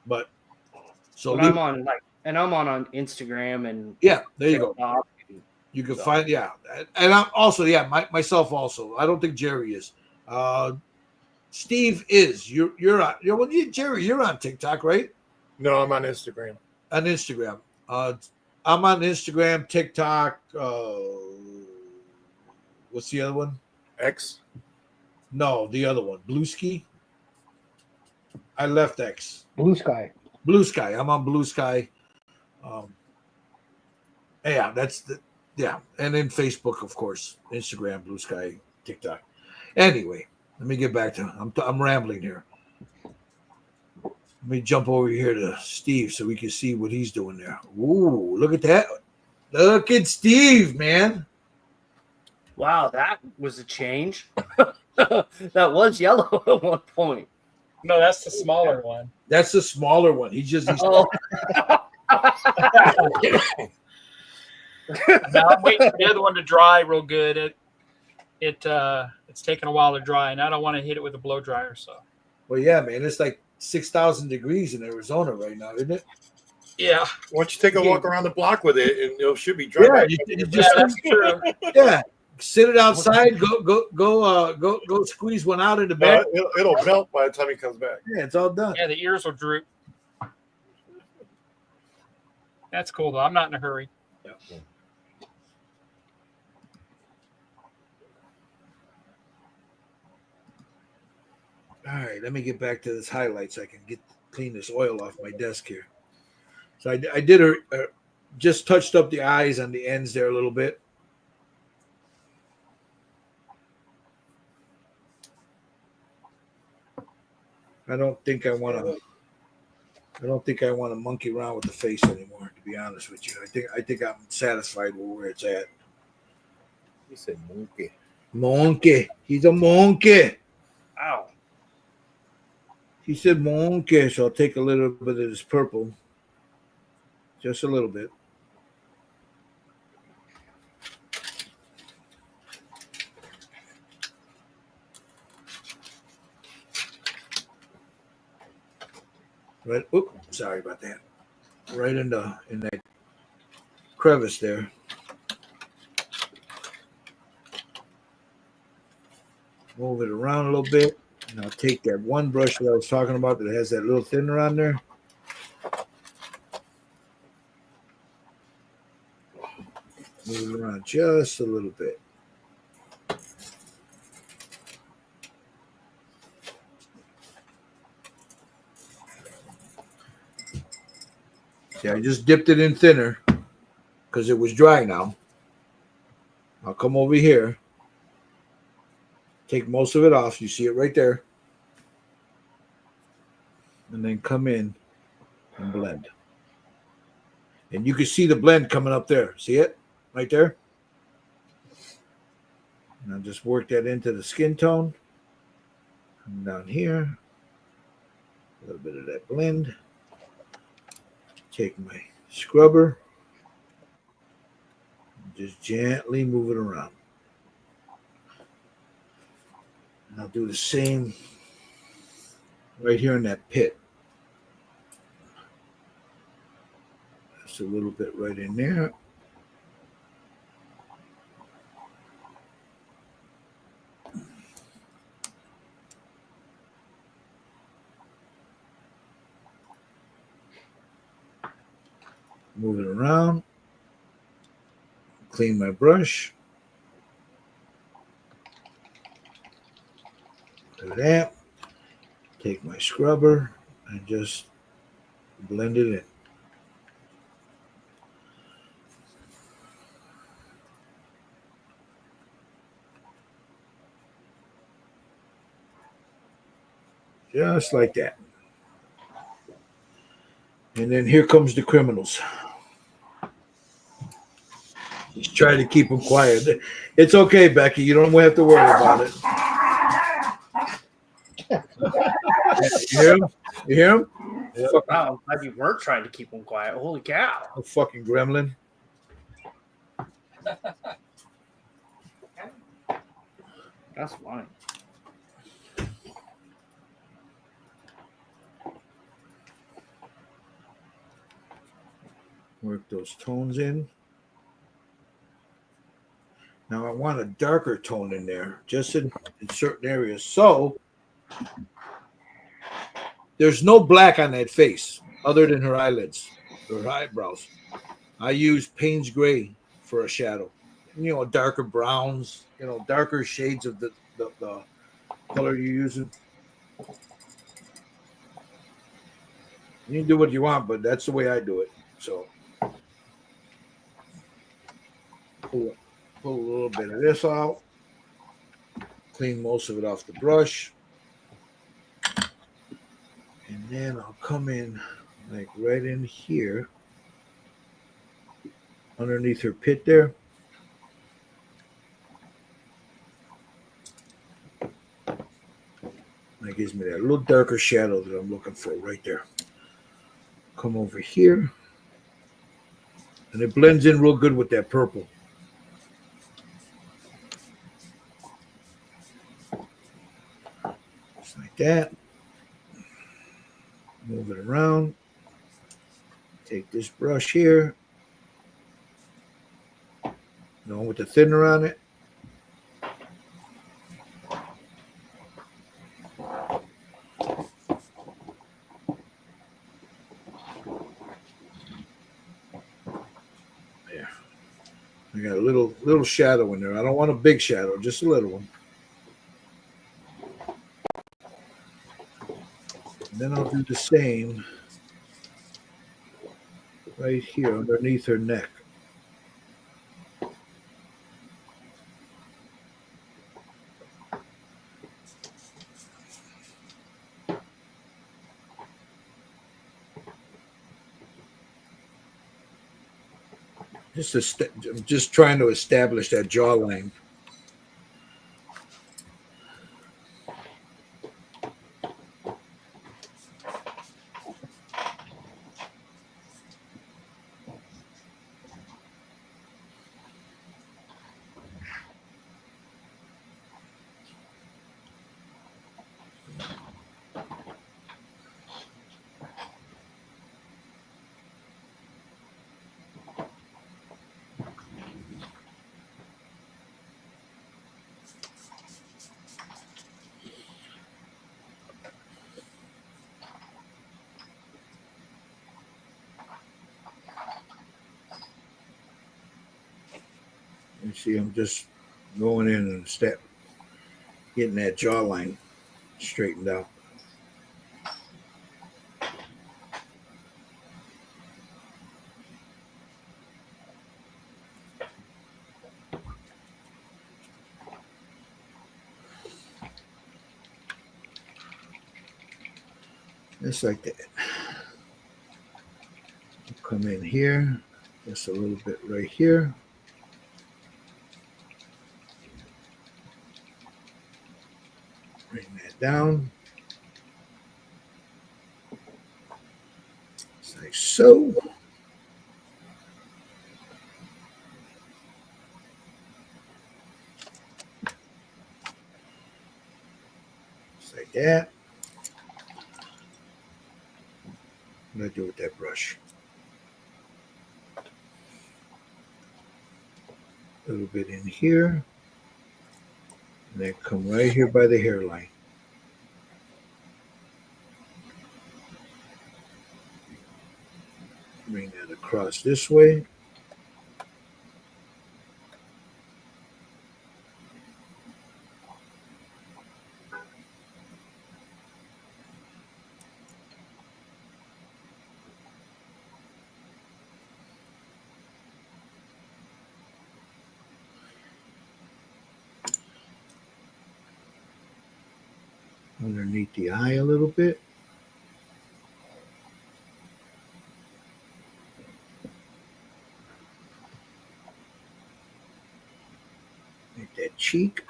But so but I'm on on Instagram and yeah, there you go. TikTok. You can find and I'm also myself also. I don't think Jerry is. Steve is. You're on. Jerry, you're on TikTok, right? No, I'm on Instagram. On Instagram. I'm on Instagram, TikTok. What's the other one? X? No, the other one. Blue Ski. I left X. Blue Sky. Blue Sky. I'm on Blue Sky. Yeah, and then Facebook, of course. Instagram, Blue Sky, TikTok. Anyway, let me get back to. I'm rambling here. Let me jump over here to Steve so we can see what he's doing there. Ooh, look at that. Look at Steve, man. Wow, that was a change. That was yellow at one point. No, that's the smaller one. That's the smaller one. He's Oh. Now I'm waiting for the other one to dry real good. It's taking a while to dry, and I don't want to hit it with a blow dryer. So. Well, yeah, man. It's like 6,000 degrees in Arizona right now, isn't it? Yeah. Why don't you take a walk around the block with it, and it should be dry. Yeah, you just that's true. yeah. Sit it outside. Go squeeze one out in the back. It'll melt by the time he comes back. Yeah, it's all done. Yeah, the ears will droop. That's cool though. I'm not in a hurry. Yeah. All right, let me get back to this highlight so I can clean this oil off my desk here. So I did just touched up the eyes on the ends there a little bit. I don't think I want to monkey around with the face anymore, to be honest with you. I think I'm satisfied with where it's at. He said monkey. Monkey. He's a monkey. Ow. He said, okay, so I'll take a little bit of this purple. Just a little bit. Right. Oop, sorry about that. Right in that crevice there. Move it around a little bit. And I'll take that one brush that I was talking about that has that little thinner on there. Move it around just a little bit. See, I just dipped it in thinner because it was dry now. I'll come over here. Take most of it off. You see it right there. And then come in and blend. And you can see the blend coming up there. See it? Right there? And I'll just work that into the skin tone. Come down here. A little bit of that blend. Take my scrubber. Just gently move it around. And I'll do the same right here in that pit. Just a little bit right in there. Move it around. Clean my brush. Do that. Take my scrubber and just blend it in. Just like that. And then here comes the criminals. Just try to keep them quiet. It's okay, Becky. You don't have to worry about it. You hear him? You hear him? Wow, I'm glad you weren't trying to keep them quiet. Holy cow. A fucking gremlin. That's fine. Work those tones in. Now I want a darker tone in there, just in certain areas. So there's no black on that face other than her eyelids, her eyebrows. I use Payne's Gray for a shadow. You know, darker browns, you know, darker shades of the color you're using. You can do what you want, but that's the way I do it. So pull a little bit of this out. Clean most of it off the brush. And then I'll come in like right in here underneath her pit there. That gives me that little darker shadow that I'm looking for right there. Come over here. And it blends in real good with that purple. Just like that. Move it around. Take this brush here. The one with the thinner on it. There. I got a little shadow in there. I don't want a big shadow, just a little one. And then I'll do the same right here underneath her neck. I'm just trying to establish that jawline. You see, I'm just going in and getting that jawline straightened out. Just like that. Come in here, just a little bit right here. Bring that down. Just like so. Just like that. What do I do with that brush? A little bit in here. And then come right here by the hairline. Bring that across this way. Underneath the eye a little bit. Make that cheek.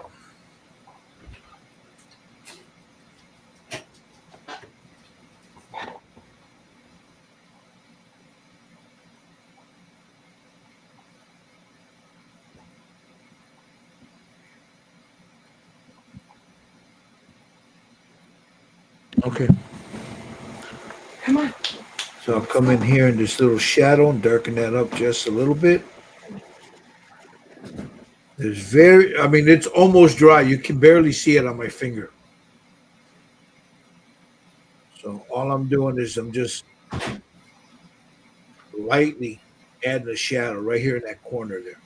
Okay. Come on. So I'll come in here in this little shadow and darken that up just a little bit. It's almost dry. You can barely see it on my finger. So all I'm doing is I'm just lightly adding a shadow right here in that corner there.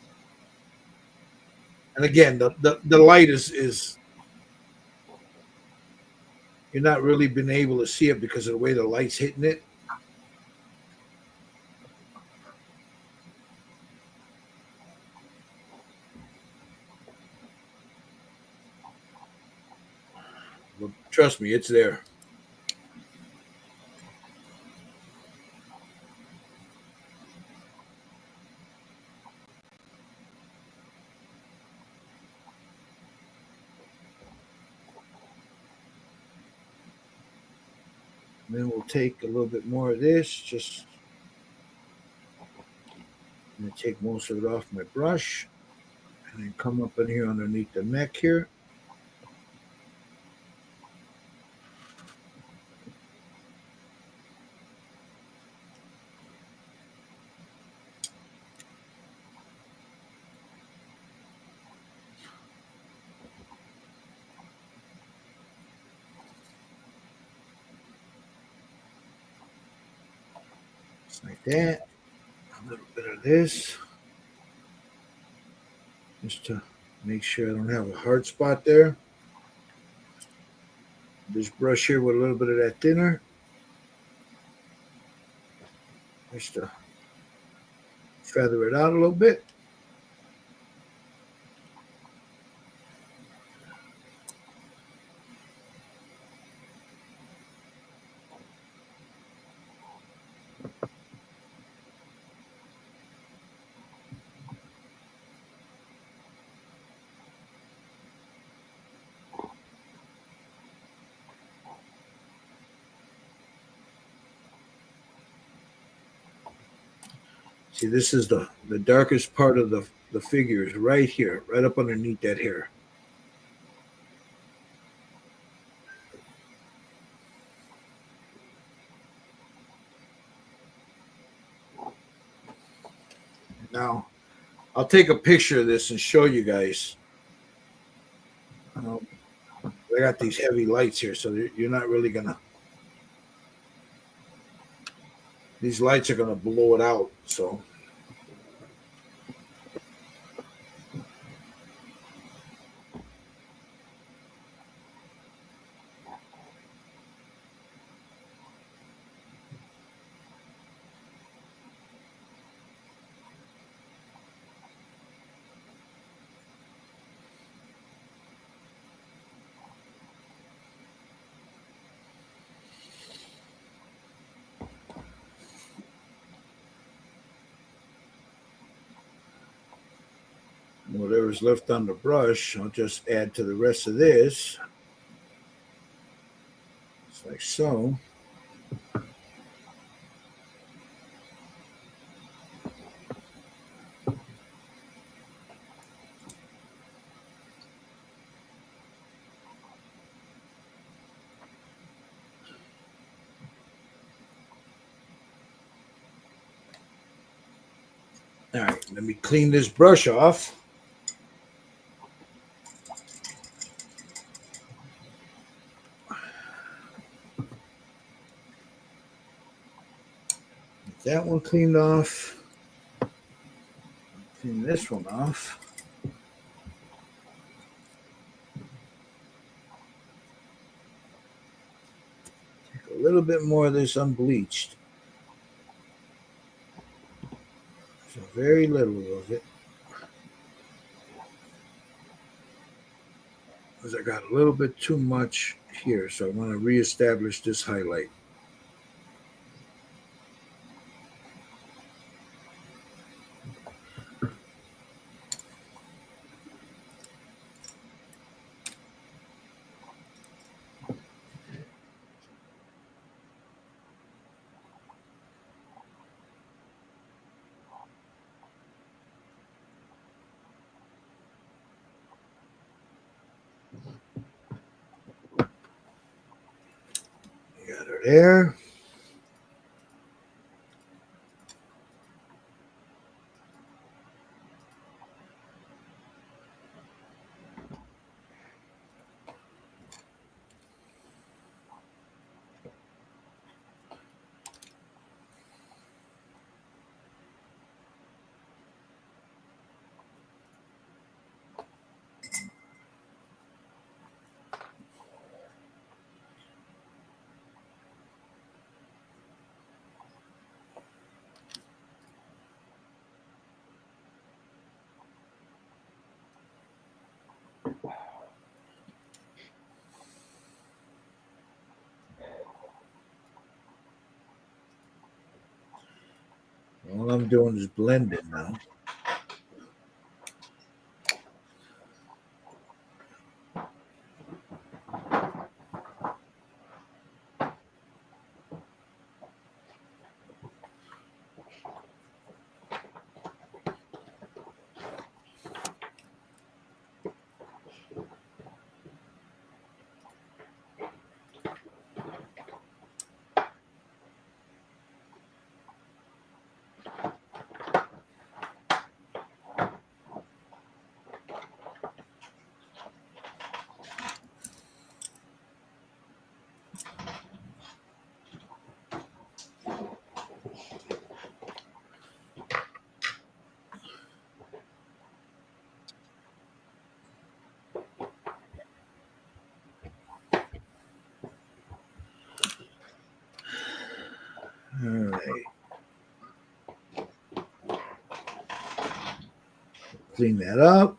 And again, the light is you're not really been able to see it because of the way the light's hitting it. But trust me, it's there. And then we'll take a little bit more of this. Just I'm gonna take most of it off my brush and then come up in here underneath the neck here. Just like that. A little bit of this. Just to make sure I don't have a hard spot there. This brush here with a little bit of that thinner. Just to feather it out a little bit. See, this is the darkest part of the figure is right here, right up underneath that hair. Now, I'll take a picture of this and show you guys. I got these heavy lights here, so you're not really gonna. These lights are gonna blow it out. So whatever's left on the brush, I'll just add to the rest of this. Just like so. All right, let me clean this brush off. Get that one cleaned off. Clean this one off. Take a little bit more of this unbleached. So very little of it. Because I got a little bit too much here, so I want to reestablish this highlight. Got her there. All I'm doing is blending now. All right. Clean that up.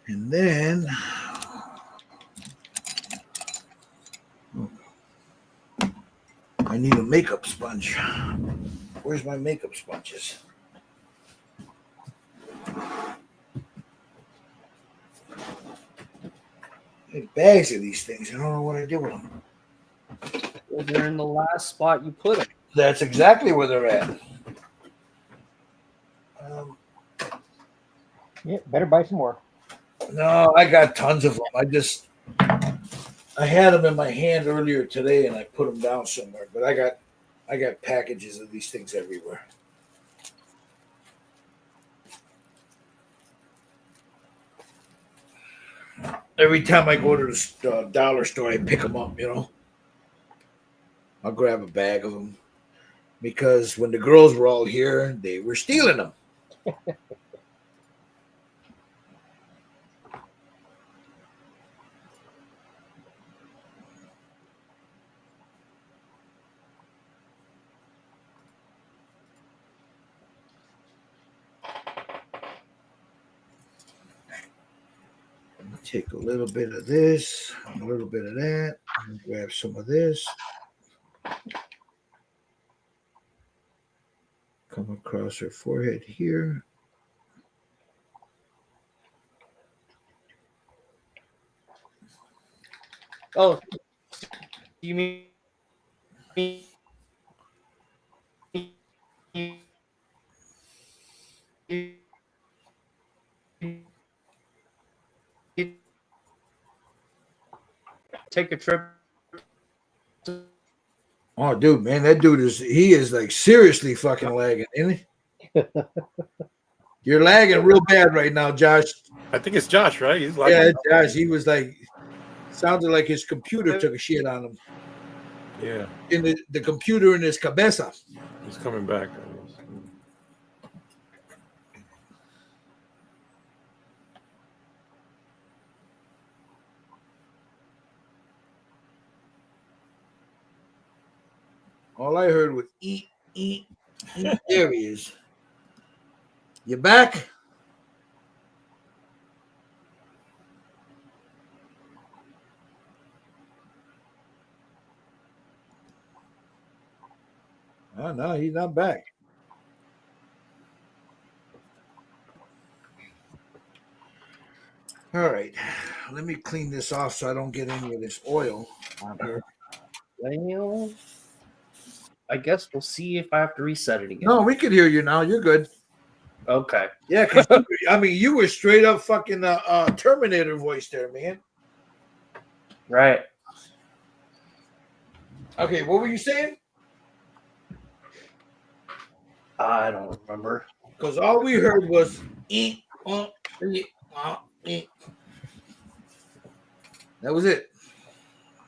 And then I need a makeup sponge. Where's my makeup sponges? I have bags of these things. I don't know what I did with them. Well, they're in the last spot you put them. That's exactly where they're at. Yeah, better buy some more. No, I got tons of them. I had them in my hand earlier today, and I put them down somewhere. But I got packages of these things everywhere. Every time I go to the dollar store, I pick them up. I'll grab a bag of them because when the girls were all here, they were stealing them. take a little bit of this, a little bit of that, and grab some of this. Come across her forehead here. Oh, you mean take a trip? Oh, dude, man, that dude is like seriously fucking lagging, isn't he? You're lagging real bad right now, Josh. I think it's Josh, right? He's like, Yeah, Josh. He was like, sounded like his computer took a shit on him. yeah, In the computer in his cabeza. he's coming back. All I heard was eat, eat, eat. There he is. You back? Oh, no, he's not back. All right. Let me clean this off so I don't get any of this oil on here. Well, I guess we'll see if I have to reset it again. No, we can hear you now. You're good. Okay. Yeah, because I mean, you were straight up fucking Terminator voice there, man. Right. Okay, what were you saying? I don't remember. Because all we heard was eat, eat, eat. That was it.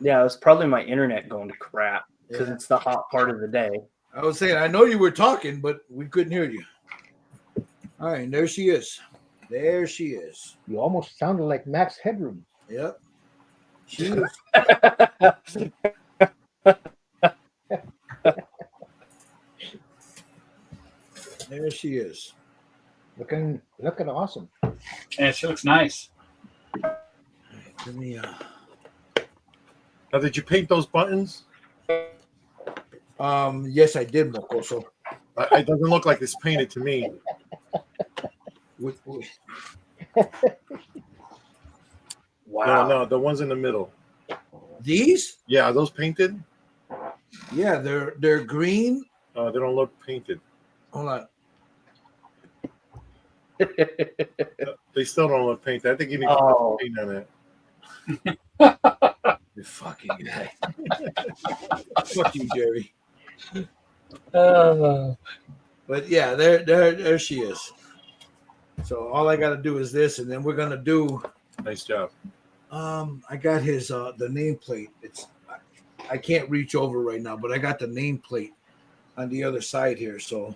Yeah, it was probably my internet going to crap because Yeah. it's the hot part of the day. I was saying, I know you were talking, but we couldn't hear you. All right, and there she is. There she is. You almost sounded like Max Headroom. Yep. She is. There she is. Looking awesome. Yeah, she looks nice. Let me. Now, did you paint those buttons? Yes, I did, Mocoso. It doesn't look like it's painted to me. Wow. No, the ones in the middle. These? Yeah, are those painted? Yeah, they're green. They don't look painted. Hold on. They still don't look painted. I think you need to Oh. put paint on it. You fucking guy. Fuck you, Jerry. But yeah, there she is. So all I got to do is this, and then we're gonna do. Nice job. I got his the nameplate. I can't reach over right now, but I got the nameplate on the other side here. So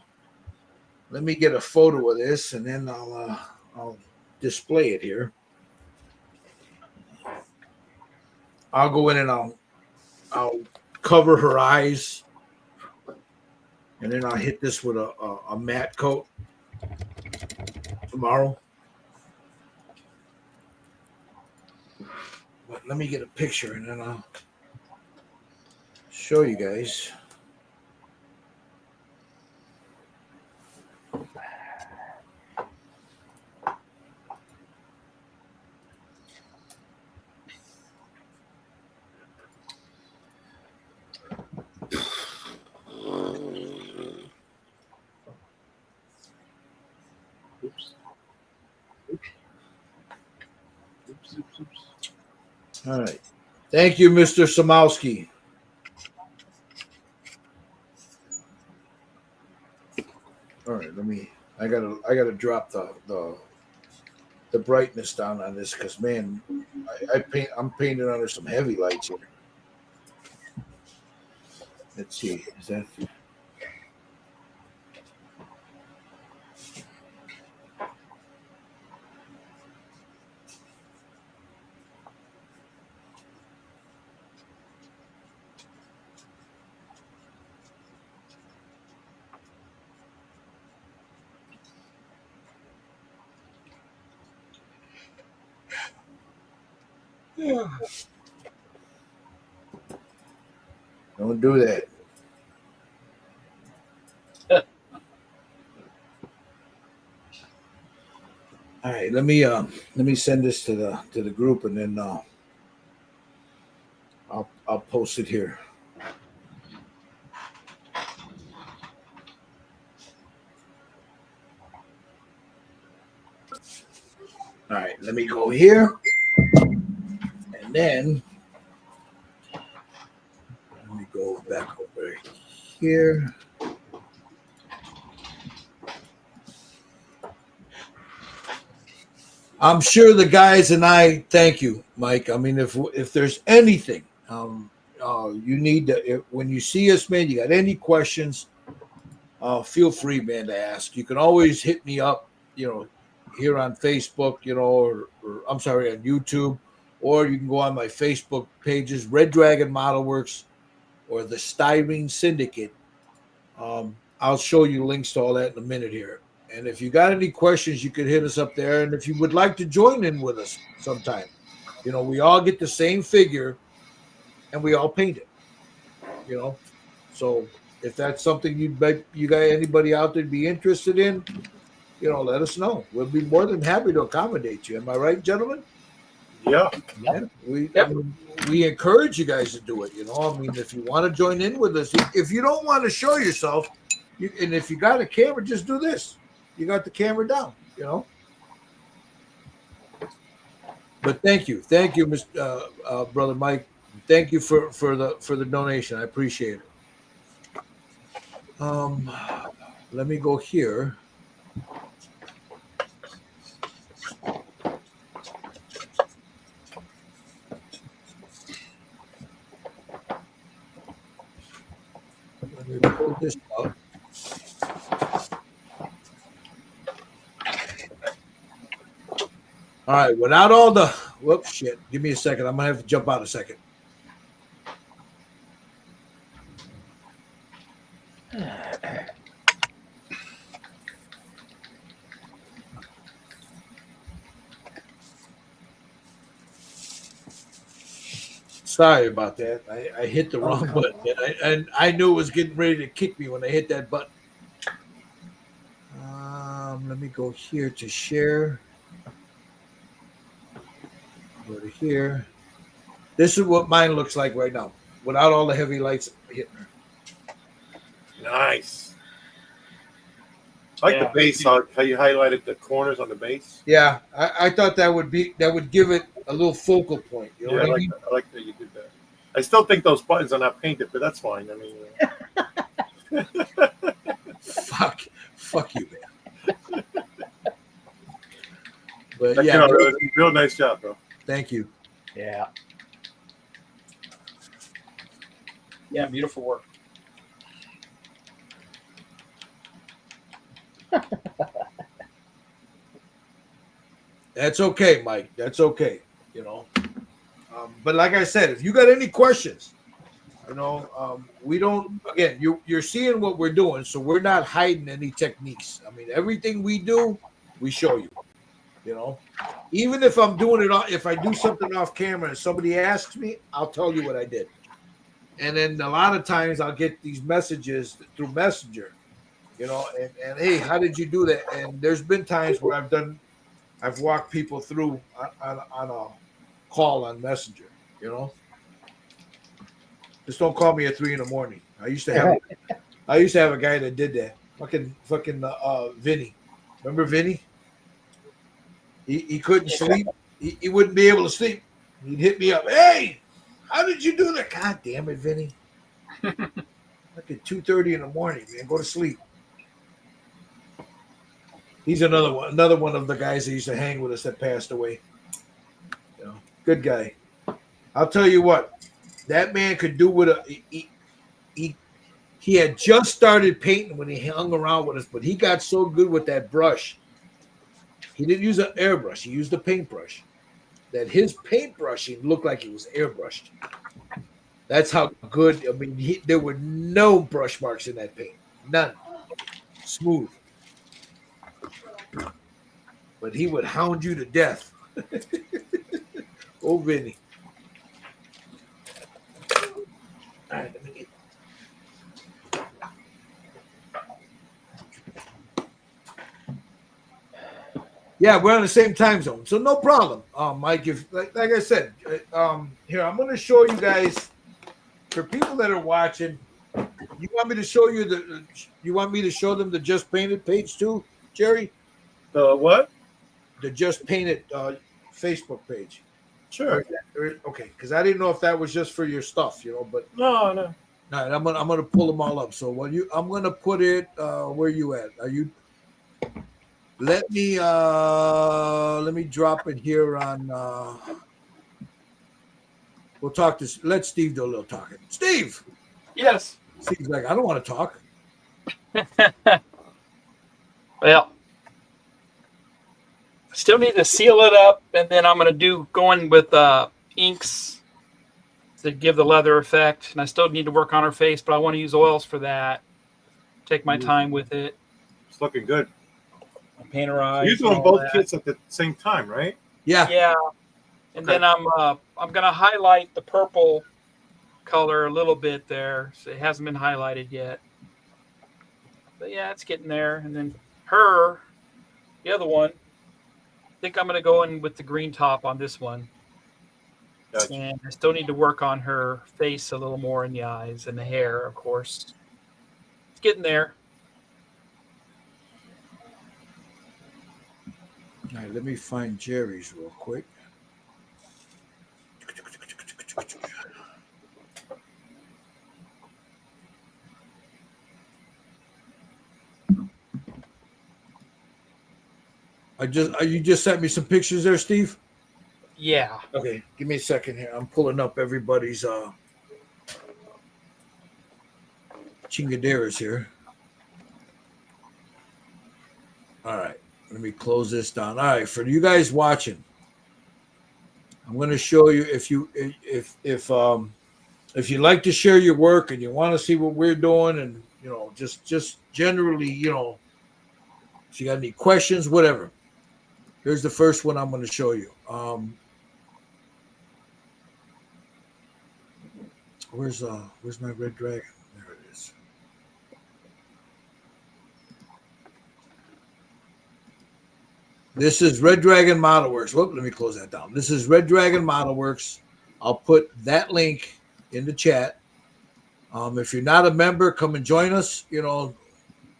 let me get a photo of this, and then I'll display it here. I'll go in and I'll cover her eyes, and then I'll hit this with a matte coat tomorrow. But let me get a picture, and then I'll show you guys. Oops. All right. Thank you, Mr. Samowski. All right, I gotta drop the brightness down on this because man, I'm painting under some heavy lights here. Let's see, is that Don't do that. All right, let me send this to the group, and then I'll post it here. All right, let me go here, and then let me go back over here. I'm sure the guys and I thank you, Mike. I mean, if there's anything you need to, when you see us, man, you got any questions, feel free, man, to ask. You can always hit me up, here on Facebook, or I'm sorry, on YouTube, or you can go on my Facebook pages, Red Dragon Model Works or the Styrene Syndicate. I'll show you links to all that in a minute here. And if you got any questions, you could hit us up there. And if you would like to join in with us sometime, we all get the same figure and we all paint it, So if that's something you got anybody out there to be interested in, let us know. We'll be more than happy to accommodate you. Am I right, gentlemen? Yeah. Yeah. We encourage you guys to do it. I mean, if you want to join in with us, if you don't want to show yourself, and if you got a camera, just do this. You got the camera down, But thank you, Mr. Brother Mike. Thank you for the donation. I appreciate it. Let me go here. Let me pull this up. All right, without all the whoops, shit. Give me a second. I'm gonna have to jump out a second. Sorry about that. I hit the wrong button, and I knew it was getting ready to kick me when I hit that button. Let me go here to share. Go to here. This is what mine looks like right now, without all the heavy lights hitting her. Nice. I like the base, how you highlighted the corners on the base. Yeah, I thought that would give it a little focal point. You know what I mean? I like that you did that. I still think those buttons are not painted, but that's fine. I mean, fuck you, man. But yeah, real nice job, bro. Thank you. Yeah. Yeah, beautiful work. That's okay, Mike. That's okay. But like I said, if you got any questions, we don't. Again, you're seeing what we're doing, so we're not hiding any techniques. I mean, everything we do, we show you. Even if I'm doing it, if I do something off camera and somebody asks me, I'll tell you what I did. And then a lot of times I'll get these messages through Messenger, and hey, how did you do that? And there's been times where I've walked people through on a call on Messenger, Just don't call me at 3 a.m. I used to have a guy that did that. Fucking Vinny. Remember Vinny? He couldn't sleep. He wouldn't be able to sleep. He'd hit me up. Hey, how did you do that? God damn it, Vinny. Like at 2:30 in the morning, man. Go to sleep. He's another one of the guys that used to hang with us that passed away. Good guy. I'll tell you what, that man could do what he had just started painting when he hung around with us, but he got so good with that brush. He didn't use an airbrush. He used a paintbrush. That his paintbrushing looked like it was airbrushed. That's how good. I mean, there were no brush marks in that paint. None. Smooth. But he would hound you to death. Oh, Vinny. Yeah, we're on the same time zone, so no problem. Mike, if like I said, here I'm going to show you guys for people that are watching. You want me to show you the? You want me to show them the Just Painted page too, Jerry? The what? The Just Painted Facebook page. Sure. Okay, because I didn't know if that was just for your stuff, But No. all right, I'm gonna pull them all up. So I'm gonna put it. Where you at? Are you? Let me drop it here on. We'll talk to. Let Steve do a little talking. Steve. Yes. Steve's like, I don't want to talk. Well, still need to seal it up, and then I'm going to go in with inks to give the leather effect. And I still need to work on her face, but I want to use oils for that. Take my time with it. It's looking good. Paint her eyes. You're doing both kits at the same time, right? Yeah. Yeah. And then I'm going to highlight the purple color a little bit there. So it hasn't been highlighted yet. But yeah, it's getting there. And then the other one, I think I'm going to go in with the green top on this one. Gotcha. And I still need to work on her face a little more in the eyes and the hair, of course. It's getting there. All right, let me find Jerry's real quick. You just sent me some pictures there, Steve? Yeah. Okay, give me a second here. I'm pulling up everybody's chingaderas here. All right, let me close this down. All right, for you guys watching, I'm going to show you if you like to share your work and you want to see what we're doing, and just generally, if you got any questions, whatever. Here's the first one I'm going to show you. Where's my red dragon? There it is. This is Red Dragon Model Works. Whoop, let me close that down. This is Red Dragon Model Works. I'll put that link in the chat. If you're not a member, come and join us.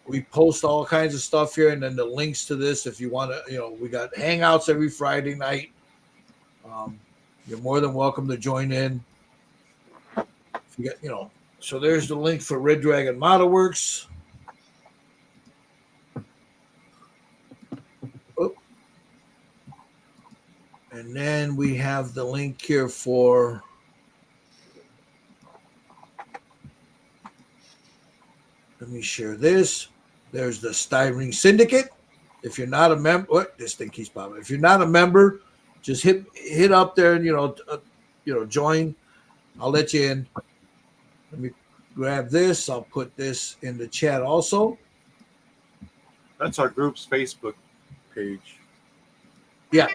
We post all kinds of stuff here, and then the links to this if you want to. We got hangouts every Friday night. You're more than welcome to join in. If you get, so there's the link for Red Dragon Model Works. And then we have the link here for let me share this. There's the Styrene Syndicate. If you're not a member, this thing keeps popping. If you're not a member, just hit up there and join. I'll let you in. Let me grab this. I'll put this in the chat also. That's our group's Facebook page. Yeah.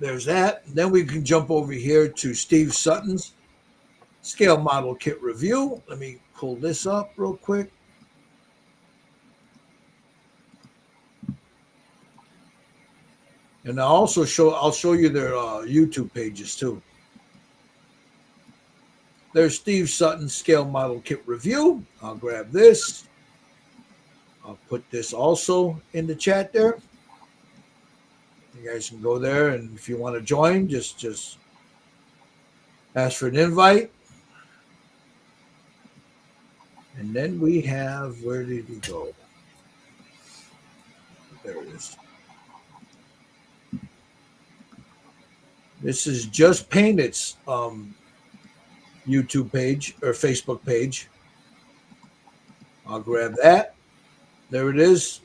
There's that. Then we can jump over here to Steve Sutton's Scale Model Kit Review. Let me pull this up real quick. And I'll show you their YouTube pages too. There's Steve Sutton's Scale Model Kit Review. I'll grab this. I'll put this also in the chat there. You guys can go there, and if you want to join, just ask for an invite. And then we have, where did he go? There it is. This is Just Painted's YouTube page or Facebook page. I'll grab that. There it is.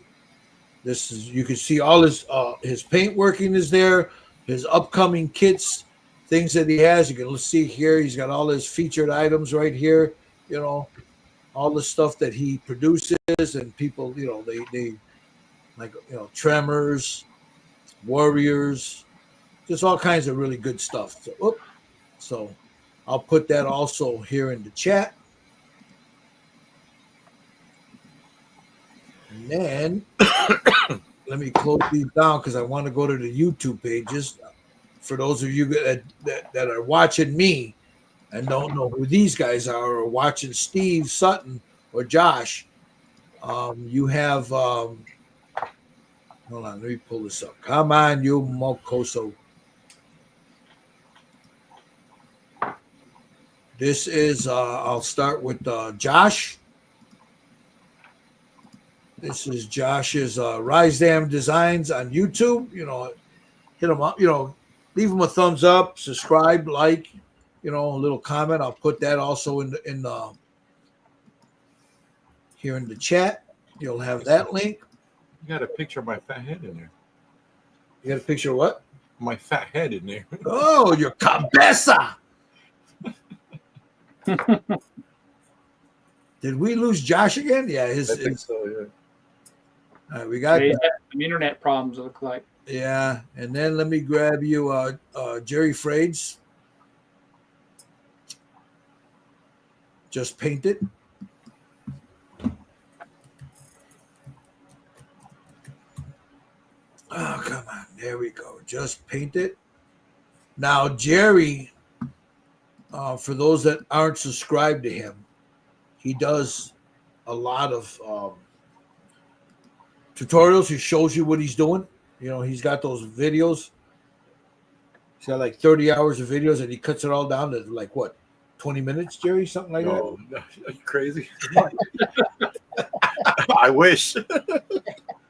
This is, you can see all his paint working is there, his upcoming kits, things that he has. You can see here, he's got all his featured items right here, all the stuff that he produces, and people, they like, Tremors, Warriors, just all kinds of really good stuff. So I'll put that also here in the chat. And then let me close these down because I want to go to the YouTube pages. For those of you that are watching me and don't know who these guys are, or watching Steve Sutton or Josh, you have hold on, let me pull this up. Come on, you mocoso. This is I'll start with Josh. This is Josh's Rise Dam Designs on YouTube. You know, hit him up, leave him a thumbs up, subscribe, like, a little comment. I'll put that also in the here in the chat. You'll have that link. You got a picture of my fat head in there. You got a picture of what? My fat head in there. Oh, your cabeza. Did we lose Josh again? Yeah, I think so, yeah. All right, we got He's had some internet problems, it looks like. yeah, and then let me grab you Jerry Frades. Just paint it. Oh, come on. There we go. Just paint it. Now, Jerry, for those that aren't subscribed to him, he does a lot of tutorials. He shows you what he's doing. He's got those videos. He's got like 30 hours of videos, and he cuts it all down to like what, 20 minutes, Jerry? Something like that? No, are you crazy? I wish.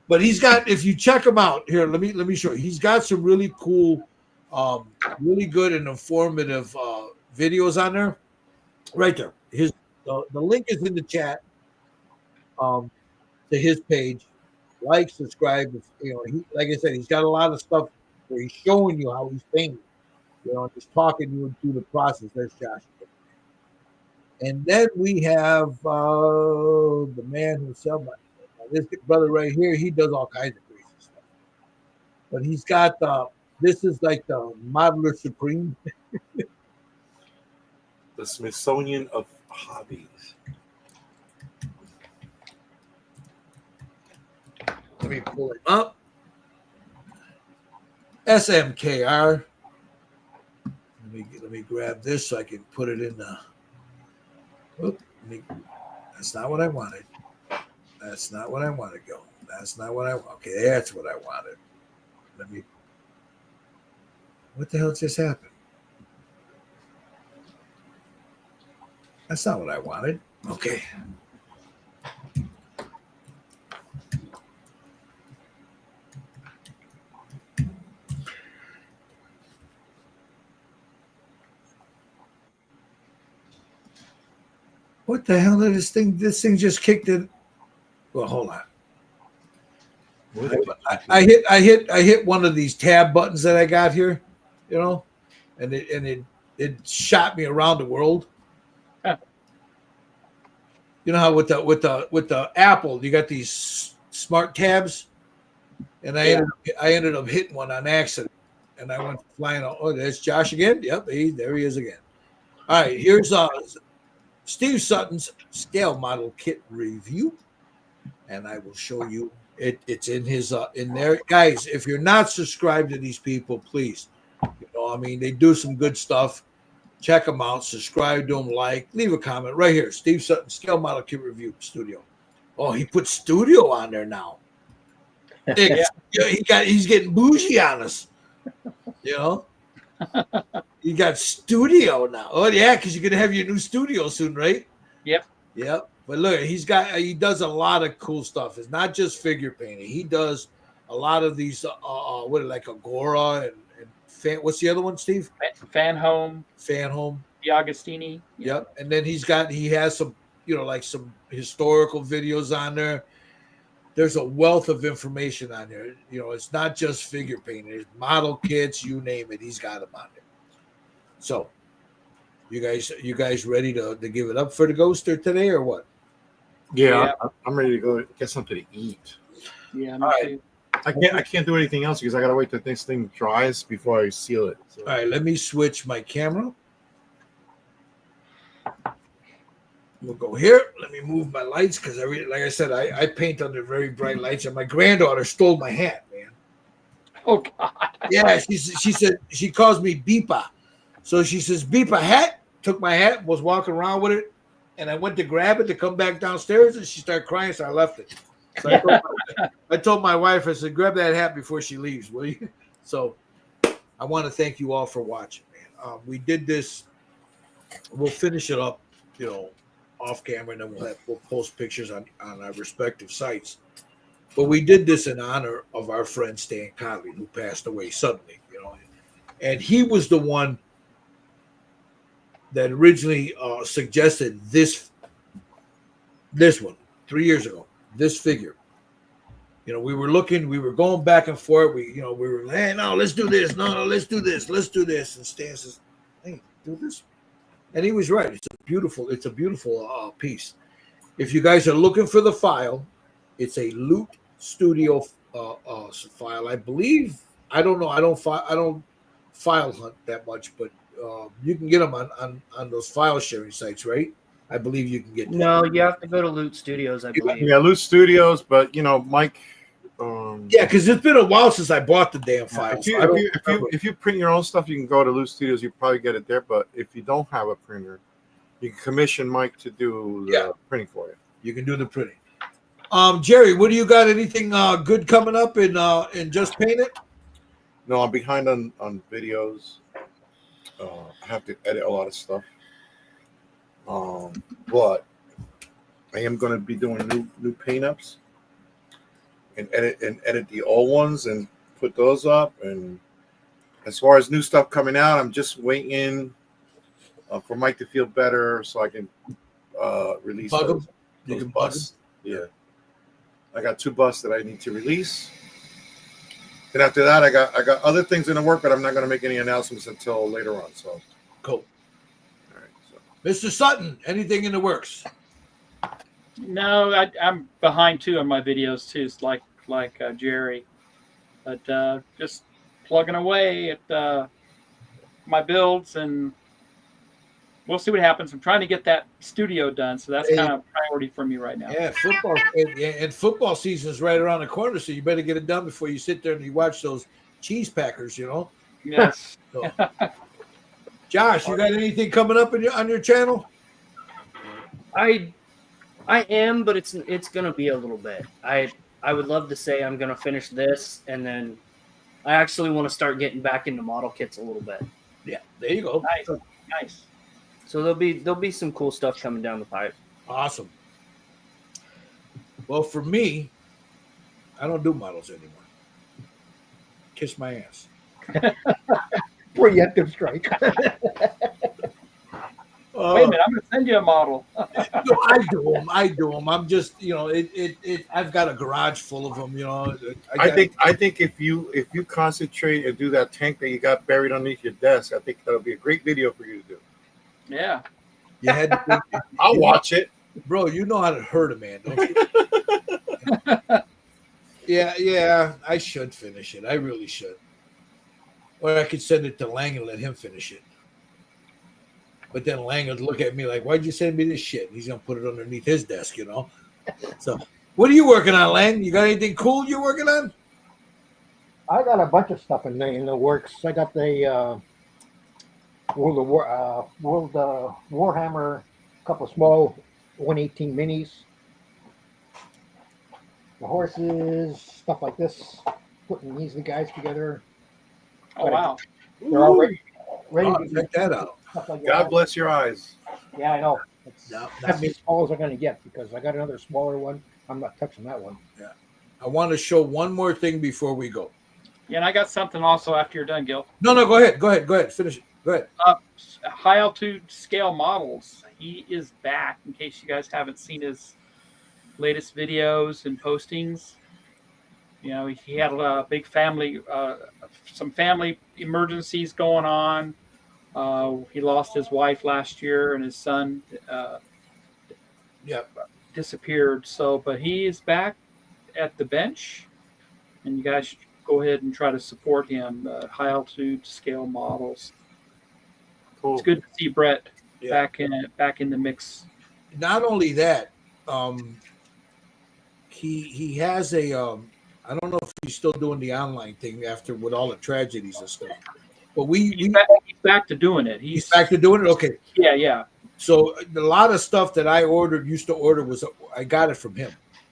But he's got, if you check him out here, let me show you. He's got some really cool, really good and informative videos on there. Right there. The link is in the chat to his page. Like, subscribe. Like I said, he's got a lot of stuff where he's showing you how he's painting. Just talking you through the process. There's Josh. And then we have the man himself. This brother right here, he does all kinds of crazy stuff. But he's got this is like the Modeler Supreme. The Smithsonian of Hobbies. Let me pull him up. SMKR. Let me grab this so I can put it in the. That's not what I wanted. That's not what I want to go. That's not what I want. Okay, that's what I wanted. What the hell just happened? That's not what I wanted. Okay. What the hell did this thing just kicked it? Well, hold on. I hit one of these tab buttons that I got here, and it shot me around the world. Huh. You know how with the Apple you got these smart tabs, and I ended up hitting one on accident, and I went flying. Oh, there's Josh again. Yep, there he is again. All right, here's Steve Sutton's scale model kit review, and I will show you it. It's in his in there, guys. If you're not subscribed to these people, please, they do some good stuff. Check them out, subscribe to them, leave a comment right here. Steve Sutton scale model kit review studio. Oh, he put studio on there now. He's getting bougie on us. You got studio now. Oh yeah, because you're gonna have your new studio soon, right? Yep. But look, he does a lot of cool stuff. It's not just figure painting. He does a lot of these like Agora and fan. What's the other one, Steve? Fan Home. The Agostini. Yep. And then he has some, like some historical videos on there. There's a wealth of information on there. It's not just figure painting. There's model kits, you name it. He's got them on there. So, you guys ready to give it up for the ghoster today or what? Yeah. I'm ready to go get something to eat. Yeah. All right. I can't do anything else because I gotta wait till this thing dries before I seal it. So. All right, let me switch my camera. We'll go here. Let me move my lights because like I said, I paint under very bright lights, and my granddaughter stole my hat, man. Oh God. Yeah, she said she calls me Beepa. So she says, Beepa hat, took my hat, was walking around with it, and I went to grab it to come back downstairs, and she started crying, so I left it. So I told my wife, I said, grab that hat before she leaves, will you? So I want to thank you all for watching, man. We did this. We'll finish it up, off camera, and then we'll post pictures on our respective sites. But we did this in honor of our friend Stan Codling, who passed away suddenly, and he was the one that originally suggested this one 3 years ago. This figure, we were going back and forth. We were like, hey, no, let's do this. No, let's do this. Let's do this. And Stan says, hey, do this. And he was right. It's a beautiful piece. If you guys are looking for the file, it's a Loot Studio file. I believe. I don't know. I don't file hunt that much, but you can get them on those file sharing sites, right? I believe you can get them. No, you have to go to Loot Studios, I believe. Yeah, Loot Studios, but Mike. Yeah, because it's been a while since I bought the damn file. If you print your own stuff, you can go to Loot Studios. You probably get it there. But if you don't have a printer, you can commission Mike to do the printing for you. You can do the printing. Jerry, what do you got? Anything good coming up in Just Paint It? No, I'm behind on videos. I have to edit a lot of stuff. But I am going to be doing new paint ups and edit the old ones and put those up. And as far as new stuff coming out, I'm just waiting for Mike to feel better so I can release those busts. Yeah, I got 2 busts that I need to release. Then after that, I got other things in the work, but I'm not going to make any announcements until later on. So cool. All right. So. Mr. Sutton, anything in the works? No, I'm behind too on my videos too, like Jerry, but just plugging away at my builds, and we'll see what happens. I'm trying to get that studio done, so that's kind of a priority for me right now. Yeah, football season is right around the corner, so you better get it done before you sit there and you watch those cheese packers. Yes. So. Josh, you got anything coming up on your channel? I am, but it's gonna be a little bit. I would love to say I'm gonna finish this, and then I actually want to start getting back into model kits a little bit. Yeah, there you go. Nice. So there'll be some cool stuff coming down the pipe. Awesome. Well, for me, I don't do models anymore. Kiss my ass. Preemptive strike. Wait a minute, I'm going to send you a model. No, I do them. I'm just, I've got a garage full of them. I think if you concentrate and do that tank that you got buried underneath your desk, I think that'll be a great video for you to do. Yeah. You had to I'll watch it, bro. You know how to hurt a man, don't you? Yeah. I should finish it. I really should. Or I could send it to Lang and let him finish it. But then Lang would look at me like, why'd you send me this shit? And he's going to put it underneath his desk, So, what are you working on, Lang? You got anything cool you're working on? I got a bunch of stuff in the works. I got the World Warhammer, a couple of small 118 minis, the horses, stuff like this. Putting these guys together. Oh, wow. They're all ready Oh, to check that out. Like God bless your eyes. Yeah, I know. No, That's as small as I'm going to get because I got another smaller one. I'm not touching that one. Yeah. I want to show one more thing before we go. Yeah, and I got something also after you're done, Gil. No, go ahead. Finish it. Go ahead. High altitude scale models. He is back. In case you guys haven't seen his latest videos and postings, he had a big family, some family emergencies going on. He lost his wife last year, and his son disappeared. But he is back at the bench, and you guys should go ahead and try to support him. High altitude scale models. Cool. It's good to see Brett back in the mix. not only that, he has a I don't know if he's still doing the online thing after with all the tragedies and stuff. But He's back to doing it. he's back to doing it. Okay. Yeah. So a lot of stuff that I used to order was I got it from him,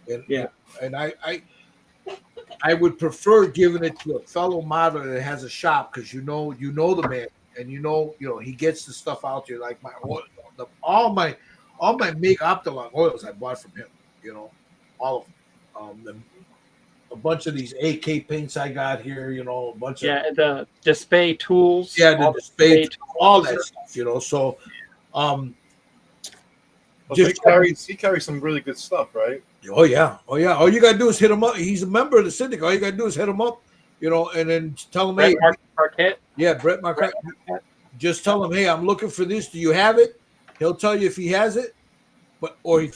and Yeah. and I would prefer giving it to a fellow model that has a shop because you know the man, and you know he gets the stuff out there like my oil, all my make Optilon oils I bought from him, all of them. A bunch of these AK paints I got here, a bunch of the display tools. the display all that stuff, So he carries some really good stuff, right? Oh yeah. All you gotta do is hit him up. He's a member of the syndicate. All you gotta do is hit him up, and then tell him, Brett hey, Marquette. Yeah, Brett Marquette. Just tell him, hey, I'm looking for this. Do you have it? He'll tell you if he has it, or if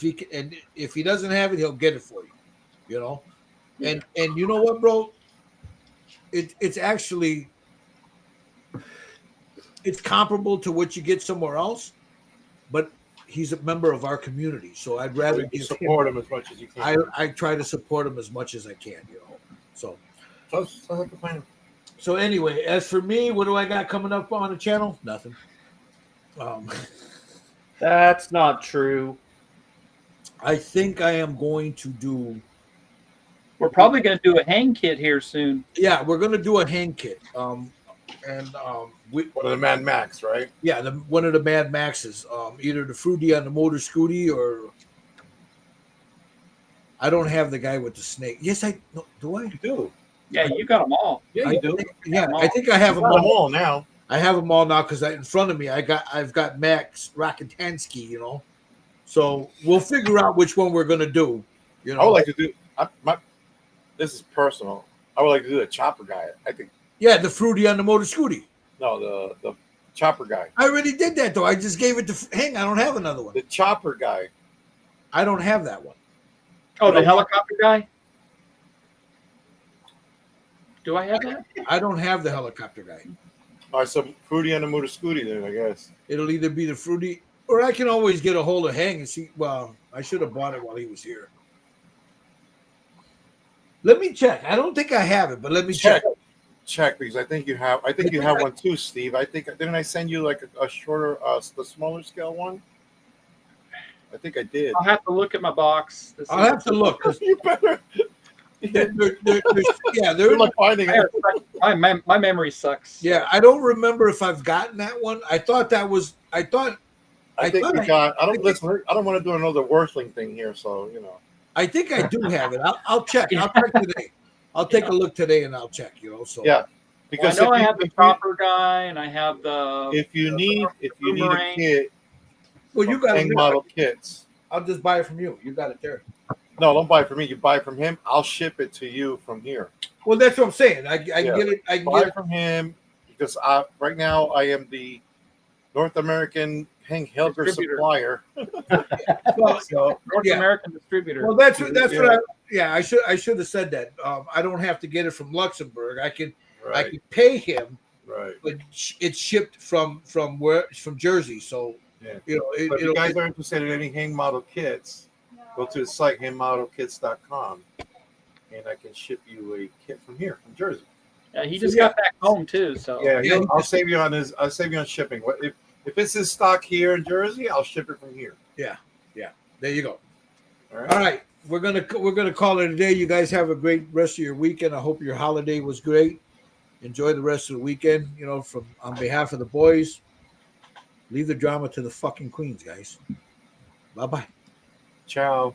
he doesn't have it, he'll get it for you. And you know what, bro? It's actually comparable to what you get somewhere else, but he's a member of our community, so I'd rather support him as much as you can. I try to support him as much as I can, So plan. So anyway, as for me, what do I got coming up on the channel? Nothing. That's not true. I think I am going to do. We're probably going to do a hang kit here soon. Yeah, we're going to do a hang kit. One of the Mad Max, right? Yeah, one of the Mad Maxes. Either the Fruity on the Motor Scooty or I don't have the guy with the snake. Yes, do I? You do. Yeah, you got them all. Yeah, you do. I think I have them all now. I have them all now because in front of me I've got Max Rakitansky, So we'll figure out which one we're going to do. I would like to do. This is personal. I would like to do the chopper guy. I think. Yeah, the Fruity on the Motor Scooty. No, the chopper guy. I already did that though. I just gave it to Hang. I don't have another one. The chopper guy. I don't have that one. Oh, the helicopter guy. Do I have that? I don't have the helicopter guy. All right, so Fruity on the Motor Scooty then, I guess. It'll either be the Fruity, or I can always get a hold of Hang and see. Well, I should have bought it while he was here. Let me check. I don't think I have it, but let me check. Check because I think you have. I think you have one too, Steve. I think didn't I send you like a shorter, the smaller scale one? I think I did. I'll have to look at my box. I'll have to look. You better. They're like finding it. My memory sucks. Yeah, I don't remember if I've gotten that one. I thought that was. I think we got. I don't want to do another Worthling thing here, so I think I do have it. I'll check. I'll check today. I'll take a look today and I'll check. So yeah, because I have the chopper guy and I have the. If you need a kit, well, you got model kits. I'll just buy it from you. You got it there. No, don't buy it from me. You buy it from him. I'll ship it to you from here. Well, that's what I'm saying. I can get it. I can buy get it from him because right now I am the North American Hank Helger supplier. North American distributor. Well, that's what I should have said that. I don't have to get it from Luxembourg. I can pay him. Right. But it's shipped from Jersey. So if you guys are interested in any Hang model kits, go to the site hangmodelkits.com and I can ship you a kit from here, from Jersey. Yeah, he just got back home too. So I'll save you on shipping. If it's in stock here in Jersey, I'll ship it from here. Yeah. There you go. All right. We're gonna call it a day. You guys have a great rest of your weekend. I hope your holiday was great. Enjoy the rest of the weekend. On behalf of the boys, leave the drama to the fucking queens, guys. Bye-bye. Ciao.